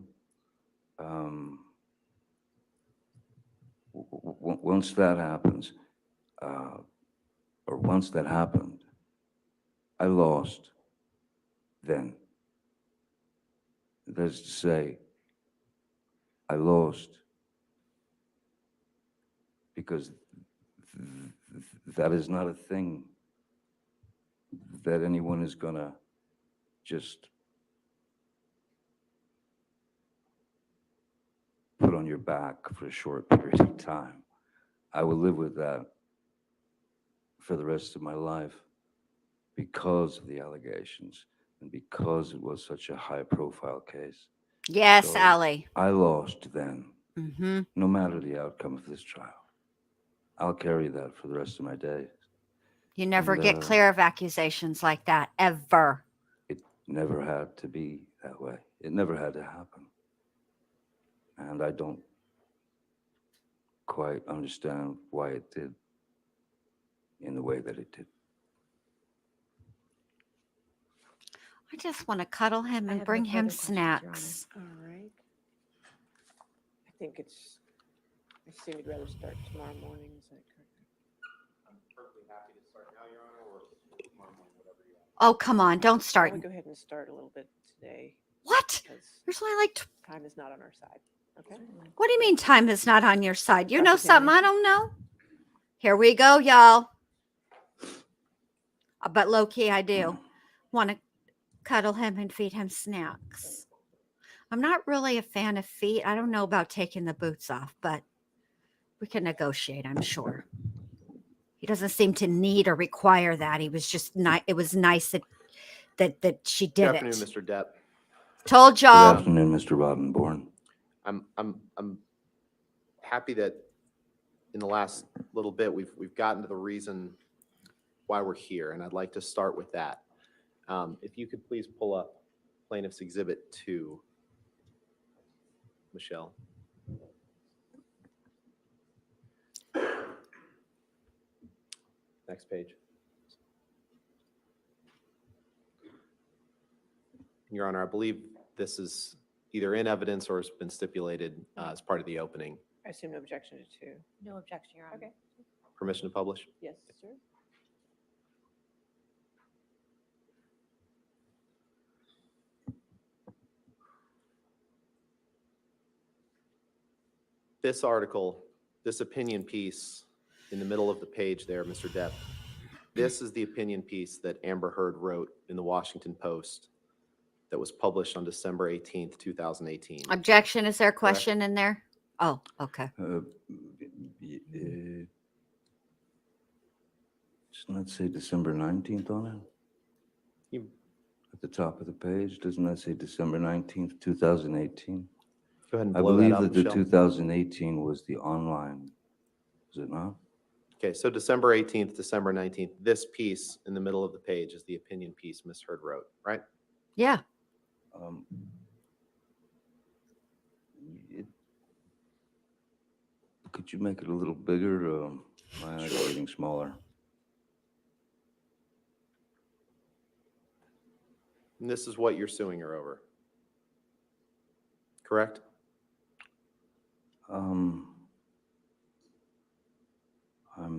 Once that happens, or once that happened, I lost then. That is to say, I lost because that is not a thing that anyone is gonna just put on your back for a short period of time. I will live with that for the rest of my life because of the allegations and because it was such a high-profile case. Yes, So Allie. I lost then, Mm-hmm. no matter the outcome of this trial. I'll carry that for the rest of my days. You never And, get clear of accusations like that, ever. It never had to be that way. It never had to happen. And I don't quite understand why it did in the way that it did. I just want to cuddle him I and have bring no him further questions, Your Honor. snacks. All right. I think it's, I assume you'd rather start tomorrow morning, is that correct? I'm perfectly happy to start now, Your Honor, or tomorrow morning, whatever you want. Oh, come on. Don't Why start. don't we go ahead and start a little bit today, What? because There's only like, time is not on our side, okay? what do you mean time is not on your side? You know Dr. something I don't know? Here we go, y'all. But low key, I do want to cuddle him and feed him snacks. I'm not really a fan of feet. I don't know about taking the boots off, but we can negotiate, I'm sure. He doesn't seem to need or require that. He was just nice. It was nice that she Good did afternoon, it. Mr. Depp. Told Good y'all. afternoon, Mr. Roddenborn. I'm happy that in the last little bit, we've gotten to the reason why we're here, and I'd like to start with that. If you could please pull up Plaintiff's Exhibit 2, Michelle. Next page. Your Honor, I believe this is either in evidence or has been stipulated as part of the opening. I assume no objection to two. No objection, Your Honor. Okay. Permission to publish? Yes, sir. This article, this opinion piece in the middle of the page there, Mr. Depp, this is the opinion piece that Amber Hurd wrote in the Washington Post that was published on December 18th, 2018. Objection. Is there a question in there? Oh, okay. Doesn't that say December 19th on it? You- At the top of the page, doesn't that say December 19th, 2018? Go ahead and I blow believe that up, that the Michelle. 2018 was the online, is it not? Okay, so December 18th, December 19th, this piece in the middle of the page is the opinion piece Ms. Hurd wrote, right? Yeah. It- Could you make it a little bigger? My eyes are getting smaller. And this is what you're suing her over. Correct? I'm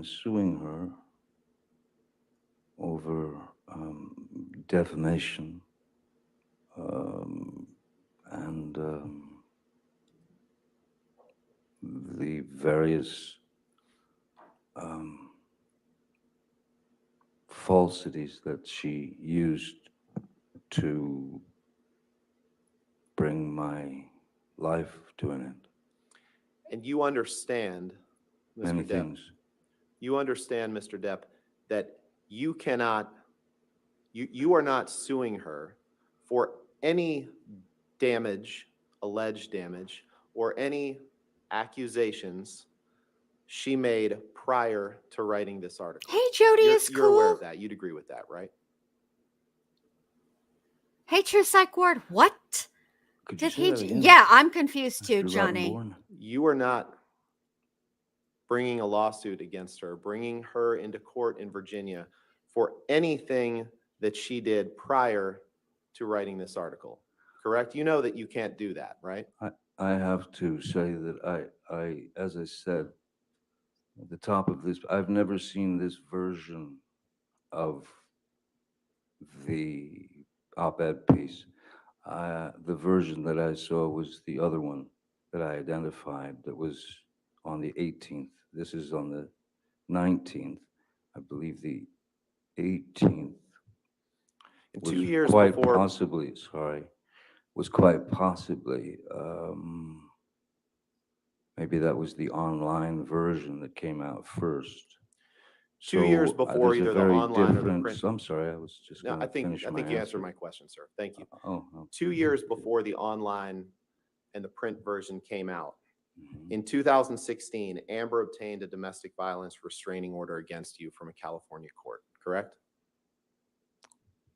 suing her over defamation and the various falsities that she used to bring my life to an end. And you understand, Mr. Many Depp, things. you understand, Mr. Depp, that you cannot, you are not suing her for any damage, alleged damage, or any accusations she made prior to writing this article. Hey, Jody You're, is you're aware cool. of that. You'd agree with that, right? Hey, True Psych Ward. What? Could you Did say he? that again, Yeah, I'm confused too, Mr. Johnny. Roddenborn? You are not bringing a lawsuit against her, bringing her into court in Virginia for anything that she did prior to writing this article, correct? You know that you can't do that, right? I have to say that I, as I said at the top of this, I've never seen this version of the op-ed piece. The version that I saw was the other one that I identified that was on the 18th. This is on the 19th. I believe the 18th And was 2 years quite before, possibly, sorry, was quite possibly, maybe that was the online version that came out first. 2 years So, before there's a either the very online or the different- print. I'm sorry, I was just No, going I to think, finish I my think you answered answer. my question, sir. Thank you. Oh. 2 years before the online and the print version came out, Mhm. in 2016, Amber obtained a domestic violence restraining order against you from a California court, correct?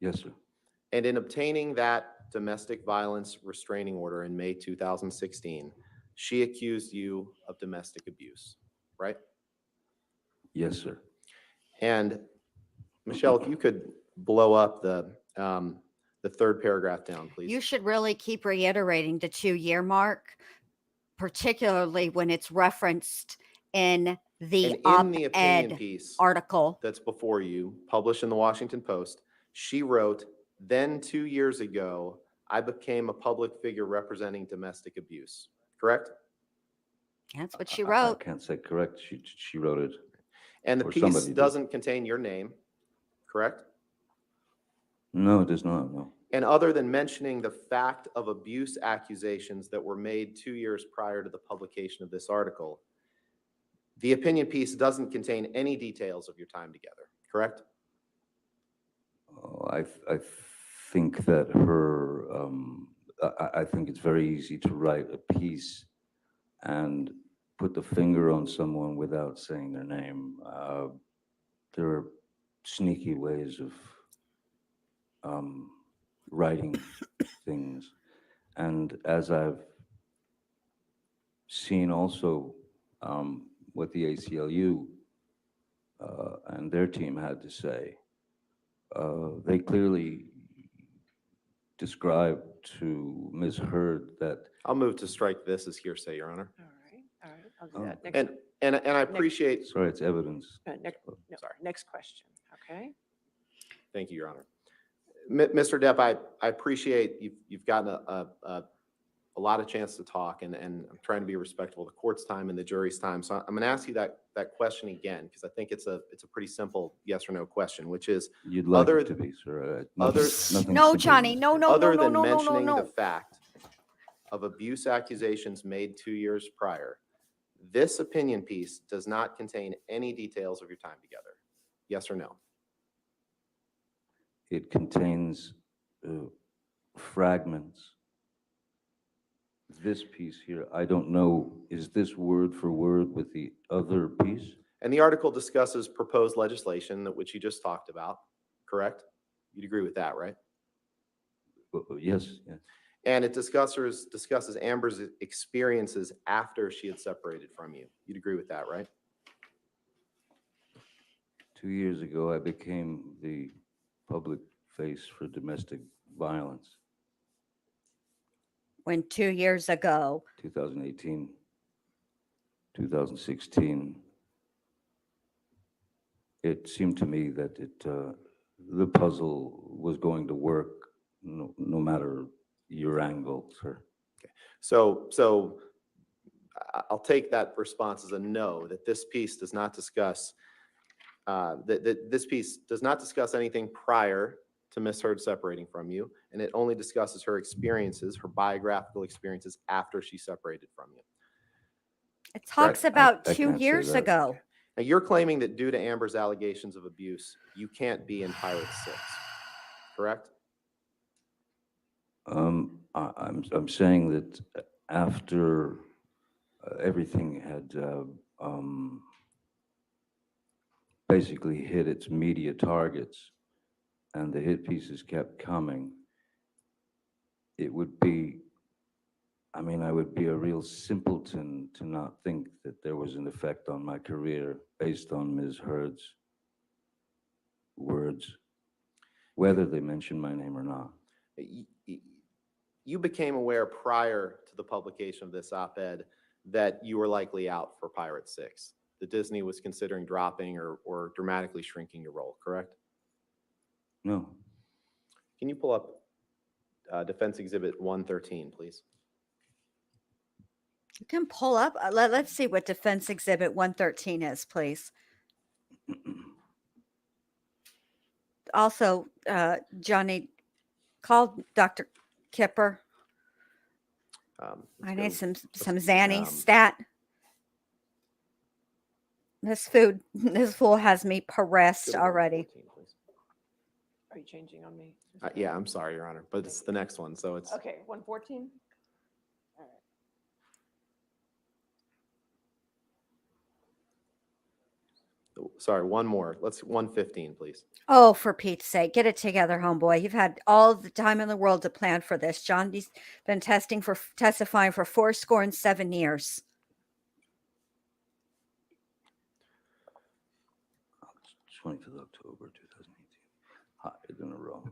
Yes, sir. And in obtaining that domestic violence restraining order in May 2016, she accused you of domestic abuse, right? Yes, sir. And Michelle, if you could blow up the third paragraph down, please. You should really keep reiterating the 2-year mark, particularly when it's referenced in the And in the opinion op-ed piece article. that's before you, published in the Washington Post, she wrote, "Then 2 years ago, I became a public figure representing domestic abuse," correct? That's what she I wrote. can't say correct. She wrote it. And the Or piece somebody did. doesn't contain your name, correct? No, it does not, no. And other than mentioning the fact of abuse accusations that were made 2 years prior to the publication of this article, the opinion piece doesn't contain any details of your time together, correct? Oh, I think that her, I think it's very easy to write a piece and put the finger on someone without saying their name. There are sneaky ways of writing things. And as I've seen also what the ACLU and their team had to say, they clearly described to Ms. Hurd that, I'll move to strike this as hearsay, Your Honor. All right, I'll do Oh. that. Next, And I appreciate, sorry, it's evidence. next, no, Sorry. next question, okay? thank you, Your Honor. Mr. Depp, I appreciate you've gotten a lot of chance to talk, and I'm trying to be respectful of the court's time and the jury's time. So I'm going to ask you that question again, because I think it's a pretty simple yes or no question, which is, You'd like Other- it to be, sir. other- nothing No, simple Johnny, as- no, no, no, other no, than no, no, no, mentioning the no. fact of abuse accusations made 2 years prior, this opinion piece does not contain any details of your time together. Yes or no? It contains fragments. This piece here, I don't know, is this word for word with the other piece? And the article discusses proposed legislation that which you just talked about, correct? You'd agree with that, right? Yes, yes. And it discusses Amber's experiences after she had separated from you. You'd agree with that, right? 2 years ago, I became the public face for domestic violence. When 2 years ago, 2018, 2016. It seemed to me that the puzzle was going to work no matter your angle, sir. So I'll take that response as a no, that this piece does not discuss, that this piece does not discuss anything prior to Ms. Hurd separating from you, and it only discusses her experiences, her biographical experiences after she separated from you. it talks I about can't 2 say years that. ago. Now, you're claiming that due to Amber's allegations of abuse, you can't be in Pilot 6, correct? I'm saying that after everything had basically hit its media targets and the hit pieces kept coming, it would be, I mean, I would be a real simpleton to not think that there was an effect on my career based on Ms. Hurd's words, whether they mention my name or not. You became aware prior to the publication of this op-ed that you were likely out for Pirate 6, that Disney was considering dropping or dramatically shrinking your role, correct? No. Can you pull up Defense Exhibit 113, please? You can pull up. Let's see what Defense Exhibit 113 is, please. Also, Johnny, call Dr. Kipper. I need some Xanny stat. This fool has me pressed already. Are you changing on me? Yeah, I'm sorry, Your Honor, but it's the next one, so it's. Okay, 114? All right. Sorry, one more. Let's 115, please. Oh, for Pete's sake, get it together, homeboy. You've had all the time in the world to plan for this. Johnny's been testifying for 77 years. 25th of October, 2018. Higher than a rum.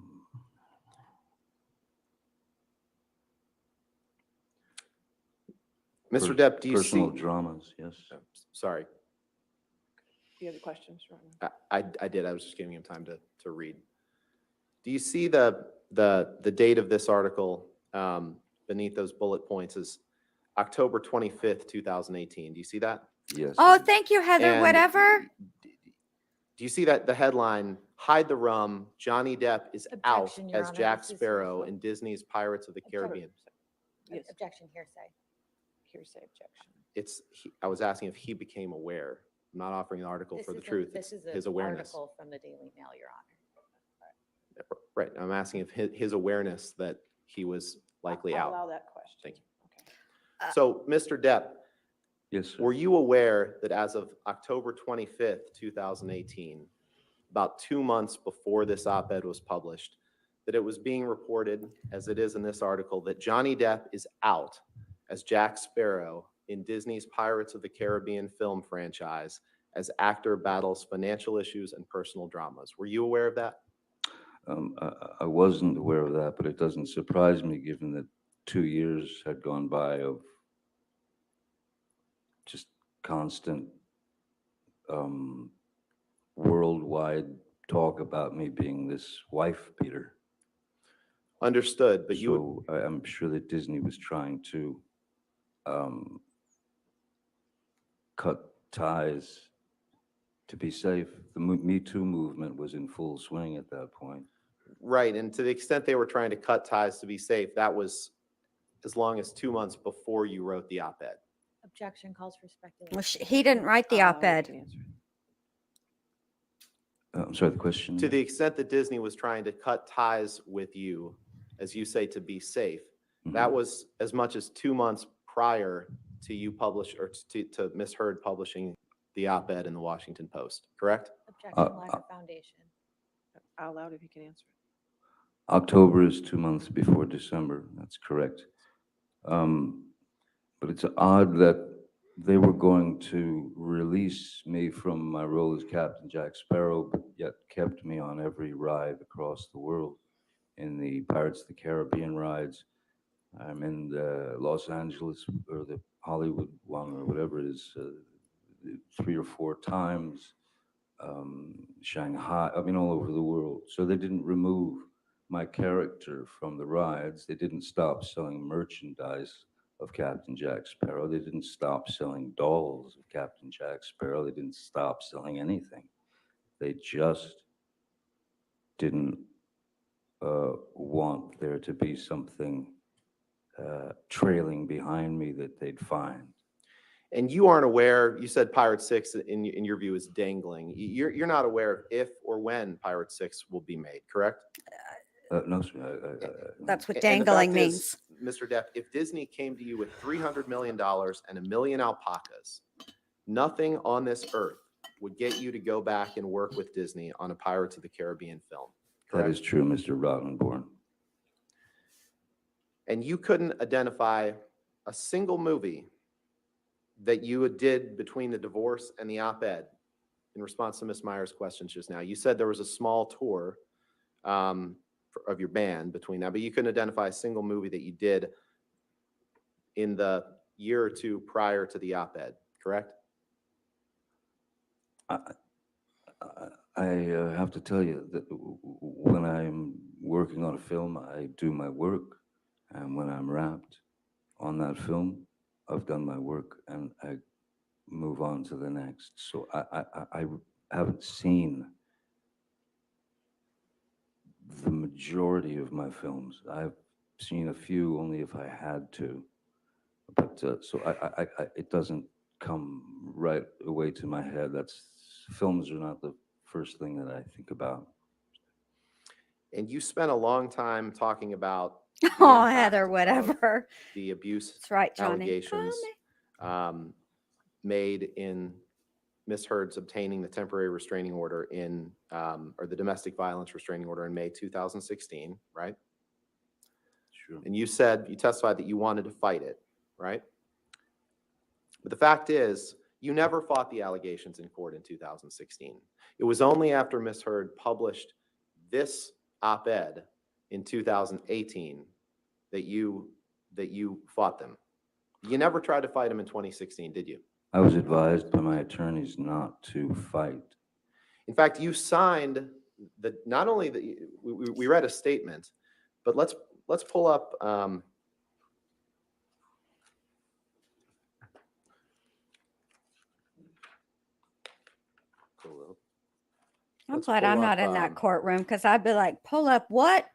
Mr. Depp, do you see? Personal dramas, yes. Sorry, Do you have the questions? Right now? I did. I was just giving him time to read. Do you see the date of this article beneath those bullet points is October 25th, 2018? Do you see that? Yes. Oh, thank you, Heather. And Whatever. Do you see that the headline, Hide the Rum, Johnny Depp is out Objection, Your as Honor. Jack This is Sparrow hearsay. in Disney's Pirates of the Caribbean? Yes, Objection, hearsay. hearsay objection. I was asking if he became aware. I'm not offering an article for the truth. This It's is his an awareness. article from the Daily Mail, Your Honor. Right. I'm asking if his awareness that he was likely I'll out. allow that question. Thank you. Okay. So, Mr. Depp, Yes, sir. were you aware that as of October 25th, 2018, about 2 months before this op-ed was published, that it was being reported, as it is in this article, that Johnny Depp is out as Jack Sparrow in Disney's Pirates of the Caribbean film franchise as actor battles financial issues and personal dramas? Were you aware of that? I wasn't aware of that, but it doesn't surprise me given that 2 years had gone by of just constant worldwide talk about me being this wife beater. Understood, but you, So I'm sure that Disney was trying to cut ties to be safe. The Me Too movement was in full swing at that point. right, and to the extent they were trying to cut ties to be safe, that was as long as 2 months before you wrote the op-ed. Objection calls for speculation. Well, he didn't write the I'll allow you op-ed. to answer it. I'm sorry, the question? To the extent that Disney was trying to cut ties with you, as you say, to be safe, that Mhm. was as much as 2 months prior to you publish, or to Ms. Hurd publishing the op-ed in the Washington Post, correct? Objection, lack of foundation. I'll allow it if you can answer it. October is 2 months before December. That's correct. But it's odd that they were going to release me from my role as Captain Jack Sparrow, but yet kept me on every ride across the world. In the Pirates of the Caribbean rides, I'm in the Los Angeles or the Hollywood one or whatever it is, 3 or 4 times. Shanghai, I mean, all over the world. So they didn't remove my character from the rides. They didn't stop selling merchandise of Captain Jack Sparrow. They didn't stop selling dolls of Captain Jack Sparrow. They didn't stop selling anything. They just didn't want there to be something trailing behind me that they'd find. And you aren't aware, you said Pirate 6 in your view is dangling. You're not aware of if or when Pirate 6 will be made, correct? No, sir. That's what And the fact dangling is, means. Mr. Depp, if Disney came to you with $300 million and 1 million alpacas, nothing on this earth would get you to go back and work with Disney on a Pirates of the Caribbean film, That correct? is true, Mr. Rottenborn. And you couldn't identify a single movie that you did between the divorce and the op-ed in response to Ms. Meyer's questions just now. You said there was a small tour of your band between that, but you couldn't identify a single movie that you did in the year or two prior to the op-ed, correct? I have to tell you that when I'm working on a film, I do my work, and when I'm wrapped on that film, I've done my work, and I move on to the next. So I haven't seen the majority of my films. I've seen a few only if I had to, but so it doesn't come right away to my head. Films are not the first thing that I think about. And you spent a long time talking about Oh, impact Heather, of whatever. the abuse That's right, Johnny. allegations made in Ms. Hurd's obtaining the temporary restraining order or the domestic violence restraining order in May 2016, right? Sure. And you testified that you wanted to fight it, right? But the fact is, you never fought the allegations in court in 2016. It was only after Ms. Hurd published this op-ed in 2018 that you fought them. You never tried to fight them in 2016, did you? I was advised by my attorneys not to fight. In fact, you signed not only we read a statement, but let's pull up. I'm Let's glad pull I'm not up, in that courtroom because I'd be like, pull up what?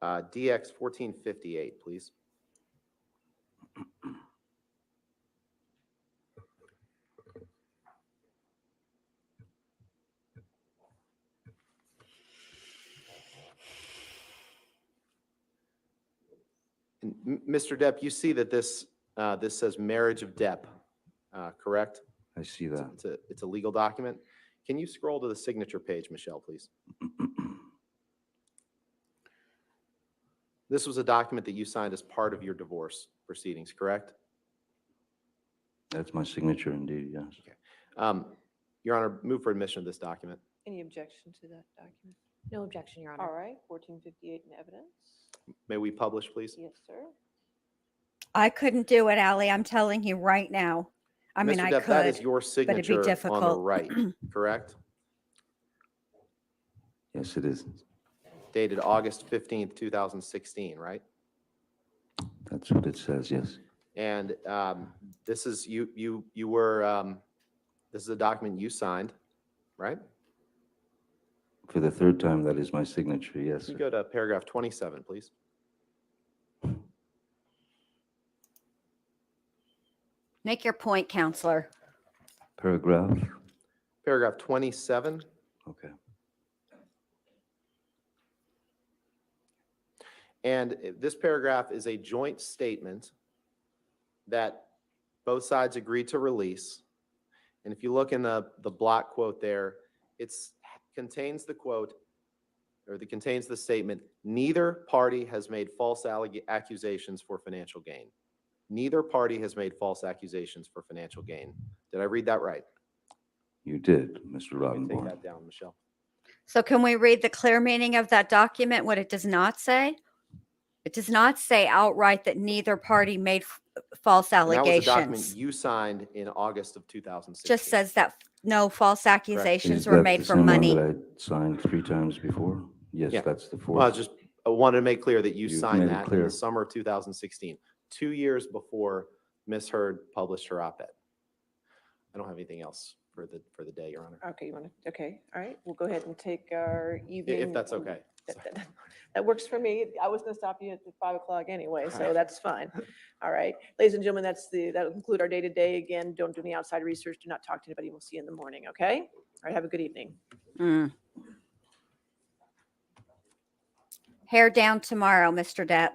DX 1458, please. And Mr. Depp, you see that this says marriage of Depp, correct? I see that. It's a legal document. Can you scroll to the signature page, Michelle, please? This was a document that you signed as part of your divorce proceedings, correct? That's my signature indeed, yes. Okay. Your Honor, move for admission of this document. Any objection to that document? No objection, Your Honor. All right, 1458 in evidence. May we publish, please? Yes, sir. I couldn't do it, Allie. I'm telling you right now. I mean, Mr. I Depp, that is could. your it'd be signature on the difficult. right, correct? Yes, it is. Dated August 15th, 2016, right? That's what it says, yes. And this is this is a document you signed, right? For the third time, that is my signature, yes. Can you Sir. go to paragraph 27, please? Make your point, counselor. Paragraph? Paragraph 27. Okay. And this paragraph is a joint statement that both sides agreed to release. And if you look in the block quote there, it contains the quote, or it contains the statement, neither party has made false accusations for financial gain. Neither party has made false accusations for financial gain. Did I read that right? You did, Mr. Let me take Rottenborn. that down, Michelle. So can we read the clear meaning of that document, what it does not say? It does not say outright that neither party made false And that was a document allegations. you signed in August of 2016. Just says that no false accusations Is were that made the for same money. one that I signed 3 times before? Yes, Yeah. that's the Well, I fourth. wanted to make clear that you You've signed made it that in clear. the summer of 2016, 2 years before Ms. Hurd published her op-ed. I don't have anything else for the day, Your Honor, Okay, you want to, okay, all right, we'll go ahead and take our evening. if that's okay. That works for me. I was going to stop you at 5 o'clock anyway, so that's fine. All right, ladies and gentlemen, that'll conclude our day-to-day. Again, don't do any outside research. Do not talk to anybody. We'll see you in the morning, okay? All right, have a good evening. Hair down tomorrow, Mr. Depp.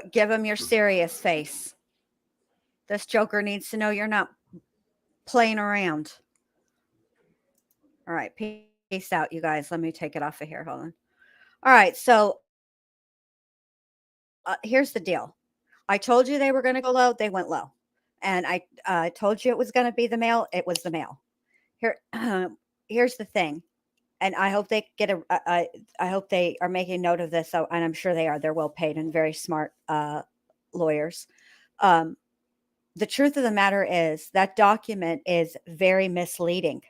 Give him your serious face. This joker needs to know you're not playing around. All right, peace out, you guys. Let me take it off of here. Hold on. All right, so here's the deal. I told you they were going to go low. They went low. And I told you it was going to be the mail. It was the mail. Here's the thing. And I hope they get I hope they are making note of this. So, and I'm sure they are. They're well paid and very smart lawyers. The truth of the matter is that document is very misleading.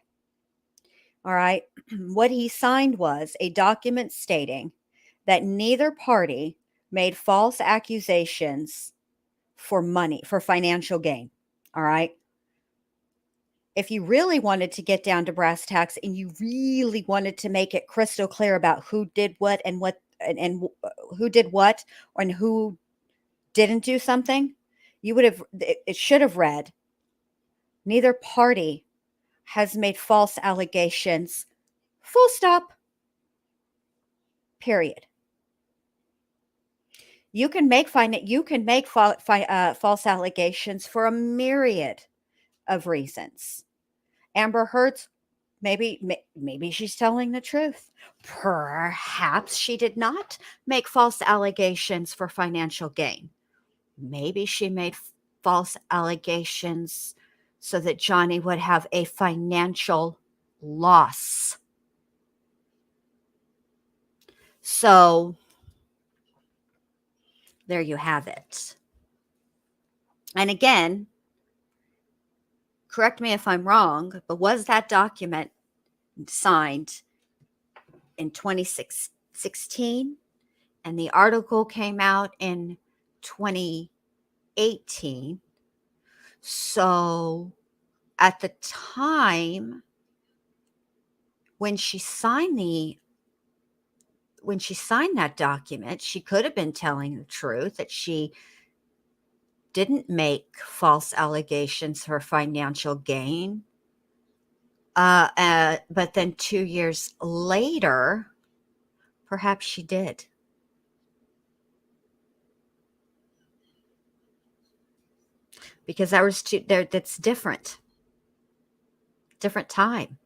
All right. What he signed was a document stating that neither party made false accusations for money, for financial gain. All right. If you really wanted to get down to brass tacks and you really wanted to make it crystal clear about who did what and who did what and who didn't do something, you would have, it should have read, neither party has made false allegations, full stop, period. You can make false allegations for a myriad of reasons. Amber Heard's maybe she's telling the truth. Perhaps she did not make false allegations for financial gain. Maybe she made false allegations so that Johnny would have a financial loss. So there you have it. And again, correct me if I'm wrong, but was that document signed in 2016 and the article came out in 2018? So at the time when she signed that document, she could have been telling the truth that she didn't make false allegations for financial gain. But then 2 years later, perhaps she did. Because that's different time.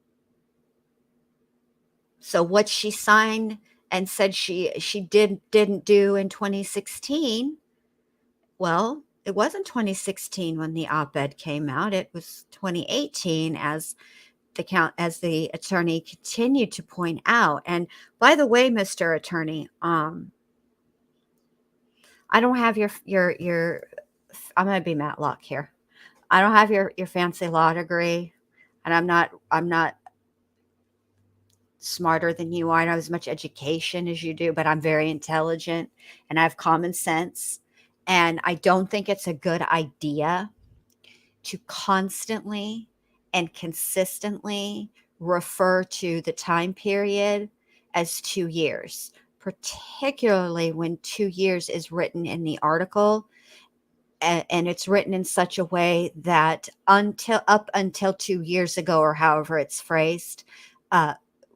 So what she signed and said she didn't do in 2016, well, it wasn't 2016 when the op-ed came out. It was 2018 as the attorney continued to point out. And by the way, Mr. Attorney, I don't have your I'm going to be Matlock here. I don't have your fancy law degree, and I'm not smarter than you are. I don't have as much education as you do, but I'm very intelligent and I have common sense. And I don't think it's a good idea to constantly and consistently refer to the time period as 2 years, particularly when 2 years is written in the article. And it's written in such a way that up until 2 years ago, or however it's phrased,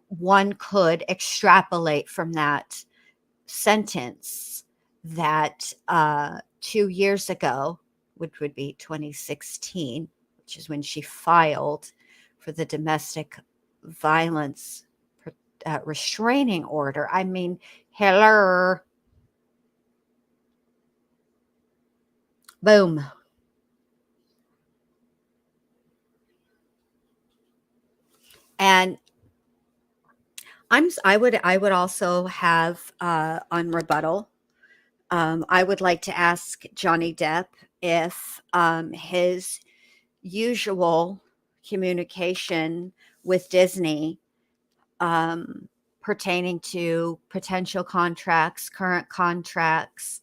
one could extrapolate from that sentence that 2 years ago, which would be 2016, which is when she filed for the domestic violence restraining order. I mean, hello. Boom. And I would also have on rebuttal. I would like to ask Johnny Depp if his usual communication with Disney pertaining to potential contracts, current contracts,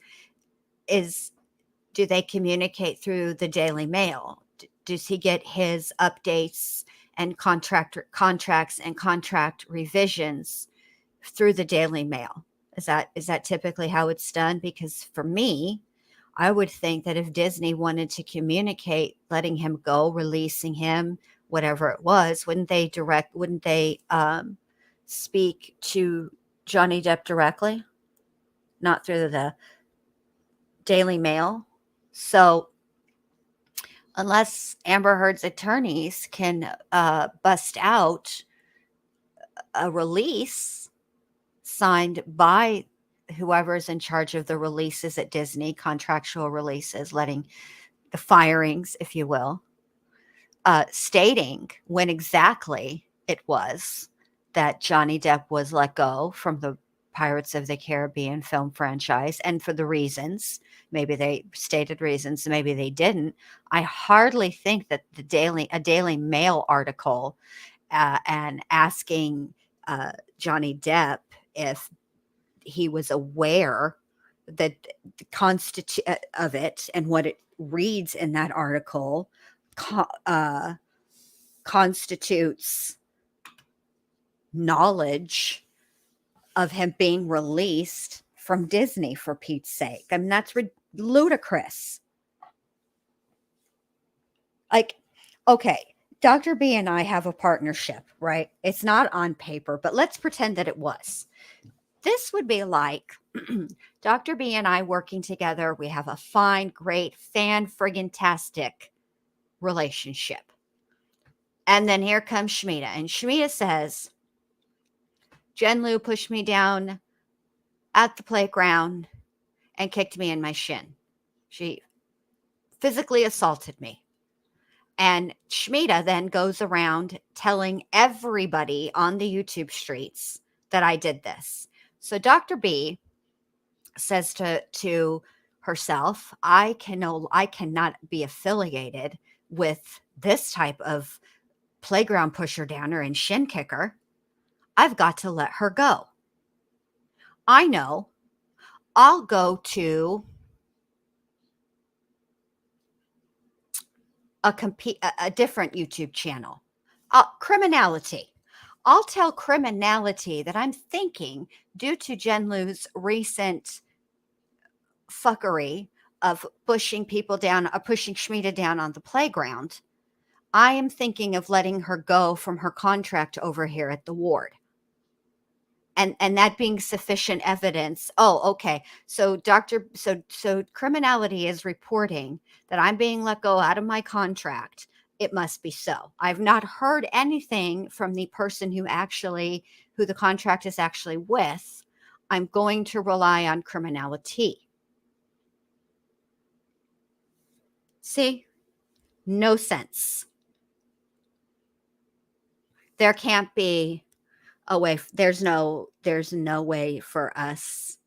do they communicate through the Daily Mail? Does he get his updates and contracts and contract revisions through the Daily Mail? Is that typically how it's done? Because for me, I would think that if Disney wanted to communicate, letting him go, releasing him, whatever it was, wouldn't they speak to Johnny Depp directly, not through the Daily Mail? So unless Amber Heard's attorneys can bust out a release signed by whoever's in charge of the releases at Disney, contractual releases, letting the firings, if you will, stating when exactly it was that Johnny Depp was let go from the Pirates of the Caribbean film franchise, and for the reasons, maybe they stated reasons, maybe they didn't. I hardly think that a Daily Mail article and asking Johnny Depp if he was aware that of it and what it reads in that article constitutes knowledge of him being released from Disney, for Pete's sake. I mean, that's ludicrous. Like, okay, Dr. B and I have a partnership, right? It's not on paper, but let's pretend that it was. This would be like Dr. B and I working together. We have a fine, great, fan-friggin-tastic relationship. And then here comes Shmita. And Shmita says, Jen Lou pushed me down at the playground and kicked me in my shin. She physically assaulted me. And Shmita then goes around telling everybody on the YouTube streets that I did this. So Dr. B says to herself, I cannot be affiliated with this type of playground pusher downer and shin kicker. I've got to let her go. I know. I'll go to a different YouTube channel. Criminality. I'll tell Criminality that I'm thinking, due to Jen Lou's recent fuckery of pushing people down, pushing Shmita down on the playground, I am thinking of letting her go from her contract over here at the ward. And that being sufficient evidence. Oh, okay. So so Criminality is reporting that I'm being let go out of my contract. It must be so. I've not heard anything from the person who the contract is actually with. I'm going to rely on Criminality. See? No sense. There can't be a way. There's no way for us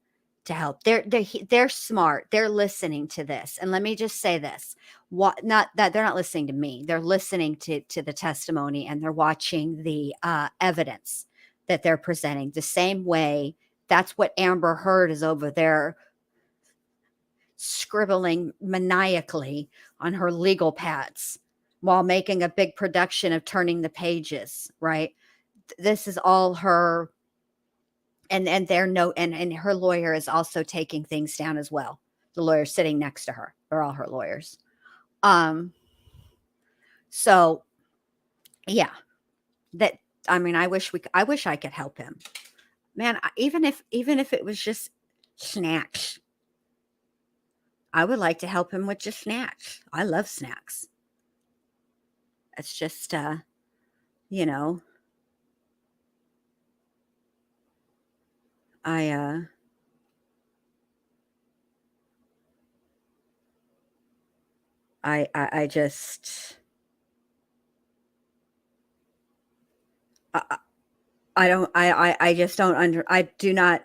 to help. They're smart. They're listening to this. And let me just say this. Not that they're not listening to me. They're listening to the testimony, and they're watching the evidence that they're presenting the same way. That's what Amber Hurd is over there scribbling maniacally on her legal pads while making a big production of Turning the Pages, right? This is all her, and her lawyer is also taking things down as well. The lawyer sitting next to her, they're all her lawyers. So yeah, I wish I could help him, man. Even if it was just snacks, I would like to help him with just snacks. I love snacks. It's just you know, I just I just don't I do not.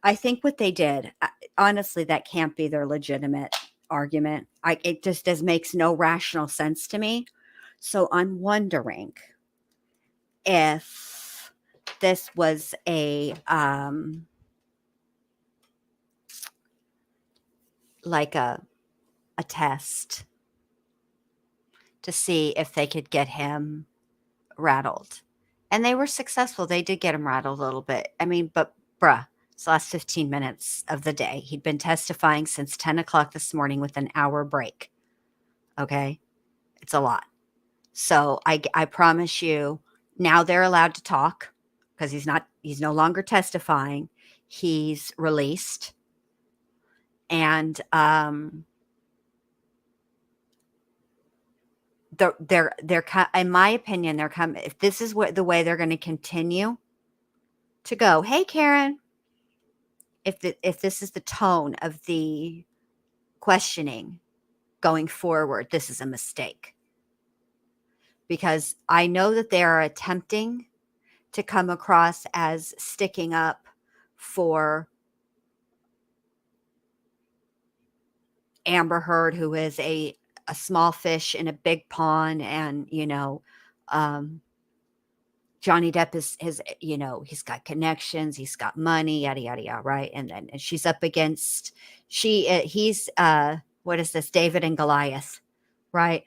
I think what they did, honestly, that can't be their legitimate argument. It just makes no rational sense to me. So I'm wondering if this was like a test to see if they could get him rattled. And they were successful. They did get him rattled a little bit. I mean, but bruh, it's the last 15 minutes of the day. He'd been testifying since 10 o'clock this morning with an hour break. Okay? It's a lot. So I promise you, now they're allowed to talk because he's no longer testifying. He's released. And they're in my opinion, if this is the way they're going to continue to go. Hey, Karen, if this is the tone of the questioning going forward, this is a mistake. Because I know that they are attempting to come across as sticking up for Amber Heard, who is a small fish in a big pond, and Johnny Depp is, you know, he's got connections, he's got money, yada yada yada, right? And then she's up against he's what is this, David and Goliath, right?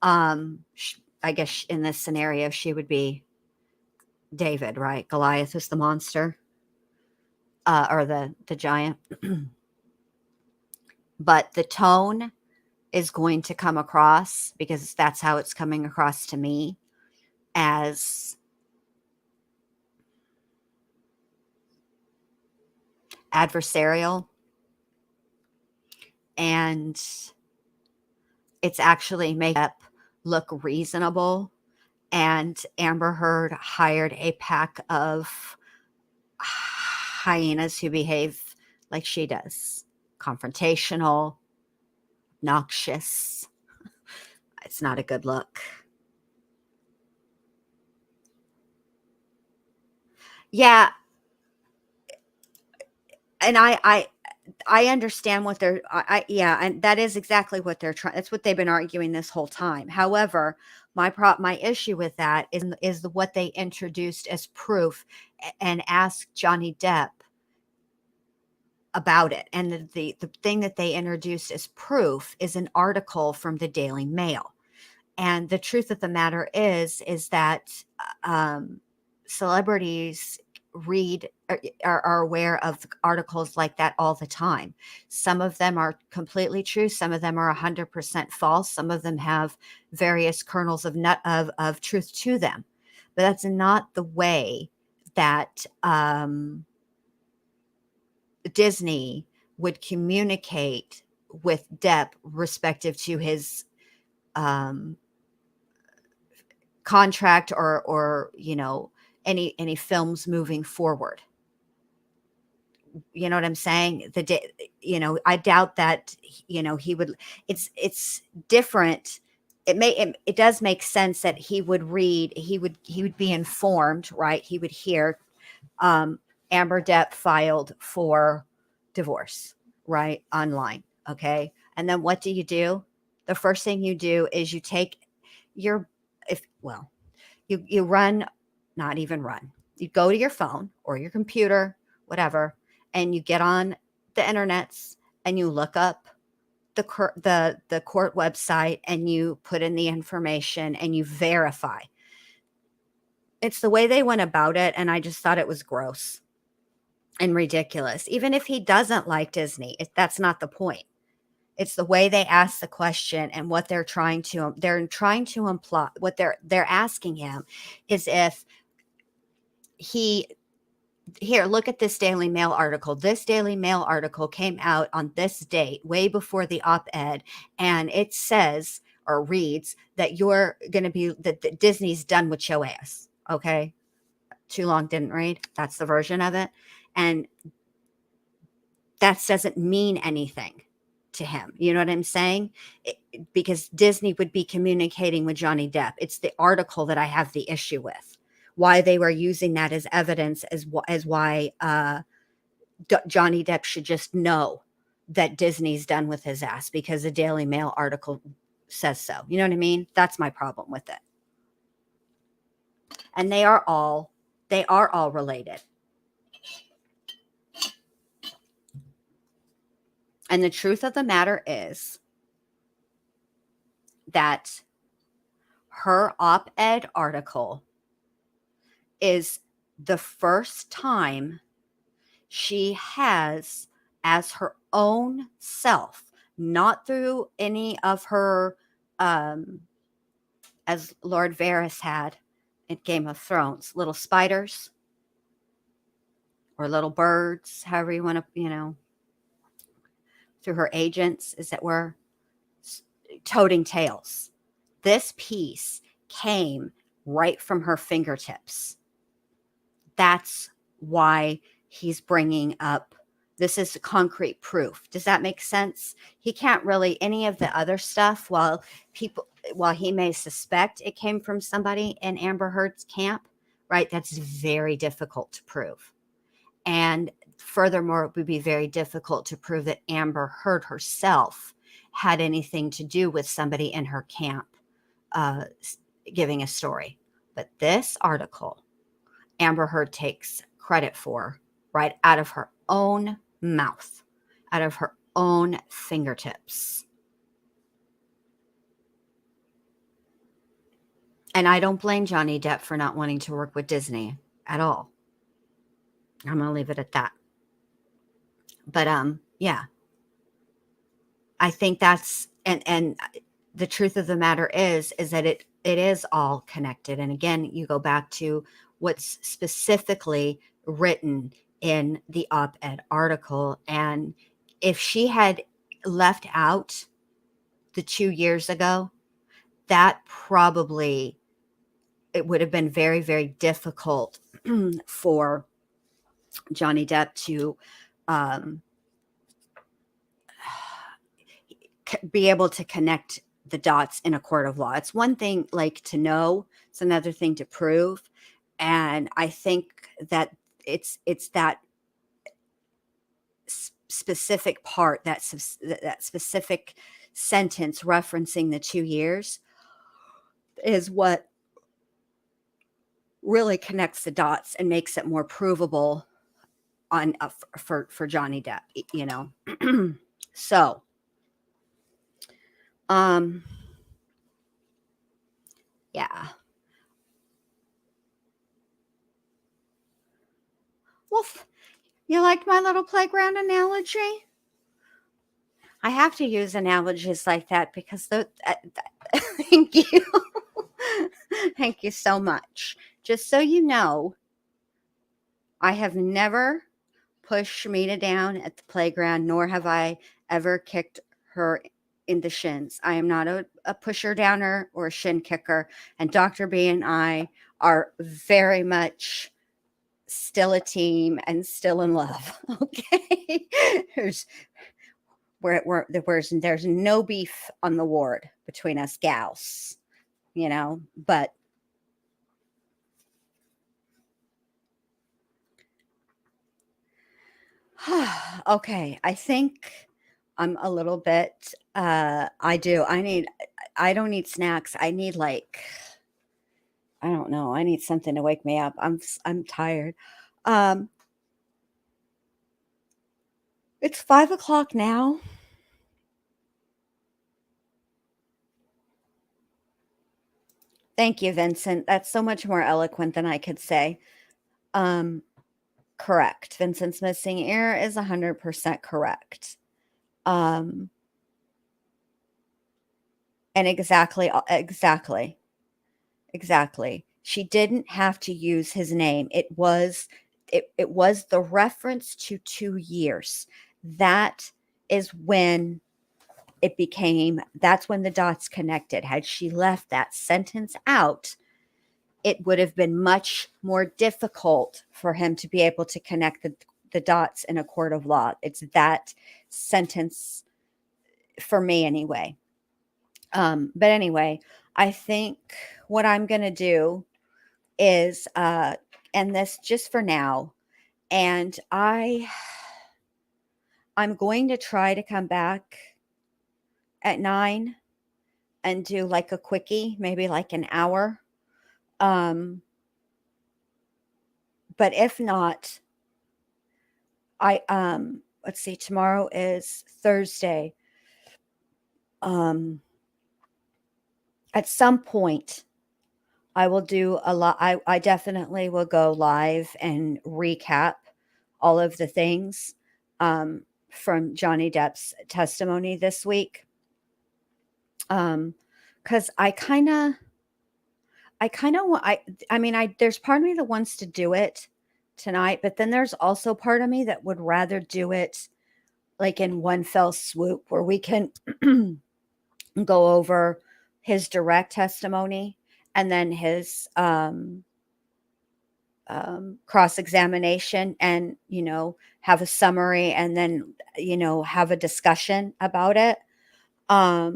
I guess in this scenario she would be David, right? Goliath is the monster, or the giant. But the tone is going to come across, because that's how it's coming across to me, as adversarial, and it's actually making Depp look reasonable. And Amber Heard hired a pack of hyenas who behave like she does, confrontational, noxious. It's not a good look. Yeah, and I understand what they're yeah, and that is exactly what they're trying. That's what they've been arguing this whole time. However, my issue with that is what they introduced as proof and asked Johnny Depp about it. And the thing that they introduced as proof is an article from the Daily Mail. And the truth of the matter is that celebrities are aware of articles like that all the time. Some of them are completely true. Some of them are 100% false. Some of them have various kernels of truth to them. But that's not the way that Disney would communicate with Depp respective to his contract or you know, any films moving forward. You know what I'm saying? You know, I doubt that, you know, he would. It's different. It does make sense that he would read. He would be informed, right? He would hear Amber Depp filed for divorce, right, online. Okay, and then what do? The first thing you do is you take your you run, not even run. You go to your phone or your computer, whatever, and you get on the internets and you look up the court website and you put in the information and you verify. It's the way they went about it, and I just thought it was gross and ridiculous. Even if he doesn't like Disney, that's not the point. It's the way they ask the question and what they're trying to imply. What they're asking him is if here, look at this Daily Mail article. This Daily Mail article came out on this date, way before the op-ed, and it says or reads that you're going to be that Disney's done with your ass. Okay, too long didn't read. That's the version of it, and that doesn't mean anything to him. You know what I'm saying? Because Disney would be communicating with Johnny Depp. It's the article that I have the issue with. Why they were using that as evidence as why Johnny Depp should just know that Disney's done with his ass because the Daily Mail article says so. You know what I mean? That's my problem with it. And they are all related. And the truth of the matter is that her op-ed article is the first time she has, as her own self, not through any of her, as Lord Varys had in Game of Thrones, little spiders or little birds, however you want to, you know, through her agents, as it were, toting tales. This piece came right from her fingertips. That's why he's bringing up, this is concrete proof. Does that make sense? He can't really, any of the other stuff, while he may suspect it came from somebody in Amber Heard's camp, right? That's very difficult to prove. And furthermore, it would be very difficult to prove that Amber Heard herself had anything to do with somebody in her camp, giving a story. But this article, Amber Heard takes credit for right out of her own mouth, out of her own fingertips. And I don't blame Johnny Depp for not wanting to work with Disney at all. I'm going to leave it at that. But yeah. I think that's and the truth of the matter is that it is all connected. And again, you go back to what's specifically written in the op-ed article. And if she had left out the 2 years ago, that probably it would have been very, very difficult for Johnny Depp to be able to connect the dots in a court of law. It's one thing like to know, it's another thing to prove. And I think that it's that specific part, that specific sentence referencing the 2 years is what really connects the dots and makes it more provable on for Johnny Depp, you know. So yeah. Wolf, you liked my little playground analogy? I have to use analogies like that because thank you. Thank you so much. Just so you know, I have never pushed Shamita down at the playground, nor have I ever kicked her in the shins. I am not a pusher downer or a shin kicker. And Dr. B and I are very much still a team and still in love. Okay. There's no beef on the ward between us gals, you know, but okay, I think I'm a little bit I don't need snacks. I need like I don't know. I need something to wake me up. I'm tired. It's 5:00 now. Thank you, Vincent. That's so much more eloquent than I could say. Correct. Vincent's missing ear is 100% correct. And exactly. She didn't have to use his name. It was the reference to 2 years. That is when that's when the dots connected. Had she left that sentence out, it would have been much more difficult for him to be able to connect the dots in a court of law. It's that sentence for me anyway. But anyway, I think what I'm going to do is end this just for now. And I'm going to try to come back at 9 and do like a quickie, maybe like an hour. But if not, let's see, tomorrow is Thursday. At some point I will do a lot. I definitely will go live and recap all of the things from Johnny Depp's testimony this week. Because I kind of want, there's part of me that wants to do it tonight, but then there's also part of me that would rather do it like in one fell swoop where we can go over his direct testimony and then his cross-examination and, you know, have a summary and then, you know, have a discussion about it. I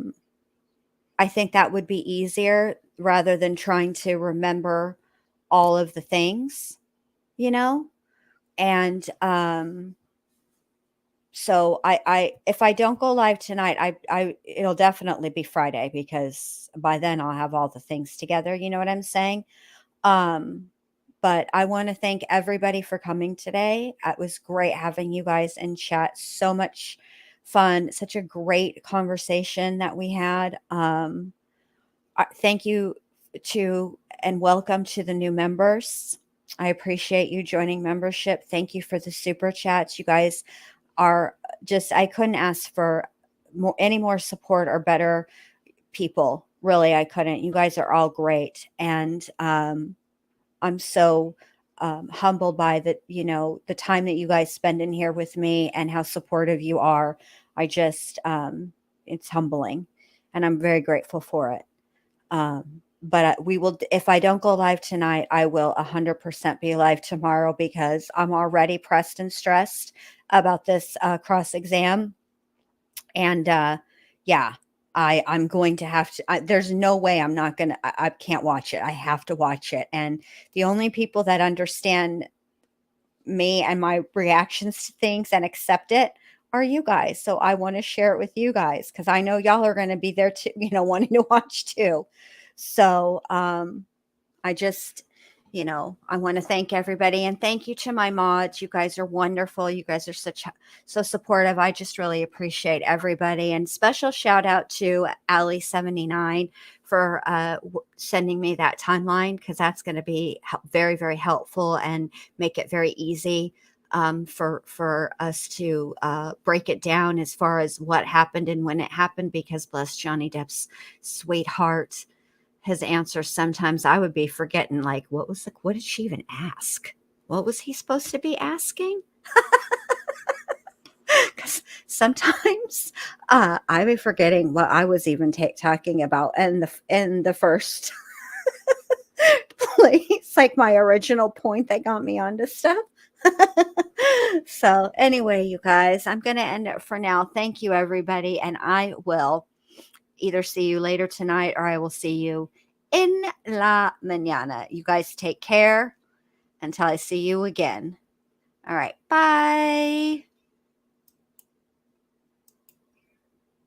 think that would be easier rather than trying to remember all of the things, you know? And So if I don't go live tonight, it'll definitely be Friday, because by then I'll have all the things together. You know what I'm saying? But I want to thank everybody for coming today. It was great having you guys in chat. So much fun, such a great conversation that we had. Thank you to and welcome to the new members. I appreciate you joining membership. Thank you for the super chats. You guys are just, I couldn't ask for any more support or better people. Really, I couldn't. You guys are all great. And I'm so humbled by the time that you guys spend in here with me and how supportive you are. I just, it's humbling, and I'm very grateful for it. But we will, if I don't go live tonight, I will 100% be live tomorrow, because I'm already pressed and stressed about this cross exam. And yeah, I'm going to have to, there's no way I'm not going to, I can't watch it. I have to watch it. And the only people that understand me and my reactions to things and accept it are you guys. So I want to share it with you guys, because I know y'all are going to be there too, wanting to watch too. So I just, I want to thank everybody, and thank you to my mods. You guys are wonderful. You guys are so supportive. I just really appreciate everybody. And special shout out to Ali79 for sending me that timeline, because that's going to be very, very helpful and make it very easy for us to break it down as far as what happened and when it happened, because bless Johnny Depp's sweetheart, his answers, sometimes I would be forgetting, like, what did she even ask? What was he supposed to be asking? Because sometimes I be forgetting what I was even talking about in the first place, like my original point that got me onto stuff. So anyway, you guys, I'm going to end it for now. Thank you, everybody, and I will either see you later tonight, or I will see you in la mañana. You guys take care until I see you again. All right. Bye.